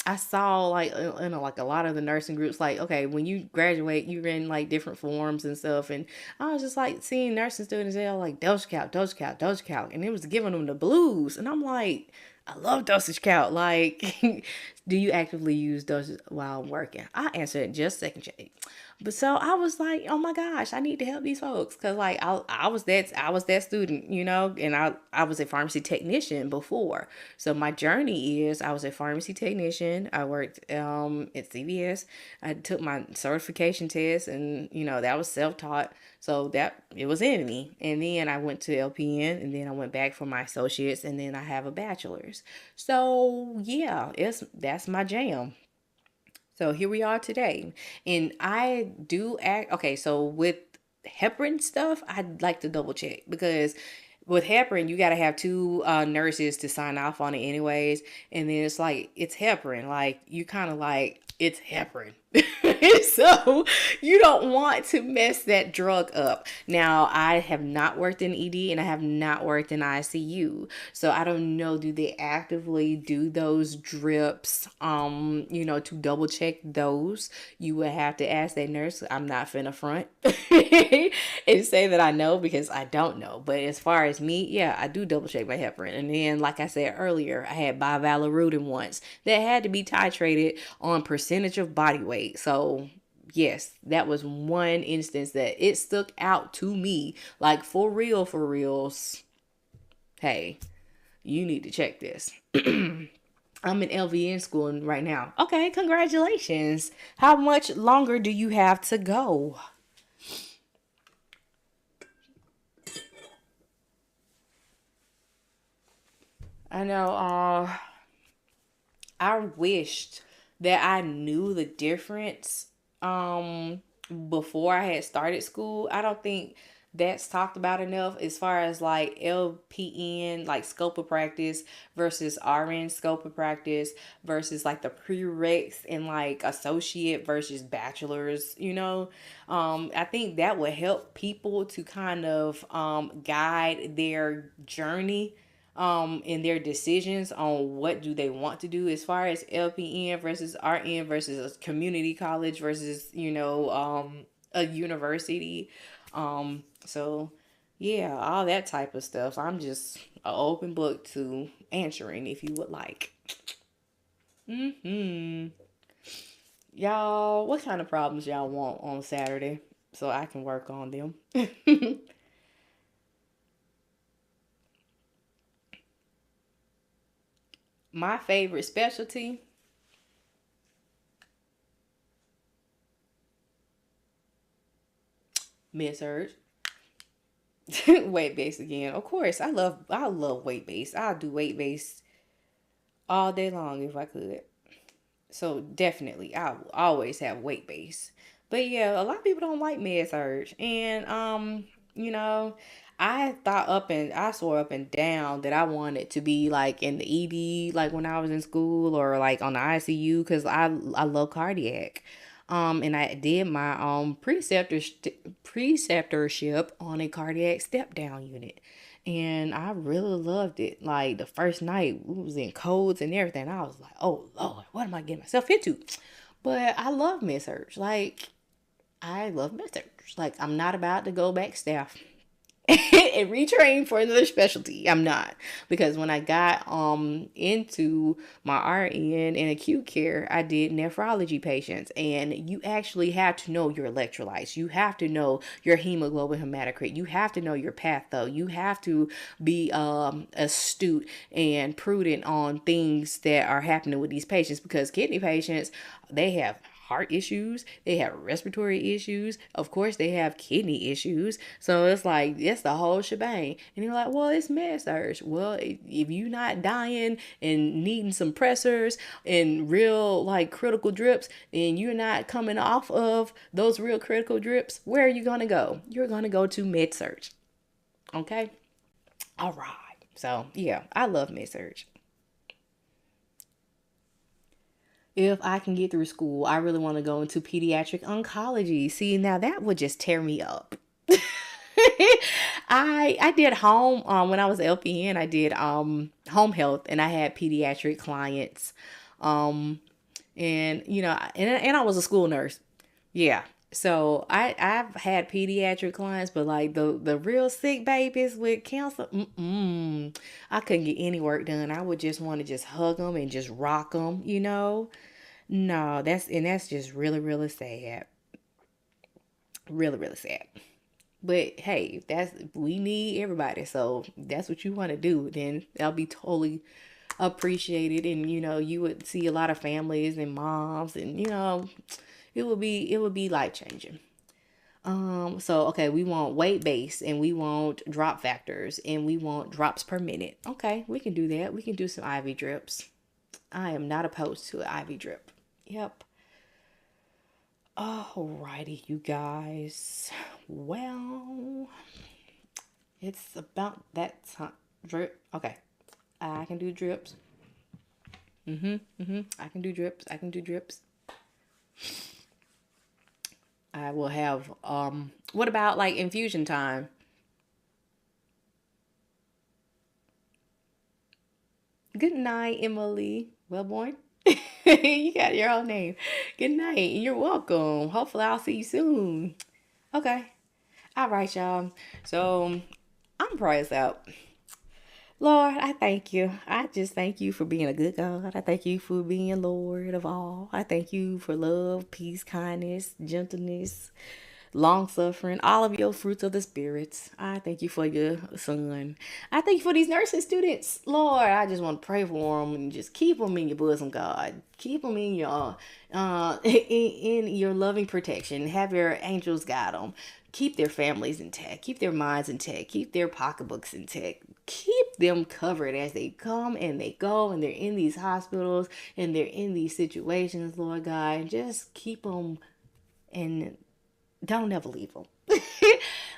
I saw like like a lot of the nursing groups, like, okay, when you graduate you're in like different forms and stuff, and I was just like seeing nursing students, they're like dosage calc, dosage calc, dosage calc, and it was giving them the blues, and I'm like, I love dosage calc. Like, do you actively use dosage while working? I answered just second check. But so I was like, oh my gosh, I need to help these folks, because like I was that student, and I was a pharmacy technician before. So my journey is I was a pharmacy technician. I worked at CVS. I took my certification test, and that was self-taught. So that it was in me. And then I went to LPN, and then I went back for my associates, and then I have a bachelor's. So yeah, that's my jam. So here we are today. And I do act okay, so with heparin stuff, I'd like to double check, because with heparin, you got to have two nurses to sign off on it anyways. And then it's like, it's heparin. Like, you kind of like, it's heparin. So you don't want to mess that drug up. Now, I have not worked in ED and I have not worked in ICU. So I don't know, do they actively do those drips, to double check those? You would have to ask that nurse. I'm not finna front and say that I know, because I don't know. But as far as me, yeah, I do double check my heparin. And then, like I said earlier, I had bivalirudin once that had to be titrated on percentage of body weight. So yes, that was one instance that it stuck out to me. Like, for real, for reals. Hey, you need to check this. I'm in LVN school right now. Okay, congratulations. How much longer do you have to go? I know, I wished that I knew the difference before I had started school. I don't think that's talked about enough as far as like LPN, like scope of practice, versus RN scope of practice, versus like the prereqs and like associate versus bachelor's. I think that would help people to kind of guide their journey in their decisions on what do they want to do as far as LPN versus RN versus a community college versus, a university. So yeah, all that type of stuff. I'm just an open book to answering if you would like. Hmm. Y'all, what kind of problems y'all want on Saturday so I can work on them? My favorite specialty, med surg. Weight base again. Of course, I love weight base. I'll do weight base all day long if I could. So definitely, I will always have weight base. But yeah, a lot of people don't like med surge, and you know, I swore up and down that I wanted to be like in the ED, like when I was in school, or like on the ICU, because I love cardiac. And I did my preceptorship on a cardiac step down unit. And I really loved it. Like the first night, we was in codes and everything. I was like, "Oh Lord, what am I getting myself into?" But I love med surg. Like I love med surg. Like I'm not about to go back staff and retrain for another specialty. I'm not, because when I got into my RN in acute care, I did nephrology patients, and you actually have to know your electrolytes. You have to know your hemoglobin hematocrit. You have to know your patho. You have to be astute and prudent on things that are happening with these patients, because kidney patients, they have heart issues, they have respiratory issues, of course they have kidney issues. So it's like it's the whole shebang. And you're like, well, it's med surg. Well, if you not dying and needing some pressors and real like critical drips, and you're not coming off of those real critical drips, where are you gonna go? You're gonna go to med surg. Okay. All right. So yeah, I love med surg. If I can get through school, I really want to go into pediatric oncology. See, now that would just tear me up. I did home when I was LPN. I did home health, and I had pediatric clients. Um and and I was a school nurse. Yeah. So I've had pediatric clients, but like the real sick babies with cancer, I couldn't get any work done. I would just want to just hug them and just rock them. No, that's just really really sad, really really sad. But hey, that's we need everybody, so that's what you want to do. Then that'll be totally appreciated, and you would see a lot of families and moms, and it would be life changing. So okay, we want weight base, and we want drop factors, and we want drops per minute. Okay, we can do that. We can do some IV drips. I am not opposed to an IV drip. Yep. Alrighty, you guys. Well, it's about that time. Drip. Okay, I can do drips. I can do drips. I can do drips. I will have. What about like infusion time? Good night, Emily. Well, born. You got your own name. Good night. You're welcome. Hopefully, I'll see you soon. Okay. All right, y'all. So I'm prayers out. Lord, I thank you. I just thank you for being a good God. I thank you for being Lord of all. I thank you for love, peace, kindness, gentleness, long suffering, all of your fruits of the spirits. I thank you for your son. I thank you for these nursing students. Lord, I just want to pray for them and just keep them in your bosom, God. Keep them in your in your loving protection. Have your angels guide them. Keep their families intact. Keep their minds intact. Keep their pocketbooks intact. Keep them covered as they come and they go, and they're in these hospitals and they're in these situations, Lord God. Just keep them, and don't ever leave them.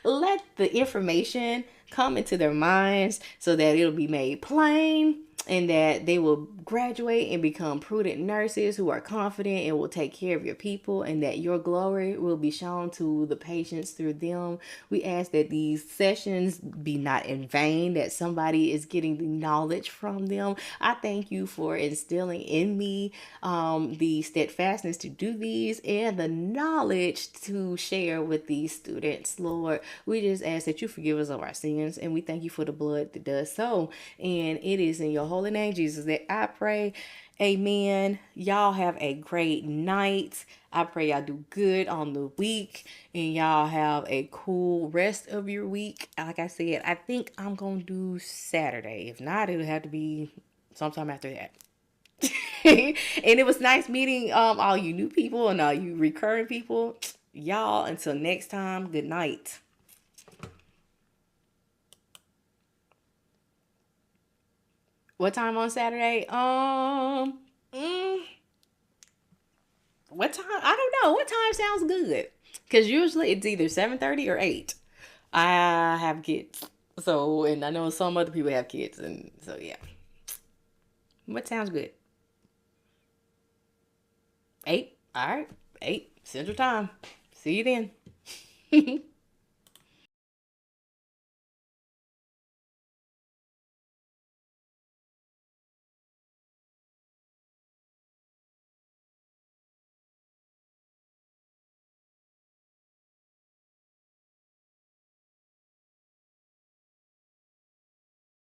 Let the information come into their minds so that it'll be made plain, and that they will graduate and become prudent nurses who are confident and will take care of your people, and that your glory will be shown to the patients through them. We ask that these sessions be not in vain, that somebody is getting the knowledge from them. I thank you for instilling in me the steadfastness to do these and the knowledge to share with these students, Lord. We just ask that you forgive us of our sins, and we thank you for the blood that does so. And it is in your holy name, Jesus, that I pray. Amen. Y'all have a great night. I pray y'all do good on the week, and y'all have a cool rest of your week. Like I said, I think I'm going to do Saturday. If not, it'll have to be sometime after that. And it was nice meeting all you new people and all you recurring people. Y'all, until next time, good night. What time on Saturday? What time? I don't know. What time sounds good? Because usually it's either 7:30 or 8. I have kids. So, and I know some other people have kids. And so, yeah. What sounds good? 8? All right. 8 Central Time. See you then.